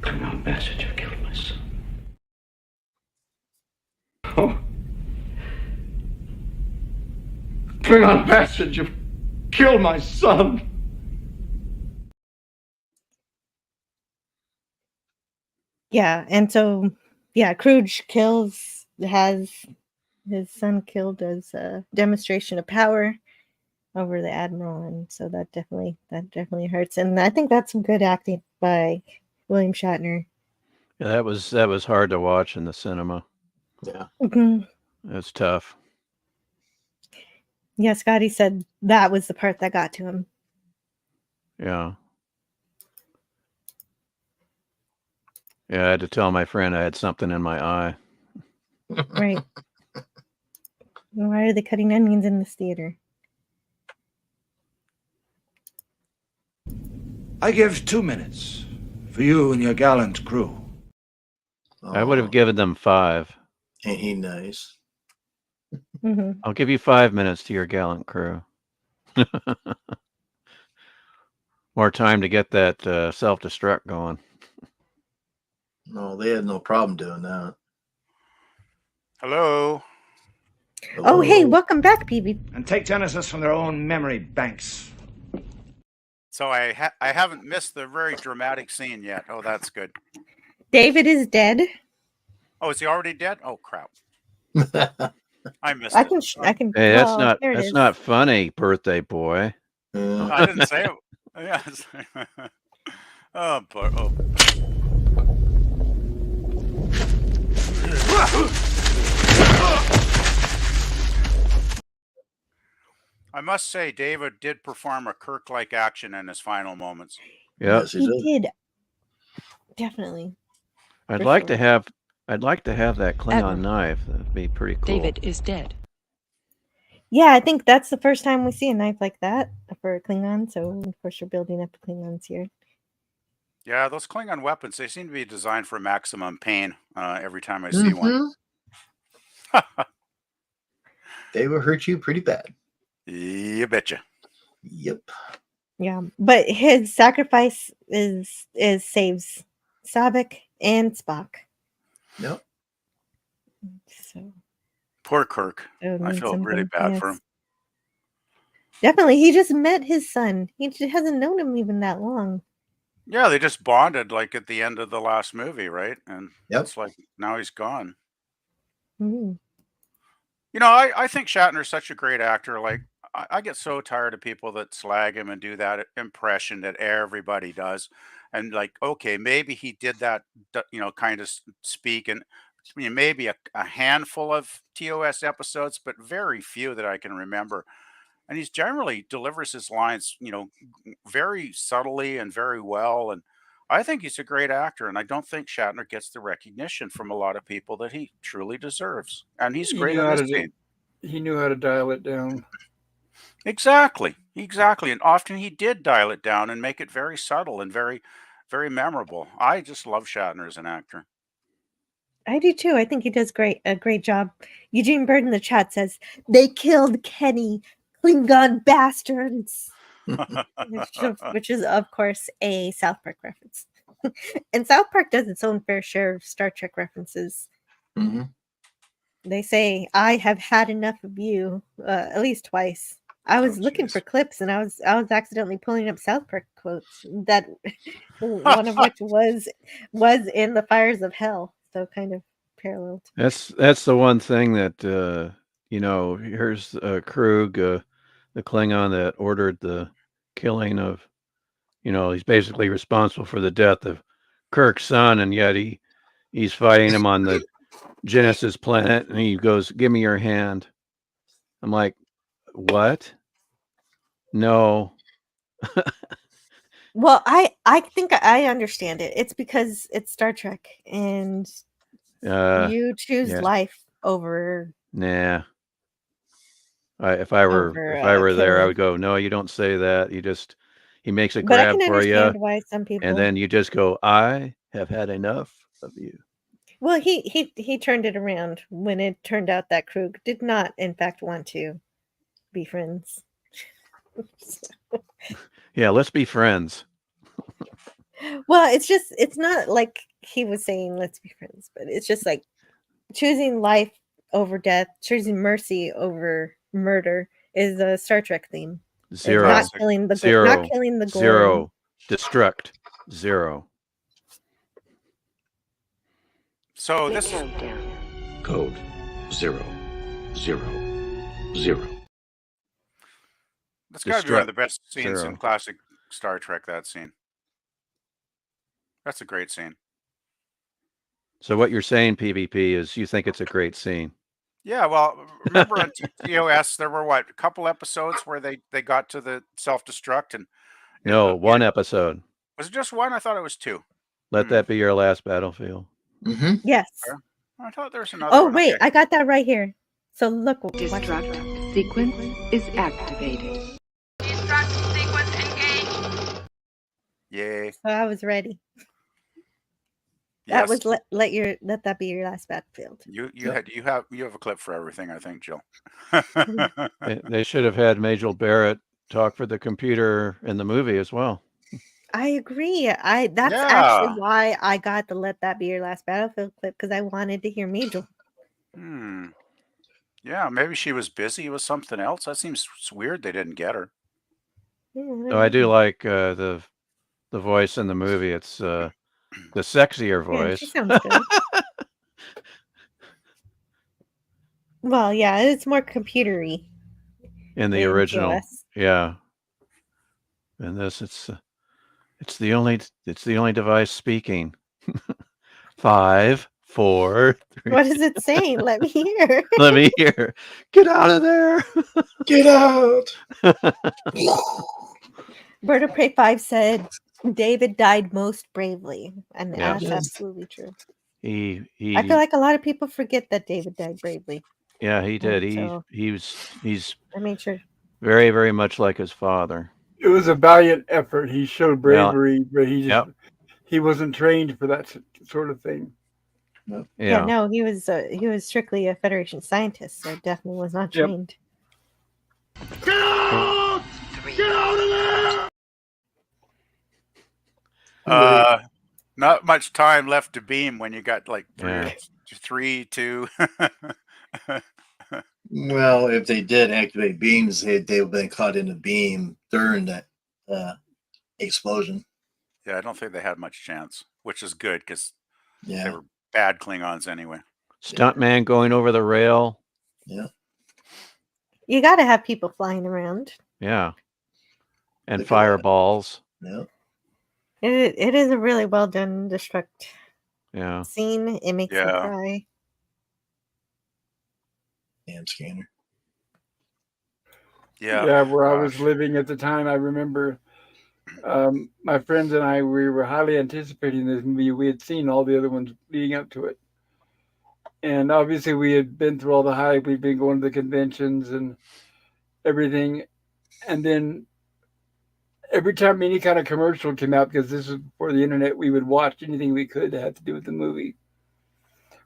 Klingon messenger killed my son. Oh. Klingon messenger killed my son. Yeah, and so Krug has his son killed as a demonstration of power over the admiral, and so that definitely hurts. And I think that's some good acting by William Shatner. Yeah, that was hard to watch in the cinema. Yeah. It's tough. Yeah, Scotty said that was the part that got to him. Yeah. Yeah, I had to tell my friend I had something in my eye. Right. Why are they cutting onions in this theater? I give 2 minutes for you and your gallant crew. I would have given them 5. Ain't he nice? Mm-hmm. I'll give you 5 minutes to your gallant crew. More time to get that self-destruct going. No, they had no problem doing that. Hello. Oh, hey, welcome back, PB. And take Genesis from their own memory banks. So I haven't missed the very dramatic scene yet. Oh, that's good. David is dead. Oh, is he already dead? Oh, crap. I missed I it. can. Hey, well, that's not funny, birthday boy. I didn't say it. Yes. Oh, boy. Oh. I must say, David did perform a Kirk-like action in his final moments. Yeah, Yes, he did. Definitely. I'd For like sure. to have that Klingon Admiral. knife. That'd be pretty cool. David is dead. Yeah, I think that's the first time we see a knife like that for a Klingon. So of course we're building up the Klingons here. Yeah, those Klingon weapons, they seem to be designed for maximum pain every time I see one. They will hurt you pretty bad. You betcha. Yep. Yeah, but his sacrifice saves Saavik and Spock. Yep. So Poor Kirk. it I means feel really something, bad yes. for him. Definitely, he just met his son. He hasn't known him even that long. Yeah, they just bonded like at the end of the last movie, right? And Yep. it's like now he's gone. Mm. You know, I think Shatner's such a great actor. Like, I get so tired of people that slag him and do that impression that everybody does. And like, okay, maybe he did that, kind of speak. And I mean, maybe a handful of TOS episodes, but very few that I can remember. And he's generally delivers his lines, very subtly and very well. And I think he's a great actor. And I don't think Shatner gets the recognition from a lot of people that he truly deserves. And he's He great knew in how this to scene. He knew how to dial it down. Exactly. And often he did dial it down and make it very subtle and very, very memorable. I just love Shatner as an actor. I do too. I think he does a great job. Eugene Bird in the chat says they killed Kenny, Klingon bastards, which is of course a South Park reference. And South Park does its own fair share of Star Trek references. Mm-hmm. They say, "I have had enough of you," at least twice. I was looking for clips, and I was accidentally pulling up South Park quotes that one of which was in the Fires of Hell, so kind of parallel. That's the one thing that here's Krug, the Klingon that ordered the killing of, he's basically responsible for the death of Kirk's son, and yet he's fighting him on the Genesis planet, and he goes, "Give me your hand." I'm like, what? No. Well, I think I understand it. It's because it's Star Trek, and you choose yes. life over. Nah. If I were there, I would go, "No, you don't say that. He makes a But I grab can for you, understand why some people. and then you just go, I have had enough of you." Well, he turned it around when it turned out that Krug did not, in fact, want to be friends. Yeah, let's be friends. Well, it's not like he was saying let's be friends, but it's just like choosing life over death, choosing mercy over murder is a Star Trek theme. Zero. Not killing the Zero. Gorn. Zero. Destruct. Zero. So this is Code 0, 0, 0. That's got to be one of the Destruct. best scenes Zero. in classic Star Trek. That scene. That's a great scene. So what you're saying, PvP, is you think it's a great scene. Yeah, well, remember on TOS there were a couple episodes where they got to the self-destruct and No, one episode. Was it just one? I thought it was two. Let that be your last battlefield. Mm-hmm. Yes. I thought there was another Oh one. wait, Okay. I got that right here. So look. Destruct sequence is activated. Destruct sequence engaged. Yay. So I was ready. Yes. That was let that be your last battlefield. You have a clip for everything, I think, Jill. They should have had Majel Barrett talk for the computer in the movie as well. I agree. That's actually why I got the "Let That Be Your Last Battlefield" clip, because I wanted to hear Majel. Yeah, maybe she was busy with something else. That seems weird. They didn't get her. So I do like the voice in the movie. It's the sexier voice. Yeah, she sounds good. Well, yeah, it's more computery in the original. TOS. Yeah. And this, it's the only device speaking. 5, 4, 3. What is it saying? Let me hear. Let me hear. Get out of there. Get out. Bird of Prey 5 said David died most bravely, and Yeah. that's absolutely true. He I feel like a lot of people forget that David died bravely. Yeah, he did. So He's I made sure. very, very much like his father. It was a valiant effort. He showed bravery, but he wasn't trained for that sort of thing. Yeah, no, he was strictly a Federation scientist, so definitely was not trained. Get out! Get out of there! Not much time left to beam when you got like 3, 2. Well, if they did activate beams, they'd have been caught in a beam during that explosion. Yeah, I don't think they had much chance, which is good because they were bad Klingons anyway. Stuntman going over the rail. Yeah. You got to have people flying around. Yeah. And fireballs. Yeah. It is a really well done destruct scene. It makes you cry. And scanner. Yeah, where I was living at the time, I remember my friends and I, we were highly anticipating this movie. We had seen all the other ones leading up to it. And obviously we had been through all the hype. We'd been going to the conventions and everything. And then every time any kind of commercial came out, because this was before the internet, we would watch anything we could that had to do with the movie.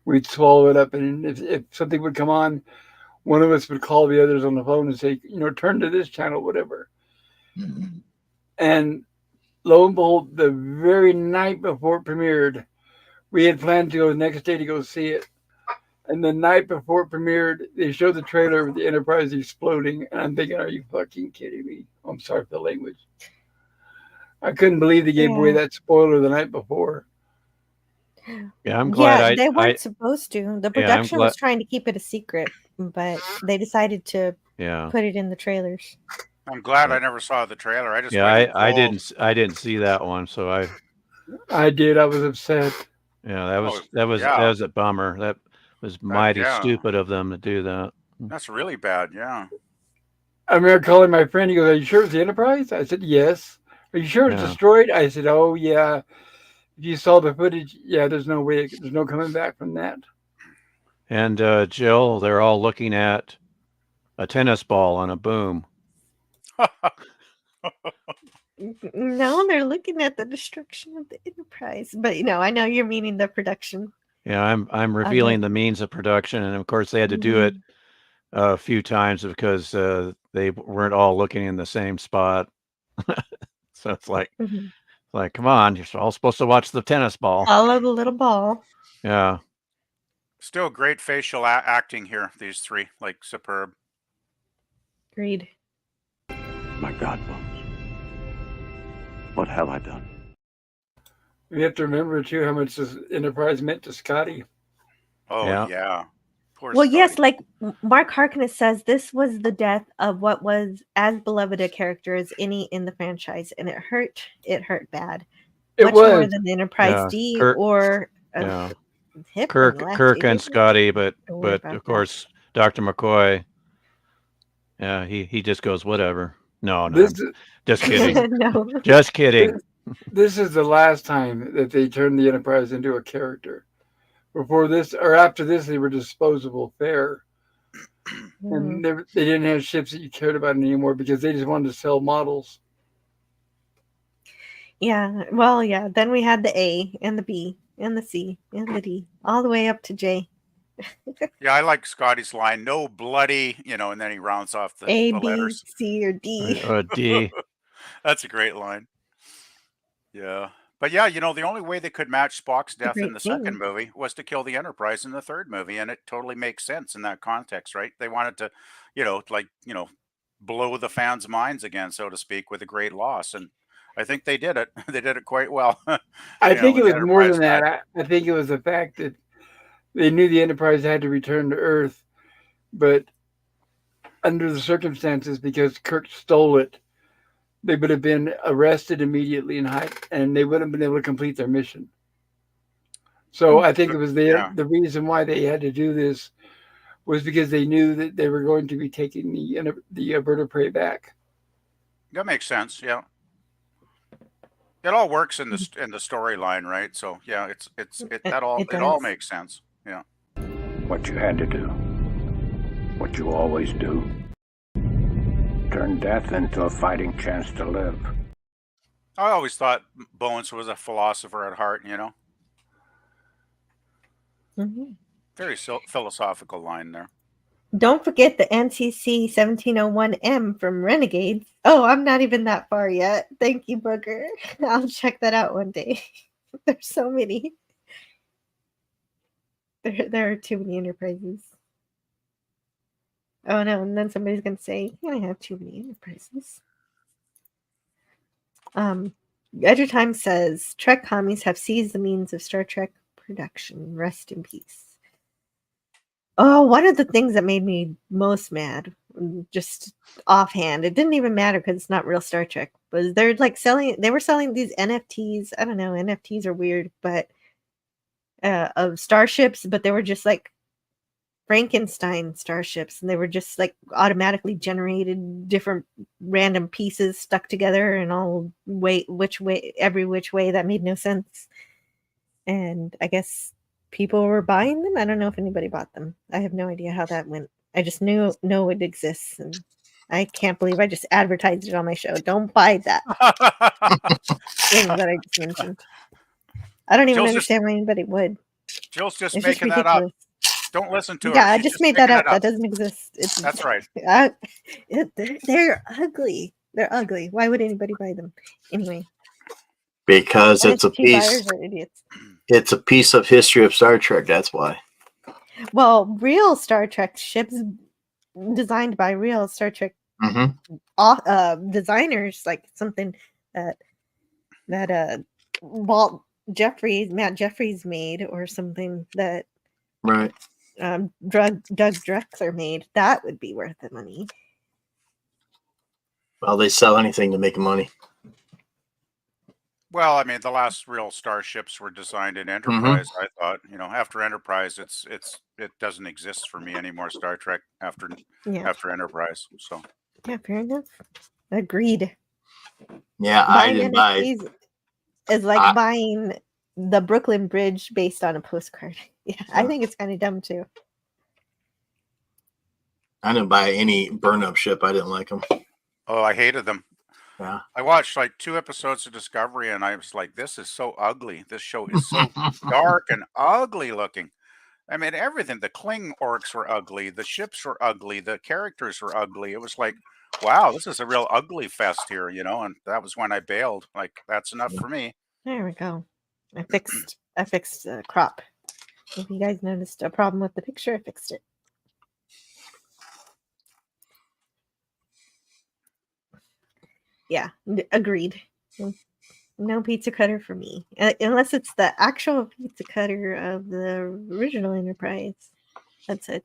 We'd swallow it up. And if something would come on, one of us would call the others on the phone and say, turn to this channel, whatever. Mm-hmm. And lo and behold, the very night before it premiered, we had planned to go the next day to go see it. And the night before it premiered, they showed the trailer with the Enterprise exploding, and I'm thinking, are you fucking kidding me? I'm sorry for the language. I couldn't believe they gave away that spoiler the night before. Yeah, I'm glad they weren't supposed to. The Yeah, I'm production was glad. trying to keep it a secret, but they decided to Yeah. put it in the trailers. I'm glad I never saw the trailer. I just Yeah, went in I cold. didn't see that one, so I did. I was upset. yeah, that was yeah. that was a bummer. That was mighty yeah. stupid of them to do that. That's really bad. Yeah. I remember calling my friend. He goes, "Are you sure it's the Enterprise?" I said, "Yes." "Are you sure it's Yeah. destroyed?" I said, "Oh yeah." If you saw the footage, yeah, there's no way. There's no coming back from that. And Jill, they're all looking at a tennis ball on a boom. No, they're looking at the destruction of the Enterprise. But I know you're meaning the production. Yeah, I'm revealing the means of production, and of course they had to do it a few times because they weren't all looking in the same spot. So it's like, come on, you're all supposed to watch the tennis ball. Follow the little ball. Yeah. Still great facial acting here. These three, like, superb. Agreed. My God, Bones. What have I done? We have to remember too how much this Enterprise meant to Scotty. Oh yeah. Poor Well, Scotty. yes, like Mark Harkness says, this was the death of what was as beloved a character as any in the franchise, and it hurt. It hurt bad. Much more than the Enterprise D Kirk, or Hip and Lefty. Kirk and Scotty, but worry about of course Dr. McCoy. Yeah, he just goes whatever. No, just kidding. No. Just kidding. This is the last time that they turned the Enterprise into a character. Before this, or after this, they were disposable fare. And they didn't have ships that you cared about anymore because they just wanted to sell models. Yeah, well, yeah. Then we had the A and the B and the C and the D, all the way up to J. Yeah, I like Scotty's line, "No bloody," and then he rounds off the A, B, letters. C, or D. D. That's a great line. Yeah. But yeah, the only way they could match Spock's death in the second movie was to kill the Enterprise in the third movie, and it totally makes sense in that context, right? They wanted to, blow the fans' minds again, so to speak, with a great loss, and I think they did it. They did it quite well. I think it was more than that. I think it was the fact that they knew the Enterprise had to return to Earth, but under the circumstances, because Kirk stole it, they would have been arrested immediately and they wouldn't have been able to complete their mission. So I think it was the reason why they had to do this was because they knew that they were going to be taking the bird of prey back. That makes sense. Yeah. It all works in the storyline, right? So yeah, it all makes sense. Yeah. What you had to do. What you always do. Turn death into a fighting chance to live. I always thought Bones was a philosopher at heart, Very philosophical line there. Don't forget the NCC 1701M from Renegades. Oh, I'm not even that far yet. Thank you, Booger. I'll check that out one day. There's so many. There are too many Enterprises. Oh no, and then somebody's gonna say, I have too many Enterprises. Teatime says Trek commies have seized the means of Star Trek production. Rest in peace. Oh, one of the things that made me most mad, just offhand, it didn't even matter because it's not real Star Trek, was they were selling these NFTs. I don't know, NFTs are weird, but of starships, but they were just like Frankenstein starships, and they were just like automatically generated different random pieces stuck together and all every which way that made no sense. And I guess people were buying them. I don't know if anybody bought them. I have no idea how that went. I just know it exists, and I can't believe I just advertised it on my show. Don't buy that thing that I just mentioned. I don't even understand why anybody would. Jill's just making that up. Don't listen to her. Yeah, I just made that up. That doesn't exist. That's right. They're ugly. They're ugly. Why would anybody buy them? Anyway. Because it's a piece. Buyers are idiots. It's a piece of history of Star Trek. That's why. Well, real Star Trek ships designed by real Star Trek designers, like something that Matt Jeffries made, or something that Right. Doug Drexler made, that would be worth the money. Well, they sell anything to make money. Well, I mean, the last real starships were designed in Enterprise. I thought, after Enterprise, it doesn't exist for me anymore. Star Trek after Enterprise. So Yeah, fair enough. Agreed. Yeah, I didn't buy. NFTs is like buying the Brooklyn Bridge based on a postcard. Yeah, I think it's kind of dumb too. I didn't buy any burn-up ship. I didn't like them. Oh, I hated them. Yeah. I watched like 2 episodes of Discovery, and I was like, "This is so ugly. This show is so dark and ugly looking." I mean, everything. The Kling orcs were ugly. The ships were ugly. The characters were ugly. It was like, wow, this is a real ugly fest here, and that was when I bailed. Like, that's enough for me. There we go. I fixed crop. If you guys noticed a problem with the picture, I fixed it. Yeah, agreed. No pizza cutter for me, unless it's the actual pizza cutter of the original Enterprise. That's an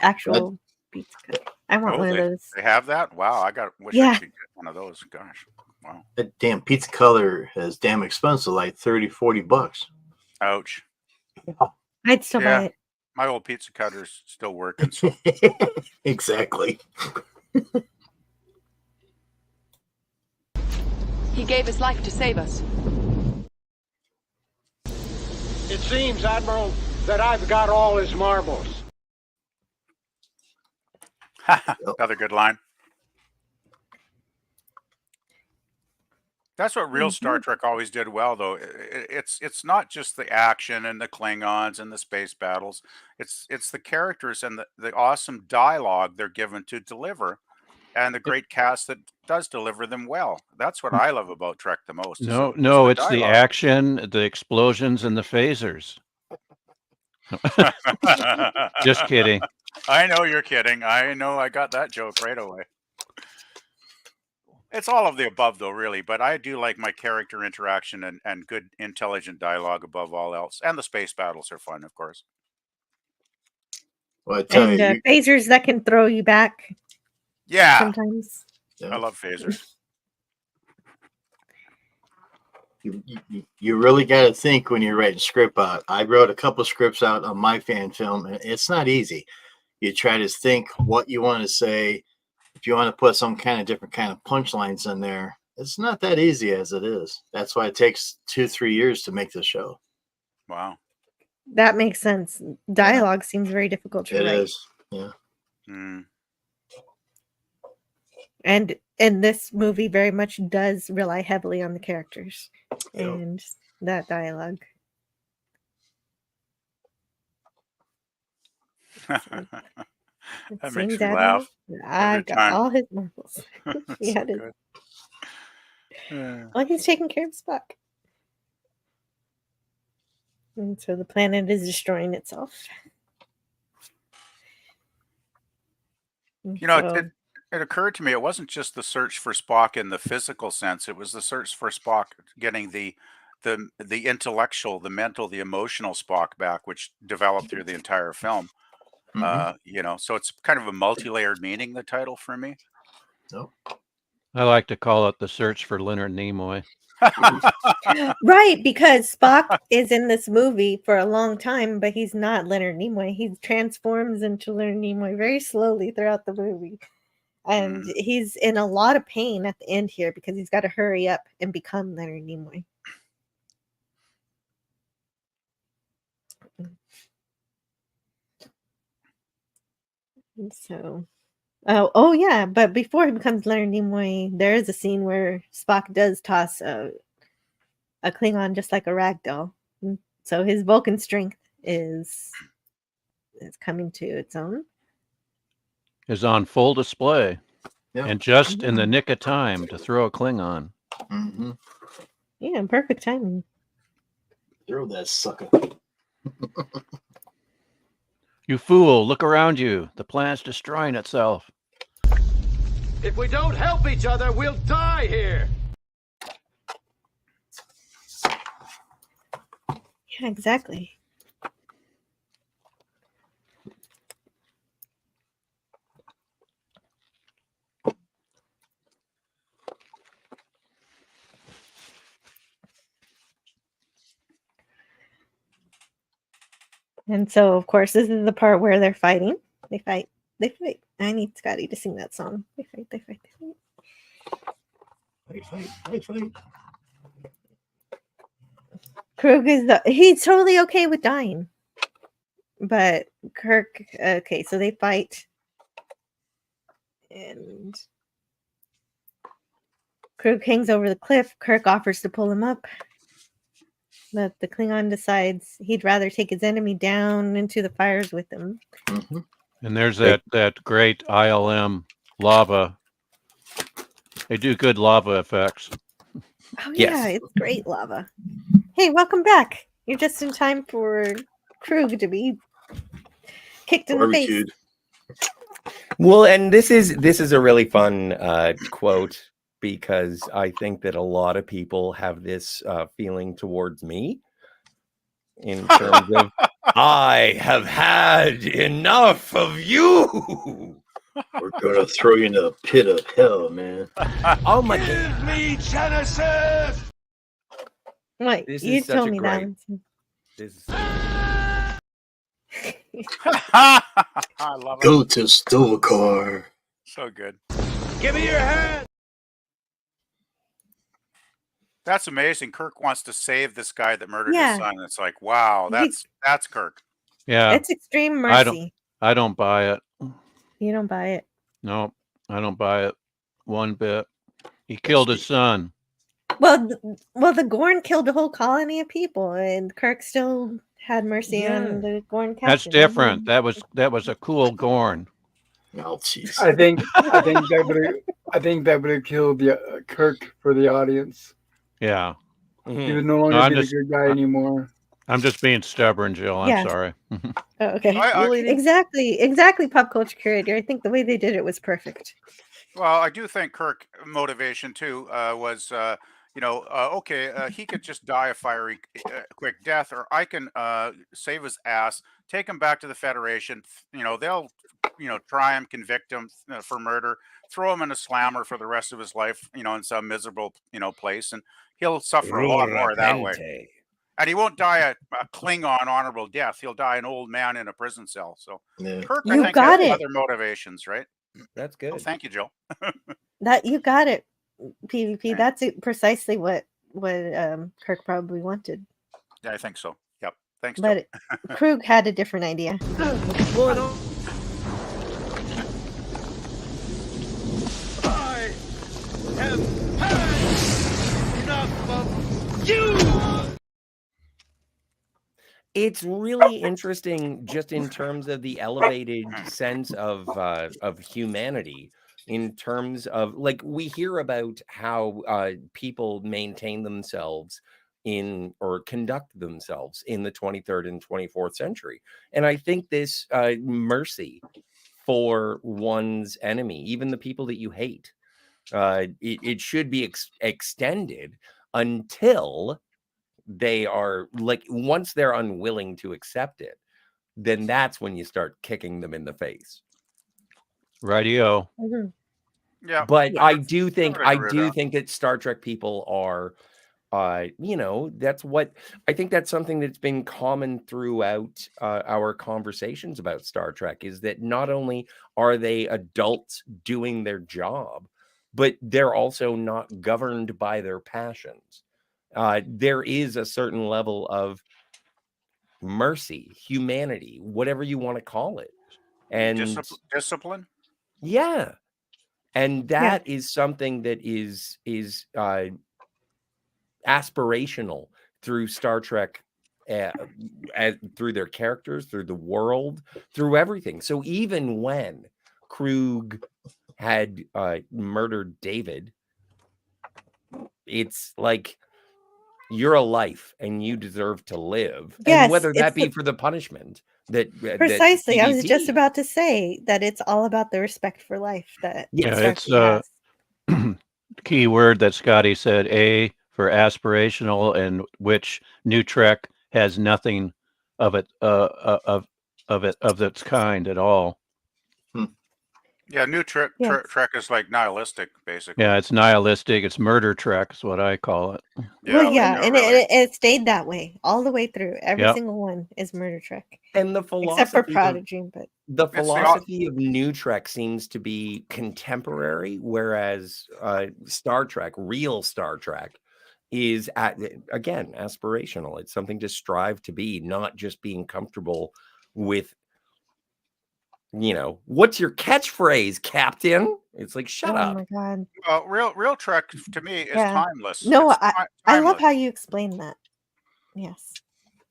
actual pizza cutter. I want one of those. They have that? Wow, I wish I could get one of those. Gosh, wow. That damn pizza color is damn expensive, like $30-$40. Ouch. I'd still buy it. My old pizza cutter's still working. So. Exactly. He gave his life to save us. It seems, Admiral, that I've got all his marbles. Another good line. That's what real Star Trek always did well, though. It's not just the action and the Klingons and the space battles. It's the characters and the awesome dialogue they're given to deliver, and the great cast that does deliver them well. That's what I love about Trek the most. No, it's the action, the explosions, and the phasers. Just kidding. I know you're kidding. I know I got that joke right away. It's all of the above, though, really. But I do like my character interaction and good, intelligent dialogue above all else. And the space battles are fun, of course. Well, I tell you, phasers that can throw you back. Yeah. Sometimes. I love phasers. You really got to think when you're writing script out. I wrote a couple scripts out on my fan film, and it's not easy. You try to think what you want to say. If you want to put some kind of different kind of punchlines in there, it's not that easy as it is. That's why it takes 2-3 years to make the show. Wow. That makes sense. Dialogue seems very difficult to write. It is. Yeah. And this movie very much does rely heavily on the characters and that dialogue. That makes me laugh. I got all his marbles. He had it. Well, he's taking care of Spock. And so the planet is destroying itself. It occurred to me it wasn't just the search for Spock in the physical sense. It was the search for Spock getting the intellectual, the mental, the emotional Spock back, which developed through the entire film. So it's kind of a multi-layered meaning, the title, for me. I like to call it the search for Leonard Nimoy. Right, because Spock is in this movie for a long time, but he's not Leonard Nimoy. He transforms into Leonard Nimoy very slowly throughout the movie. And he's in a lot of pain at the end here because he's got to hurry up and become Leonard Nimoy. And so, oh yeah, but before he becomes Leonard Nimoy, there is a scene where Spock does toss a Klingon just like a rag doll. So his Vulcan strength is coming to its own. Is on full display. And just in the nick of time to throw a Klingon. Yeah, perfect timing. Throw that sucker. You fool, look around you. The planet's destroying itself. If we don't help each other, we'll die here. Yeah, exactly. And so, of course, this is the part where they're fighting. They fight. They fight. I need Scotty to sing that song. They fight. They fight. They fight. Fight, fight, fight, fight. Krug he's totally okay with dying. But Kirk, okay, so they fight. And Krug hangs over the cliff. Kirk offers to pull him up. But the Klingon decides he'd rather take his enemy down into the fires with him. Mm-hmm. And there's that great ILM lava. They do good lava effects. Oh, yeah, it's great lava. Hey, welcome back. You're just in time for Krug to be kicked in the face. Well, and this is a really fun quote, because I think that a lot of people have this feeling towards me in terms of, I have had enough of you. We're gonna throw you in a pit of hell, man. Oh my Give me Genesis! Right, This you is such told a me great- that. This is I love it. Go to Stovakar. So good. Give me your hand! That's amazing. Kirk wants to save this guy that murdered Yeah. his son. It's like, wow, that's Kirk. Yeah. It's extreme mercy. I don't buy it. You don't buy it. No, I don't buy it one bit. He killed his son. Well, the Gorn killed a whole colony of people, and Kirk still had mercy on the Gorn captain. That's different. That was a cool Gorn. Oh, jeez. I think that would have killed the Kirk for the audience. Yeah. He would no longer be the good guy anymore. I'm just being stubborn, Jill. I'm Yeah. sorry. Oh, okay. Exactly, pop culture curator. I think the way they did it was perfect. Well, I do think Kirk motivation too was, he could just die a fiery, quick death, or I can save his ass, take him back to the Federation. They'll, try him, convict him for murder, throw him in a slammer for the rest of his life, in some miserable, place, and he'll suffer a lot more that way. And he won't die a Klingon honorable death. He'll die an old man in a prison cell. So Kirk, I think, got has it. other motivations, right? That's good. Oh, thank you, Jill. That you got it, PvP. That's precisely what Kirk probably wanted. Yeah, I think so. Yep. Thanks, But Jill. Krug had a different idea. I have had enough of you! It's really interesting, just in terms of the elevated sense of humanity. In terms of, like, we hear about how people maintain themselves or conduct themselves in the 23rd and 24th century, and I think this mercy for one's enemy, even the people that you hate, it should be extended until they are, like, once they're unwilling to accept it, then that's when you start kicking them in the face. Radio. Yeah. But Yeah. I do think I would agree with that. that Star Trek people are that's what I think, that's something that's been common throughout our conversations about Star Trek, is that not only are they adults doing their job, but they're also not governed by their passions. There is a certain level of mercy, humanity, whatever you want to call it, and discipline. Yeah, and that is something that is aspirational through Star Trek, through their characters, through the world, through everything. So even when Krug had murdered David, it's like, you're a life and you deserve to live. Yes, and whether that it's be for the punishment, Precisely. I was just PvP. about to say that it's all about the respect for life that Yeah, Star it's Trek has. key word that Scotty said, A for aspirational, and which New Trek has nothing of it of its kind at all. Yeah, new Trek Yes. Trek is like nihilistic, basically. Yeah, it's nihilistic. It's murder Trek is what I call it. Well, well, yeah, and really. it stayed that way all the way through. Every Yep. single one is Murder Trek, And the except for philosophy of Prodigy. But the It's the philosophy of New Trek seems to be contemporary, whereas Star Trek, real Star Trek, is again aspirational. It's something to strive to be, not just being comfortable with. What's your catchphrase, Captain? It's like, shut oh up. my god, Well, real Trek to me is yeah. timeless. No, It's I love timeless. how you explain that. Yes,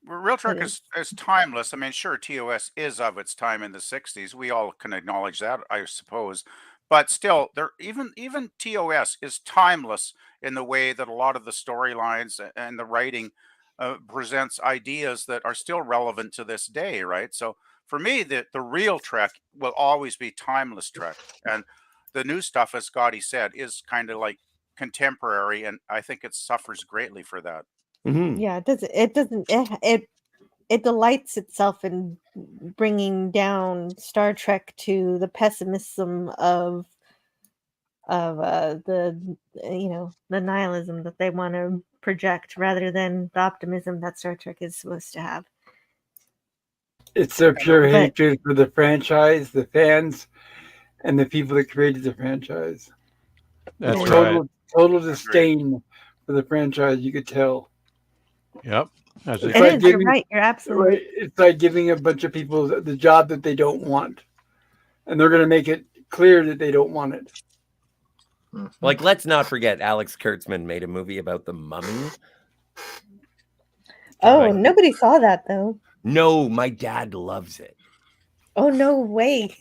Real Trek it is timeless. I mean, sure, TOS is of its time in the '60s. We all can acknowledge that, I suppose. But still, there even TOS is timeless in the way that a lot of the storylines and the writing presents ideas that are still relevant to this day, right? So for me, the real Trek will always be timeless Trek, and the new stuff, as Scotty said, is kind of like contemporary, and I think it suffers greatly for that. Mhm. Yeah, it delights itself in bringing down Star Trek to the pessimism of the the nihilism that they want to project rather than the optimism that Star Trek is supposed to have. It's their pure But hatred for the franchise, the fans, and the people that created the franchise. That's Yeah. right. Total disdain for the franchise. You could tell. Yep. That's it is. You're right. You're absolutely Right, it's like giving a bunch of people the job that they don't want, and they're going to make it clear that they don't want it. Like, let's not forget Alex Kurtzman made a movie about the Mummy. Oh, nobody saw that though. No, my dad loves it. Oh no way.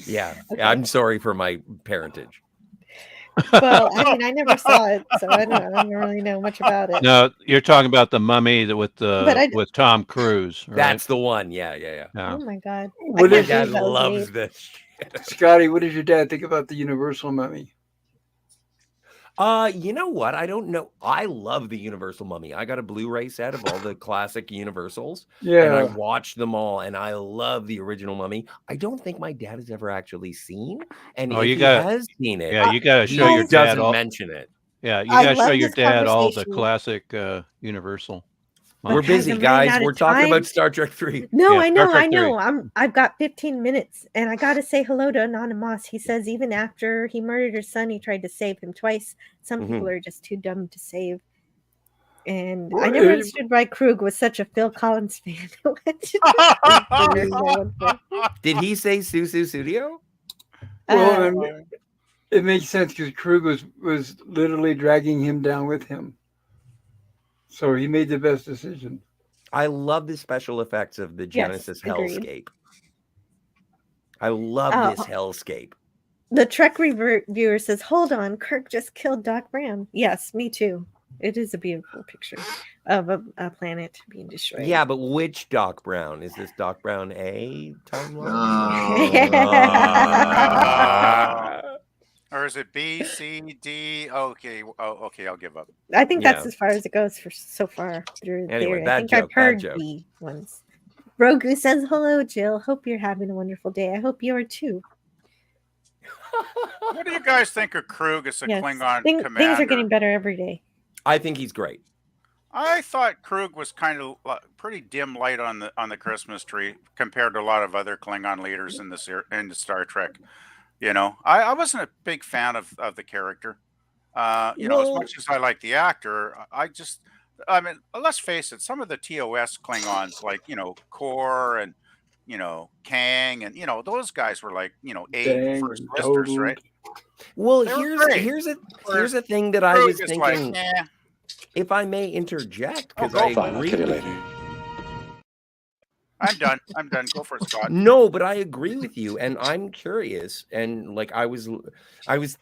Yeah, Okay. I'm sorry for my parentage. Well, I mean, I never saw it, so I don't really know much about it. No, you're talking about the Mummy with with Tom Cruise, right? That's the one. Yeah. Oh my god. What My is dad loves this. Scotty, what does your dad think about the Universal Mummy? You know what? I don't know. I love the Universal Mummy. I got a Blu-ray set of all the classic Universals. And I Yeah. watched them all, and I love the original Mummy. I don't think my dad has ever actually seen. And Oh, if you he got has seen it, yeah, you got to he show your dad doesn't all. mention it. Yeah, you I got to show love your this dad all the conversation. classic Universal. We're But guys, busy, I'm running guys. out of We're talking time. about Star Trek 3. No, Yeah, I Star know, Trek I 3. know. I've got 15 minutes, and I got to say hello to Anonymous. He says even after he murdered his son, he tried to save him twice. Some people are just too dumb to save. And I never understood why Krug was such a Phil Collins fan. Did he say Susu Studio? Well, it makes sense because Krug was literally dragging him down with him. So he made the best decision. I love the special effects of the Genesis agreed. hellscape. I love this Oh. hellscape. The Trek reviewer says, hold on, Kirk just killed Doc Brown. Yes, me too. It is a beautiful picture of a planet being destroyed. Yeah, but which Doc Brown? Is this Doc Brown A timeline? Or is it B, C, D? Okay, okay, I'll give up. I think that's as far as it goes for so far through the Anyway, theory. I bad think joke, I've heard bad joke. B ones. Rogu says, hello, Jill. Hope you're having a wonderful day. I hope you are too. What do you guys think of Krug as a Klingon commander? Things are getting better every day. I think he's great. I thought Krug was kind of pretty dim light on the Christmas tree compared to a lot of other Klingon leaders in the Star Trek. You know, I wasn't a big fan of the character. You know, as much as I like the actor, I mean, let's face it, some of the TOS Klingons, like, you know, Kor and, you know, Kang, and, you know, those guys were like, you know, first listers, right? Well, They were here's great. a thing that I Krug was is thinking. like, eh. If I may interject, because go I for it. agree with you. I'm done. Go for it, Scott. No, but I agree with you, and I'm curious. And like I was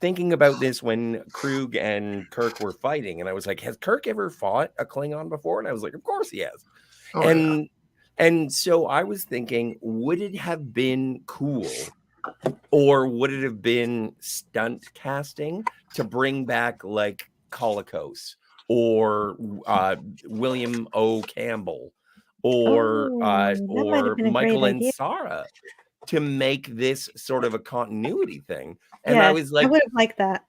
thinking about this when Krug and Kirk were fighting, and I was like, has Kirk ever fought a Klingon before? And I was like, of course he has. And so I was thinking, would it have been cool, or would it have been stunt casting to bring back like Colicos or William O. Campbell or that might have been a great Michael and idea. Sarah to make this sort of a continuity thing? And Yes, I was like, I would have liked that.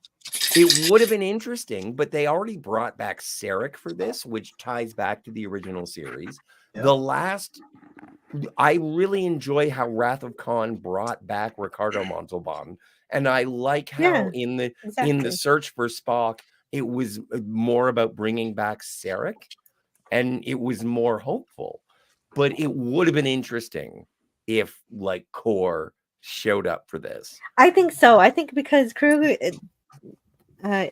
it would have been interesting, but they already brought back Sarek for this, which ties back to the original series. Yeah. The last, I really enjoy how Wrath of Khan brought back Ricardo Montalban, and I like how in the search for Spock, it was more about bringing back Sarek, and it was more hopeful. But it would have been interesting if like Core showed up for this. I think so. I think because Kruger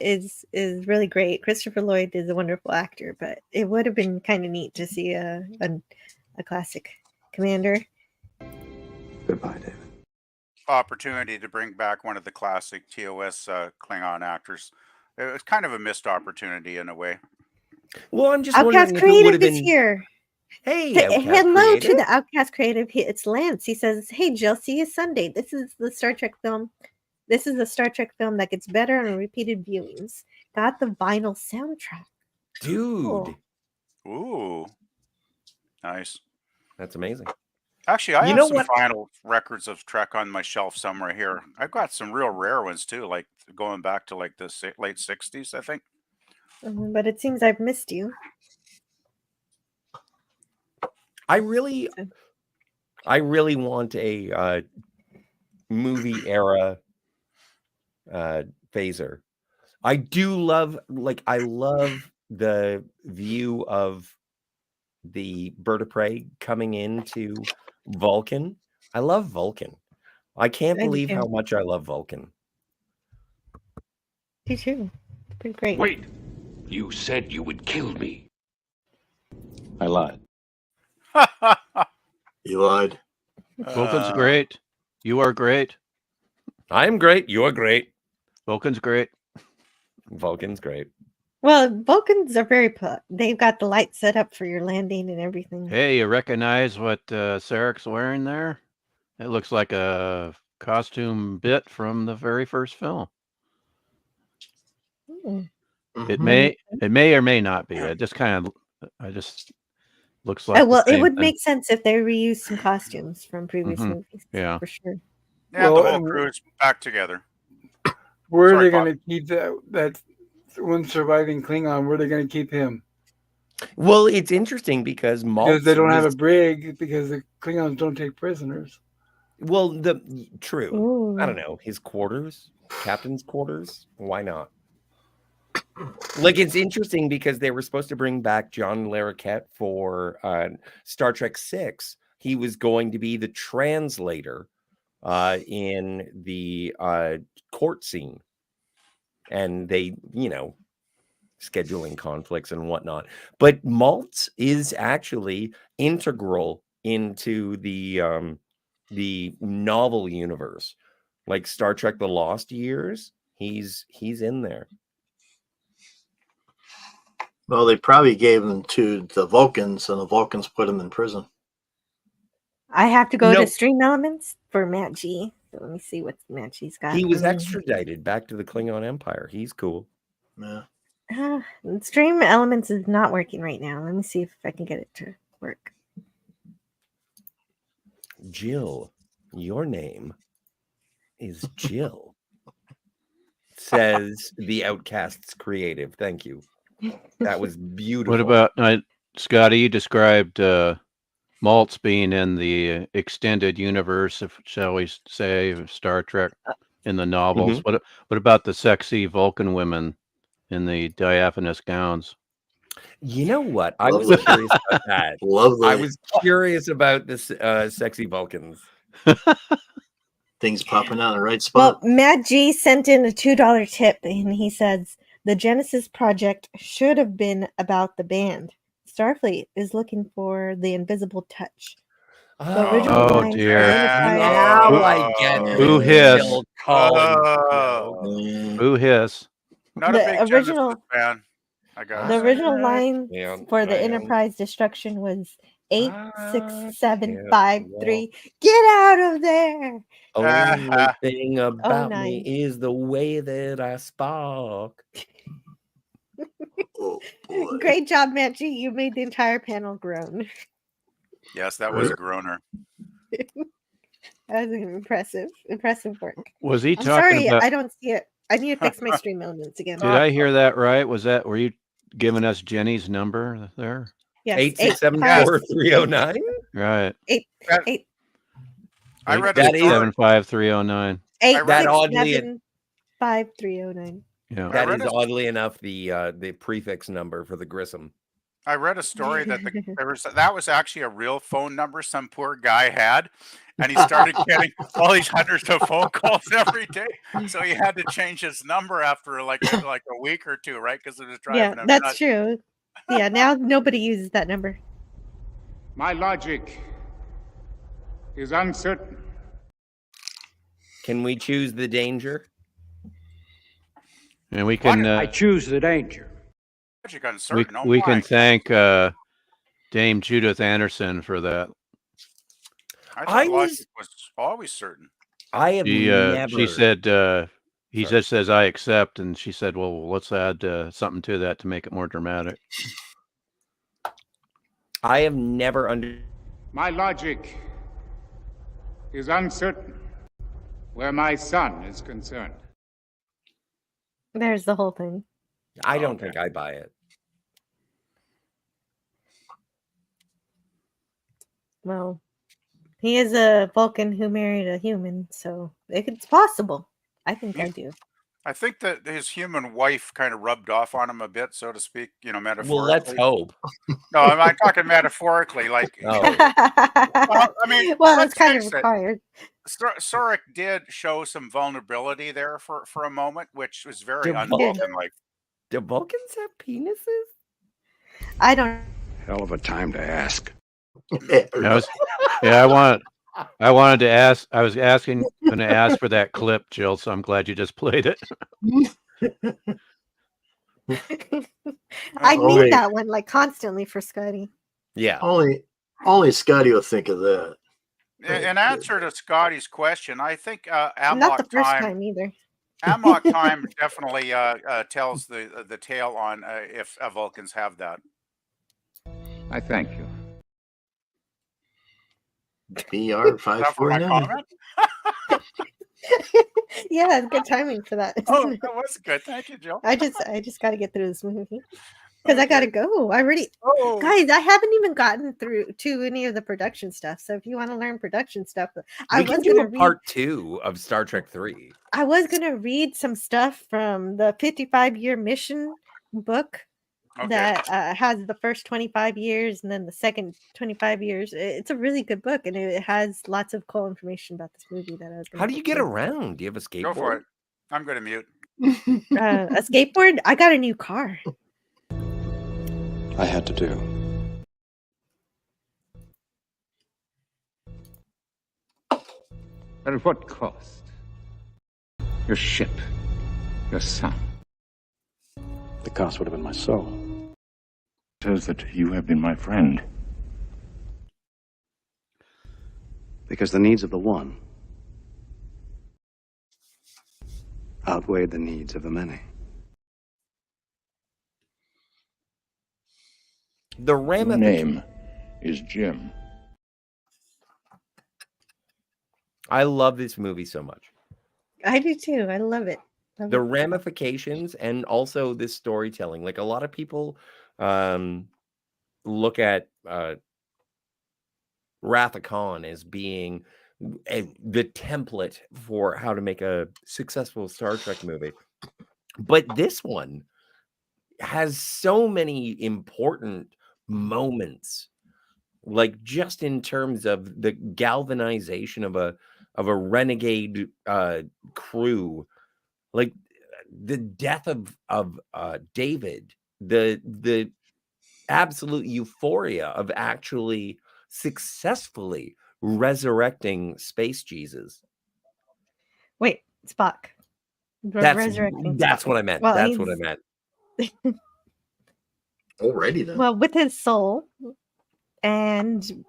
is really great. Christopher Lloyd is a wonderful actor, but it would have been kind of neat to see a classic commander. Goodbye, David. Opportunity to bring back one of the classic TOS Klingon actors. It was kind of a missed opportunity in a way. Well, I'm just Outcast wondering if it would have Creative is been here. Hey, Outcast hello Creative. to the Outcast Creative. It's Lance. He says, "Hey, Jill, see you Sunday. This is the Star Trek film. This is a Star Trek film that gets better on repeated viewings. Got the vinyl soundtrack, Dude." Cool. Ooh, nice. That's amazing. Actually, I You have know some what? final records of Trek on my shelf somewhere here. I've got some real rare ones too, like going back to like the late '60s, I think. But it seems I've missed you. I really want a movie era phaser. I do love, I love the view of the bird of prey coming into Vulcan. I love Vulcan. I can't I do believe too. how much I love Vulcan. You too. Pretty great. Wait, you said you would kill me. I lied. You lied. Vulcan's great. You are great. I'm great. You're great. Vulcan's great. Vulcan's great. Well, Vulcans are very they've got the lights set up for your landing and everything. Hey, you recognize what Sarek's wearing there? It looks like a costume bit from the very first film. It may or may not be. It just looks like. Well, the it same would thing. make sense if they reused some costumes from previous Mhm. movies. Yeah. For sure. Yeah, Well, the whole and crew's back together. Where are Sorry, they Bob. going to keep that one surviving Klingon? Where are they going to keep him? Well, it's interesting because Because they don't have a was- brig, because the Klingons don't take prisoners. Well, true. Ooh. I don't know. His quarters, captain's quarters. Why not? Like, it's interesting because they were supposed to bring back John Larroquette for Star Trek VI. He was going to be the translator in the court scene, and they, scheduling conflicts and whatnot. But Maltz is actually integral into the novel universe, like Star Trek: The Lost Years. He's in there. Well, they probably gave them to the Vulcans, and the Vulcans put them in prison. I have to go No. to Stream Elements for Matt G. So let me see what Matt G's got. He was for me. extradited back to the Klingon Empire. He's cool. Yeah. Stream Elements is not working right now. Let me see if I can get it to work. Jill, your name is Jill, says the Outcasts Creative. Thank you. That was beautiful. What about Scotty? You described Maltz being in the extended universe, shall we say, of Star Trek in the novels. What about the sexy Vulcan women in the diaphanous gowns? You know what? I was curious about that. Lovely. I was curious about this sexy Vulcans. Things popping out in the right spot. Well, Matt G sent in a $2 tip, and he says the Genesis project should have been about the band. Starfleet is looking for the invisible touch. The original lines for Enterprise- Now I get it. Who hiss? Jill Collins. Who hiss? Not a The big original- Genesis fan. I got The original Yeah, line for the I am. Enterprise destruction was 86753. Get out of there. Only thing about 09. me is the way that I spark. Great job, Manchi. You made the entire panel groan. Yes, that was a groaner. That was impressive work. Was he I'm talking sorry, about? I don't see it. I need to fix my stream elements again. Did I hear that right? Were you giving us Jenny's number there? Yes, 8674309. Right. I read that is 75309. 8675309. Yeah. That is oddly enough the prefix number for the Grissom. I read a story that that was actually a real phone number some poor guy had, and he started getting all these hundreds of phone calls every day. So he had to change his number after like a week or two, right? Because it was driving him That's nuts. true. Yeah, now nobody uses that number. My logic is uncertain. Can we choose the danger? And we can. I choose the danger. We can thank Dame Judith Anderson for that. I was always certain. I have never. She said he just says I accept, and she said, "Well, let's add something to that to make it more dramatic." I have never My logic is uncertain where my son is concerned. There's the whole thing. I don't think I buy it. Well, he is a Vulcan who married a human, so it's possible. I think I do. I think that his human wife kind of rubbed off on him a bit, so to speak, metaphorically. Well, let's hope. No, I'm talking metaphorically. Like, well, I mean, it's kind of required. Surik did show some vulnerability there for a moment, which was very Do un-Vulcan-like. Do Vulcans have penises? I don't. Hell of a time to ask. I wanted to ask. I was going to ask for that clip, Jill. So I'm glad you just played it. I need that one like constantly for Scotty. Yeah. Only Scotty will think of that. In answer to Scotty's question, I think Not the Amok first time. time either. Amok time definitely tells the tale on if Vulcans have that. I thank you. BR549. Yeah, good timing for that. Oh, that was good. Thank you, Jill. I just got to get through this movie because I got to go. Guys, I haven't even gotten through to any of the production stuff. So if you want to learn production stuff, we can do a part 2 of Star Trek 3. I was gonna read some stuff from the 55-year mission book. Okay. That has the first 25 years and then the second 25 years. It's a really good book, and it has lots of cool information about this movie that I was going to. How do you get around? Do you have a skateboard? Go for it. I'm going to mute. A skateboard? I got a new car. I had to do. At what cost? Your ship, your son. The cost would have been my soul. Says that you have been my friend. Because the needs of the one outweighed the needs of the many. The Your name is Jim. I love this movie so much. I do too. I love it. The ramifications and also this storytelling. Like a lot of people look at Wrath of Khan as being the template for how to make a successful Star Trek movie. But this one has so many important moments, like just in terms of the galvanization of a renegade crew, like the death of David, the absolute euphoria of actually successfully resurrecting Space Jesus. Wait, Spock. Resurrecting. That's Spock. what I meant. Well, that's what I meant. Already then. Well, with his soul, and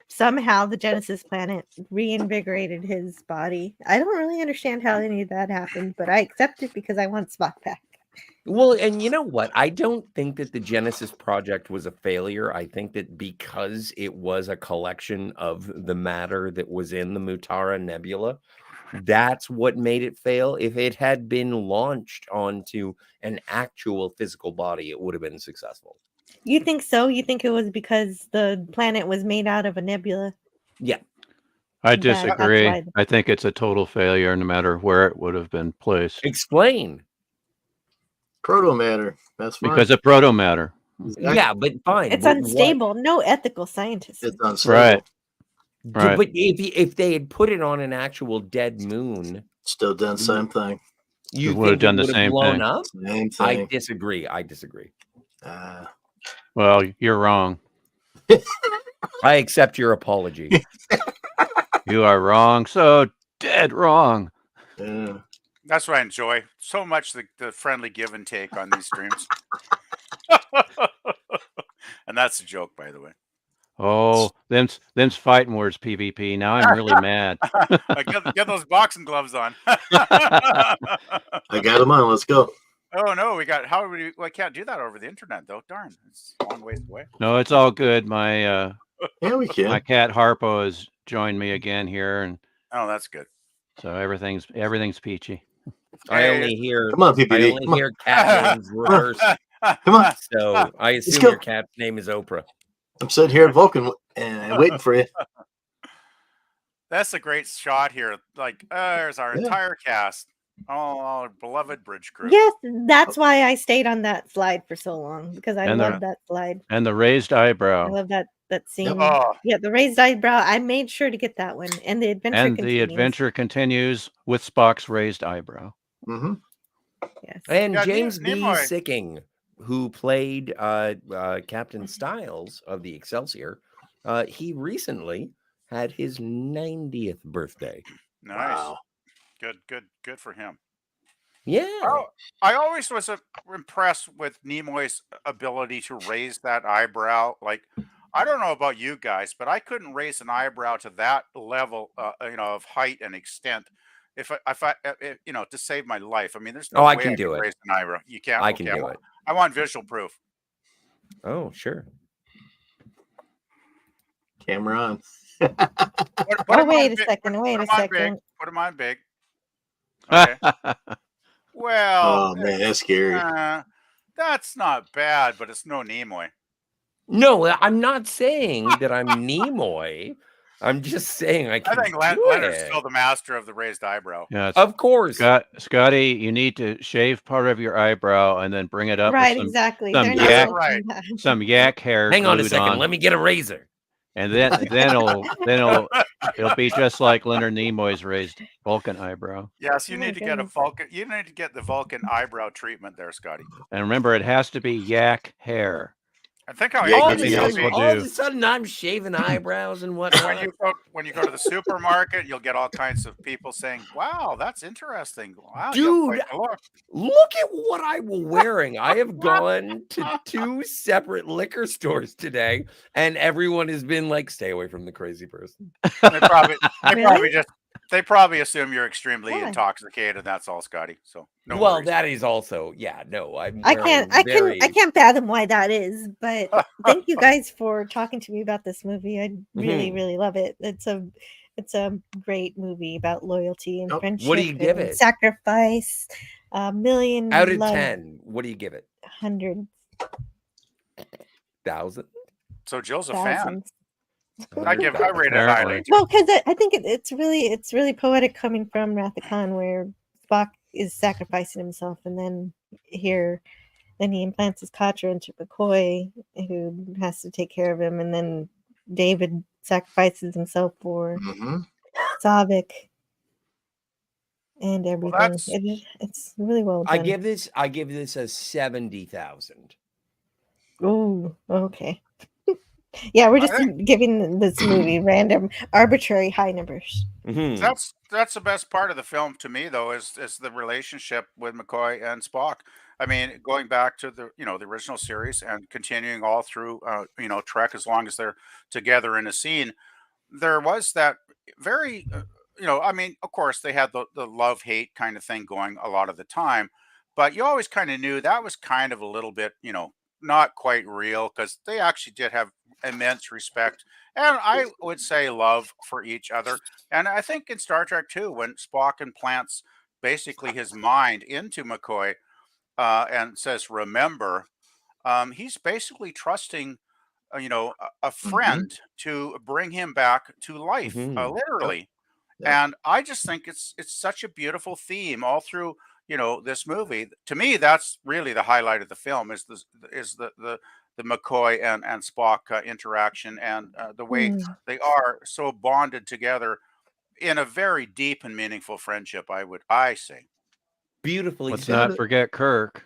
somehow the Genesis planet reinvigorated his body. I don't really understand how any of that happened, but I accept it because I want Spock back. Well, and you know what? I don't think that the Genesis project was a failure. I think that because it was a collection of the matter that was in the Mutara Nebula, that's what made it fail. If it had been launched onto an actual physical body, it would have been successful. You think so? You think it was because the planet was made out of a nebula? Yeah. I That's disagree. why. I think it's a total failure no matter where it would have been placed. Explain. Proto matter. That's fine. Because of proto matter. Yeah, but fine. It's but unstable. No ethical scientist. It's unstable. Right. Right. But if they had put it on an actual dead moon, still done same thing. You It would have think done it the would have same blown thing. up? Same I thing. disagree. Well, you're wrong. I accept your apology. You are wrong. So dead wrong. Yeah. That's what I enjoy so much, the friendly give and take on these streams. And that's a joke, by the way. Oh, them's fighting words, PvP. Now I'm really mad. Get those boxing gloves on. I got them on. Let's go. Oh no, I can't do that over the internet though. Darn, it's a long ways away. No, it's all good. My yeah, we can. My cat Harpo has joined me again here, and oh, that's good. So everything's peachy. I only hear Come on, PPD. I only hear cat names reversed. Come on. So I Let's assume go. your cat's name is Oprah. I'm sitting here at Vulcan and waiting for you. That's a great shot here. Like, there's our entire cast. Oh, our beloved bridge crew. Yes, that's why I stayed on that slide for so long, because I And love that slide. And the raised eyebrow. I love that scene. Oh. Yeah, the raised eyebrow. I made sure to get that one. And the adventure And continues. the adventure continues with Spock's raised eyebrow. Mm-hmm. Yes. And Yeah, James B. Nimoy. Sicking, who played Captain Styles of the Excelsior, he recently had his 90th birthday. Nice. Wow. Good for him. Yeah. Oh, I always was impressed with Nimoy's ability to raise that eyebrow. Like, I don't know about you guys, but I couldn't raise an eyebrow to that level, of height and extent. If I to save my life. I mean, there's no way I can do it. raise an eyebrow. You can't. I can do it. I want visual proof. Oh, sure. Camera on. Wait a second. Wait a second. Put them on big. Okay. Well. Oh man, that's scary. That's not bad, but it's no Nimoy. No, I'm not saying that I'm Nimoy. I'm just saying I can. I think do Leonard's it. still the master of the raised eyebrow. Yeah, Of course. Scotty, you need to shave part of your eyebrow and then bring it up Right, with exactly. some They're not yak, doing that. some yak hair. Hang on a glued second. Let me get a razor. And then it'll be just like Leonard Nimoy's raised Vulcan eyebrow. Yes, you Oh my need to get a goodness. Vulcan. You need to get the Vulcan eyebrow treatment there, Scotty. And remember, it has to be yak hair. I think how Yeah, easy nothing it else is. will All do. of a sudden, I'm shaving eyebrows and whatnot. When you go to the supermarket, you'll get all kinds of people saying, "Wow, that's interesting." Wow, Dude, look. Look at what I'm wearing. I have gone to 2 separate liquor stores today, and everyone has been like, "Stay away from the crazy person." They probably assume you're extremely Why? intoxicated. That's all, Scotty. So no Well, worries. that is also, yeah, no, I'm. I wearing can't very- fathom why that is, but thank you guys for talking to me about this movie. I really, Mhm. really love it. It's a great movie about loyalty and friendship. What do you give and it? Sacrifice. A million Out of love 10, what do you give it? 100 1,000? So Jill's a fan. thousands. I rate it highly. Apparently. Well, because I think it's really poetic coming from Wrath of Khan, where Spock is sacrificing himself, and then he implants his Katra into McCoy, who has to take care of him, and then David sacrifices himself for Mm-hmm. Savik and everything. that's- It's really well done. I give this a 70,000. Oh, okay. Yeah, we're just giving this movie random, arbitrary high numbers. Mm-hmm. That's the best part of the film to me, though, is the relationship with McCoy and Spock. I mean, going back to the the original series and continuing all through Trek, as long as they're together in a scene, there was that very I mean, of course they had the love hate kind of thing going a lot of the time, but you always kind of knew that was kind of a little bit not quite real, because they actually did have immense respect and, I would say, love for each other. And I think in Star Trek too, when Spock implants basically his mind into McCoy, and says remember, he's basically trusting a friend to bring him back to life, Mm-hmm. literally. And I just think it's such a beautiful theme all through this movie. To me, that's really the highlight of the film, is the McCoy and Spock interaction, and the way they are so bonded together in a very deep and meaningful friendship, I say. Beautifully Let's said. not forget Kirk.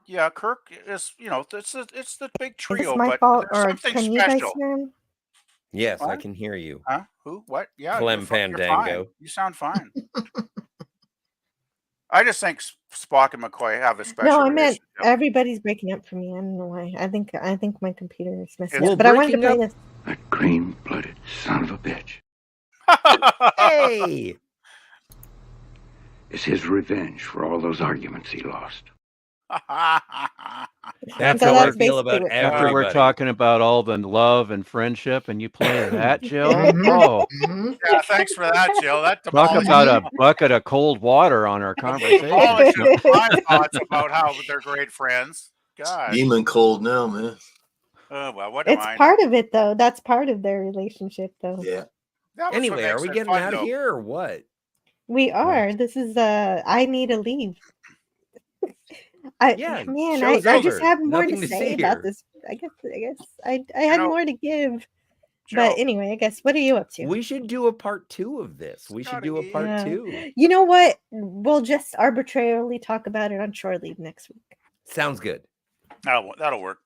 Yeah, Kirk is, it's the big Is this trio, my but fault, there's or something can you guys special. hear him? Yes, I What? can hear you. Huh? Who? What? Yeah, Clem you're fine. Fandango. You sound fine. I just think Spock and McCoy have a special No, I meant relationship. everybody's breaking up for me. I don't know why. I think my computer is messing It's up. But I wanted to breaking play up- this. That green-blooded son of a bitch. Hey! Is his revenge for all those arguments he lost. That's So how I that's feel basically about what- After we're everybody. talking about all the love and friendship, and you play that, Jill? Mhm, Oh, mhm. Yeah, thanks for that, Jill. That talk demolishes, about a bucket of cold water on our conversation. demolishes my thoughts about how they're great friends. Gosh. Demon cold now, man. Oh, well, what do It's I know? part of it, though. That's part of their relationship, though. Yeah. That was what Anyway, are makes we it getting fun, out of though. here or what? We are. This is I need to leave. Yeah, Man, show's I just over. have more Nothing to to say see about here. this. I guess I had more to give. Jill, But anyway, I guess, what are you up to? We should do a part 2 of this. We should do a part Yeah. 2. You know what? We'll just arbitrarily talk about it on shore leave next week. Sounds good. That'll work.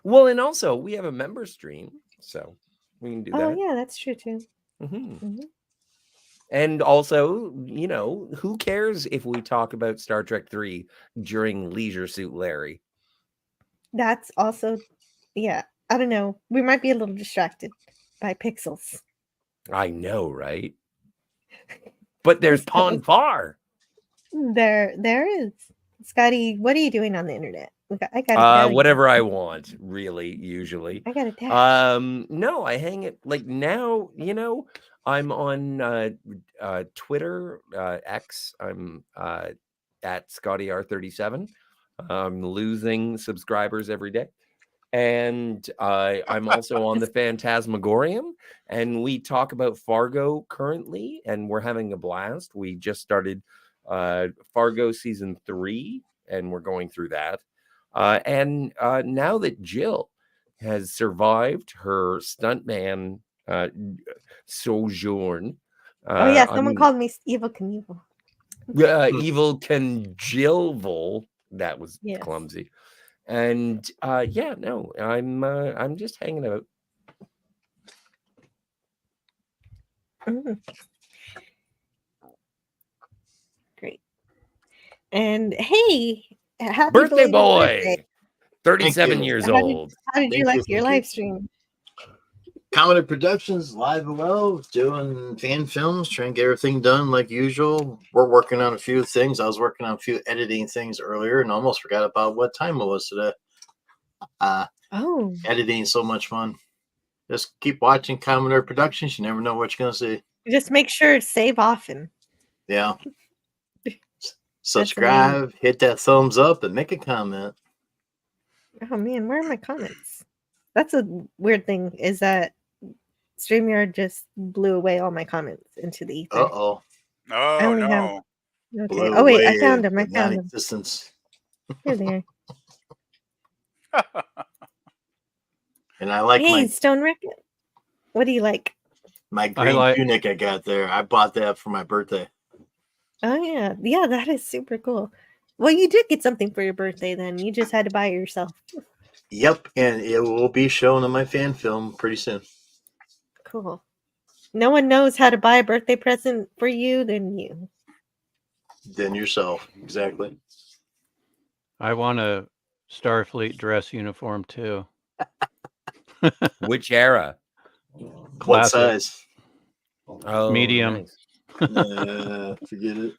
Well, and also we have a member stream, so we can do Oh, that. yeah, that's true too. Mm-hmm. And also, who cares if we talk about Star Trek 3 during Leisure Suit Larry? That's also, yeah, I don't know. We might be a little distracted by pixels. I know, right? But there's Pon Far. There is. Scotty, what are you doing on the internet? I got Whatever I want, really, usually. I got a No, I hang it like now, I'm on Twitter, X. I'm at Scotty R37. I'm losing subscribers every day. And I'm also on the Phantasmagorium, and we talk about Fargo currently, and we're having a blast. We just started Fargo season 3, and we're going through that. And now that Jill has survived her stuntman sojourn, Oh yeah, someone called me Evil Knievel. Evil Conjilval. That was clumsy. And I'm just hanging out. Great. And hey, happy Birthday belated boy, birthday. 37 years old. How did you like your live stream? Comedy Productions, live and well, doing fan films, trying to get everything done like usual. We're working on a few things. I was working on a few editing things earlier and almost forgot about what time it was today. Editing is so much fun. Just keep watching Commodore Productions. You never know what you're going to see. Just make sure to save often. Yeah. Subscribe, hit that thumbs up, and make a comment. Oh man, where are my comments? That's a weird thing, is that StreamYard just blew away all my comments into the ether. Uh-oh. Oh, I only no. have... Okay. Blew Oh wait, I away found them. I in found them. non-existence. Here they are. And I like Hey, Stone Racket. What do you like? my green tunic I got there. I bought that for my birthday. Oh yeah, that is super cool. Well, you did get something for your birthday then. You just had to buy it yourself. Yep, and it will be shown on my fan film pretty soon. Cool. No one knows how to buy a birthday present for you than you. Then yourself, exactly. I want a Starfleet dress uniform too. Which era? What Classic. size? Oh, Medium. nice. Forget it.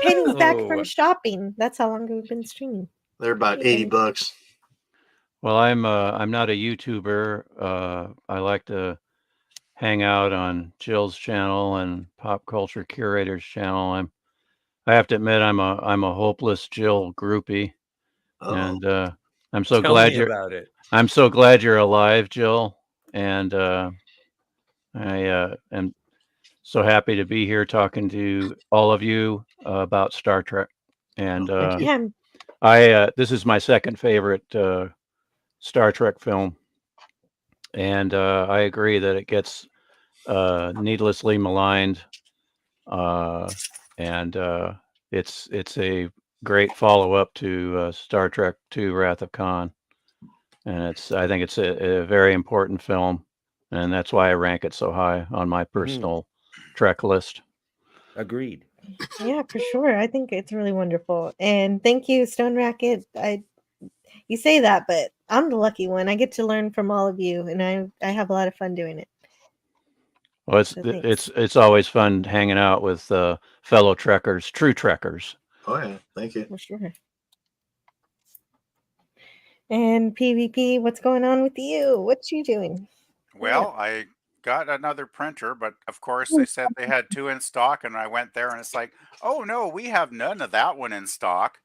Penny's back Oh. from shopping. That's how long we've been streaming. They're about Hey, $80. Well, I'm not a YouTuber. I like to hang out on Jill's channel and Pop Culture Curator's channel. I have to admit I'm a hopeless Jill groupie, and I'm so Tell glad me you're about it. I'm so glad you're alive, Jill, and I am so happy to be here talking to all of you about Star Trek. And yeah. this is my second favorite Star Trek film, and I agree that it gets needlessly maligned, and it's a great follow-up to Star Trek II: Wrath of Khan, and I think it's a very important film, and that's why I rank it so high on my personal Trek list. Agreed. Yeah, for sure. I think it's really wonderful. And thank you, Stone Racket. You say that, but I'm the lucky one. I get to learn from all of you, and I have a lot of fun doing it. Well, So thanks. it's always fun hanging out with fellow Trekkers, true Trekkers. Oh yeah, thank you. For sure. And PvP, what's going on with you? What you doing? Well, I got another printer, but of course they said they had 2 in stock, and I went there and it's like, oh no, we have none of that one in stock.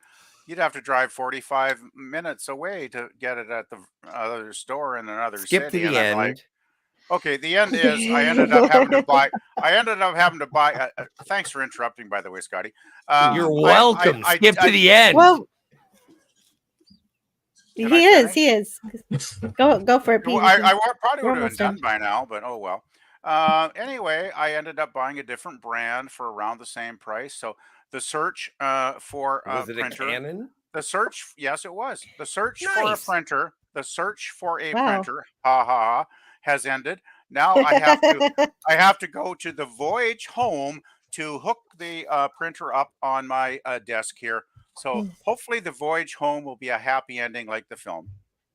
You'd have to drive 45 minutes away to get it at the other store in another Skip city. to the And I'm end. like, okay, the end is I ended up having to buy. Thanks for interrupting, by the way, Scotty. You're welcome. Skip to the end. Well, Can he I is. He is. Go for it, PvP. I probably We're would have almost been done done. by now, but oh well. Anyway, I ended up buying a different brand for around the same price. So the search for a Was it a printer, Canon? the search, yes, it was. The search for a Nice. printer, the search for a Wow. printer, ha ha ha, has ended. Now I have to go to the Voyage home to hook the printer up on my desk here. So hopefully the Voyage home will be a happy ending like the film.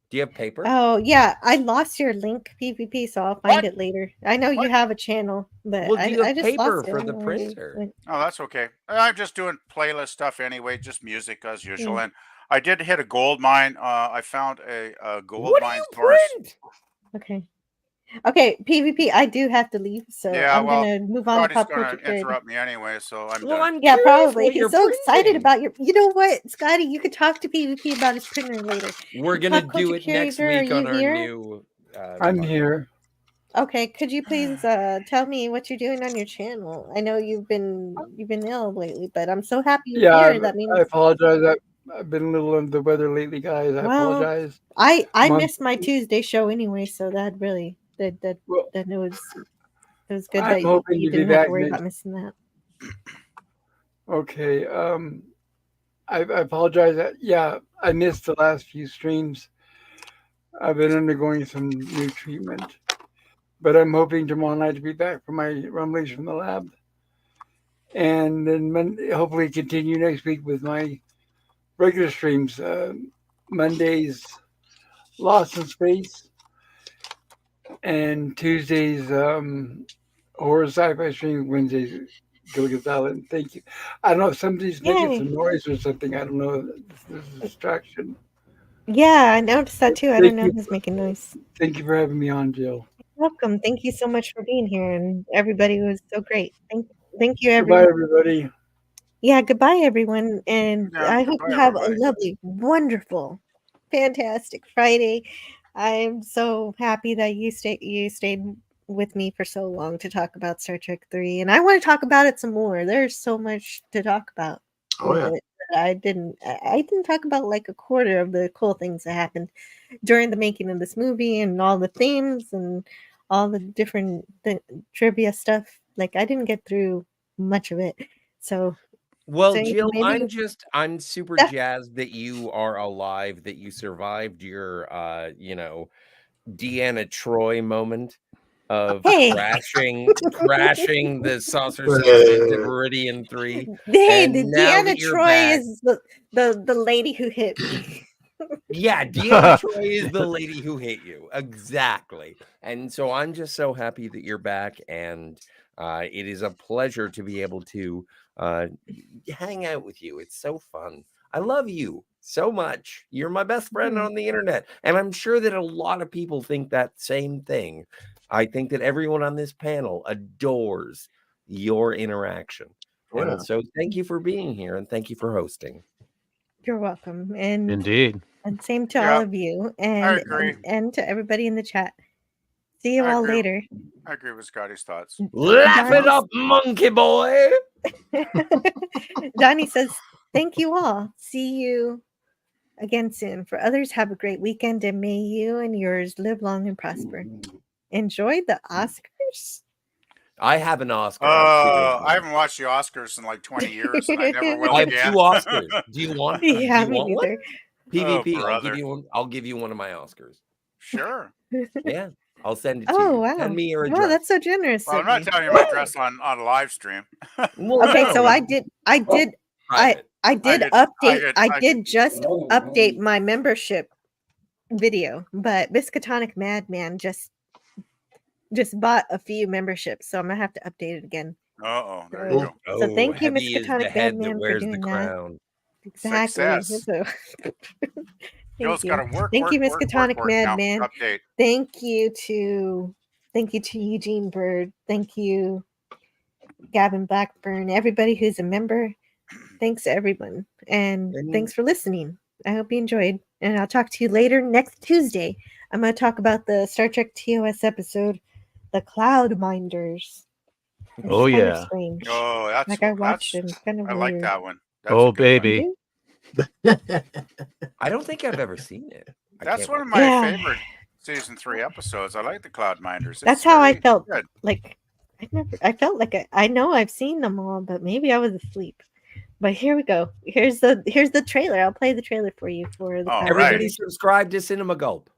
Do you have paper? Oh yeah, I lost your link, PvP, so I'll find it later. I know you have a channel, but Well, do you I have just paper lost it. for I the don't know where you printer? went. Oh, that's okay. I'm just doing playlist stuff anyway, just music as usual. Mm. And I did hit a gold mine. I found a gold What do mine you source. print? Okay, PvP, I do have to leave, so Yeah, I'm well, gonna move on to Scotty's Pop going Culture to Curator. interrupt me anyway, so I'm Well, done. I'm Yeah, curious probably. what He's you're so excited printing. about your. You know what, Scotty? You could talk to PvP about his printer later. We're gonna Pop do Culture it next Curator, are week you on our here? new. I'm podcast. here. Okay, could you please tell me what you're doing on your channel? I know you've been ill lately, but I'm so happy you're Yeah, here. That means I apologize. I've been a little under the weather lately, guys. I well, apologize. I Month- missed my Tuesday show anyway, so that really that it was good I'm that hoping you to be didn't have back to worry next. about missing that. Okay. I apologize. Yeah, I missed the last few streams. I've been undergoing some new treatment, but I'm hoping tomorrow night to be back for my rumblings from the lab, and then hopefully continue next week with my regular streams. Mondays, Lost in Space, and Tuesdays, horror sci-fi stream. Wednesdays, Gilligan's Island. Thank you. I don't know if somebody's making Yay. some noise or something. I don't know. This is a distraction. Yeah, I noticed that too. I don't know who's making noise. Thank you for having me on, Jill. Welcome. Thank you so much for being here, and everybody was so great. Thank you, Goodbye, everyone. everybody. Yeah, goodbye, everyone, and Yeah, I hope you goodbye, have everybody. a lovely, wonderful, fantastic Friday. I'm so happy that you stayed with me for so long to talk about Star Trek 3, and I want to talk about it some more. There's so much to talk about with it. I didn't talk about like a quarter of the cool things that happened during the making of this movie and all the themes and all the different trivia stuff. Like I didn't get through much of it. So Well, So Jill, maybe I'm super Yeah. jazzed that you are alive, that you survived your Deanna Troy moment of Hey. crashing the saucer system into Viridian 3. Hey, And the now Deanna that you're Troy back, is the lady who hit me. yeah, Deanna Troy is the lady who hit you. Exactly. And so I'm just so happy that you're back, and it is a pleasure to be able to hang out with you. It's so fun. I love you so much. You're my best friend on the internet. And I'm sure that a lot of people think that same thing. I think that everyone on this panel adores your interaction. Oh, yeah. And so thank you for being here, and thank you for hosting. You're welcome. And Indeed. And same to Yeah, all of you, I and agree. and to everybody in the chat. See you I all agree. later. I agree with Scotty's thoughts. Laugh it up, monkey boy. Donnie says, "Thank you all. See you again soon. For others, have a great weekend, and may you and yours live long and prosper. Enjoy the Oscars." I have an Oscar. I haven't watched the Oscars in like 20 years, and I never will I have again. 2 Oscars. Do you want? Yeah, do you me want one? neither. PvP. Oh, brother. I'll give you one of my Oscars. Sure. Yeah, I'll send it to Oh you. wow! Send me your Wow, address. that's so generous. Well, I'm of not you. telling you my address on a live stream. Well, Okay, no, so no. I did just update my membership video, but Biscatonic Madman just bought a few memberships, so I'm gonna have to update it again. Uh-oh, there you go. So thank you, heavy is the Miskatonic head that Madman, for wears the doing that. crown. Exactly. Success. So, Joe's thank you. gotta work, Thank you, work, work, Miskatonic work now. Madman. Update. Thank you to Eugene Bird. Thank you, Gavin Blackburn. Everybody who's a member. Thanks everyone, and thanks for listening. I hope you enjoyed, and I'll talk to you later next Tuesday. I'm going to talk about the Star Trek TOS episode, The Cloud Minders. It's Oh, kind of yeah. strange. Oh, that's Like I watched it. It's kind of I weird. like that one. That's Oh, a good one. baby. I don't think I've ever seen it. That's one of my favorite season 3 episodes. I like the Cloud Minders. That's how I very felt. good. Like I felt like I know I've seen them all, but maybe I was asleep. But here we go. Here's the trailer. I'll play the trailer for you for the Cloud Everybody Minders. subscribe to Cinema Gulp.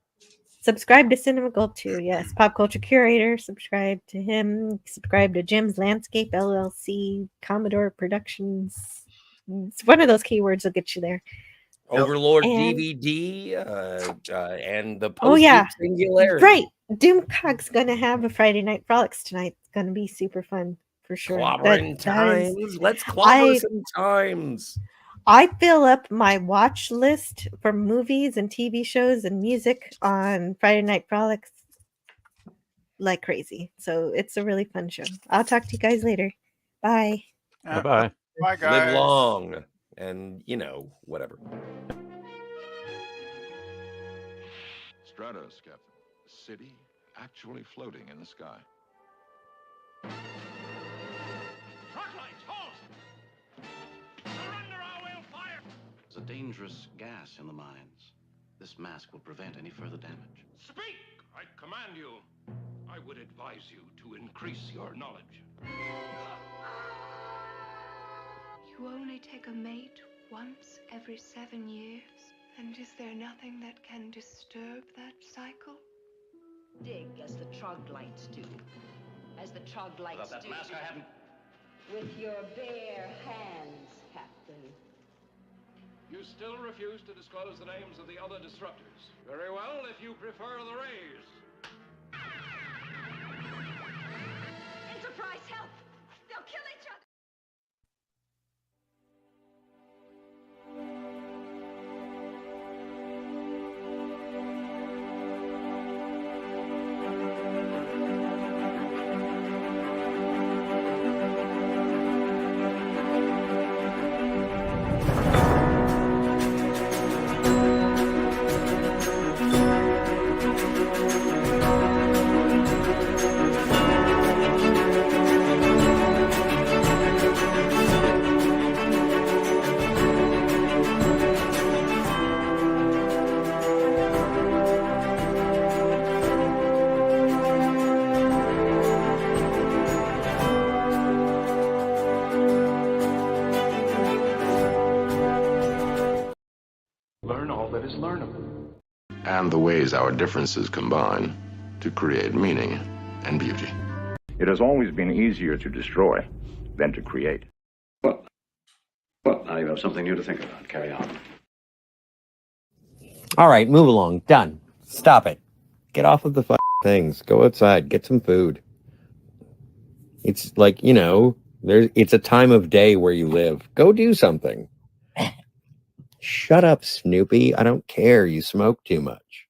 Subscribe to Cinema Gulp too. Yes, Pop Culture Curator. Subscribe to him. Subscribe to Jim's Landscape LLC, Commodore Productions. It's one of those keywords will get you there. Overlord And- DVD and the Oh yeah, Singularity. right. Doomcog's gonna have a Friday Night Frolics tonight. It's gonna be super fun for sure. Clobbering That is- times. Let's clobber I- some times. I fill up my watch list for movies and TV shows and music on Friday Night Frolics like crazy. So it's a really fun show. I'll talk to you guys later. Bye. Bye-bye. Bye, guys. Live long and, whatever. Stratos, Captain. A city actually floating in the sky. There's a dangerous gas in the mines. This mask will prevent any further damage. Speak! I command you. I would advise you to increase your knowledge. You only take a mate once every 7 years. And is there nothing that can disturb that cycle? Dig as the troglodytes do. As the troglodytes That do. mask I haven't. With your bare hands, Captain. You still refuse to disclose the names of the other disruptors. Very well, if you prefer the rays. Enterprise, help! They'll kill each other! Let's learn them. And the ways our differences combine to create meaning and beauty. It has always been easier to destroy than to create. Well, now you have something new to think about. Carry on. All right, move along. Done. Stop it. Get off of the things. Go outside. Get some food. It's like, you know, it's a time of day where you live. Go do something. Shut up, Snoopy. I don't care. You smoke too much.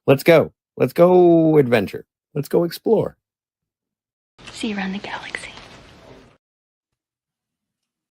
Let's go. Let's go adventure. Let's go explore. See you around the galaxy.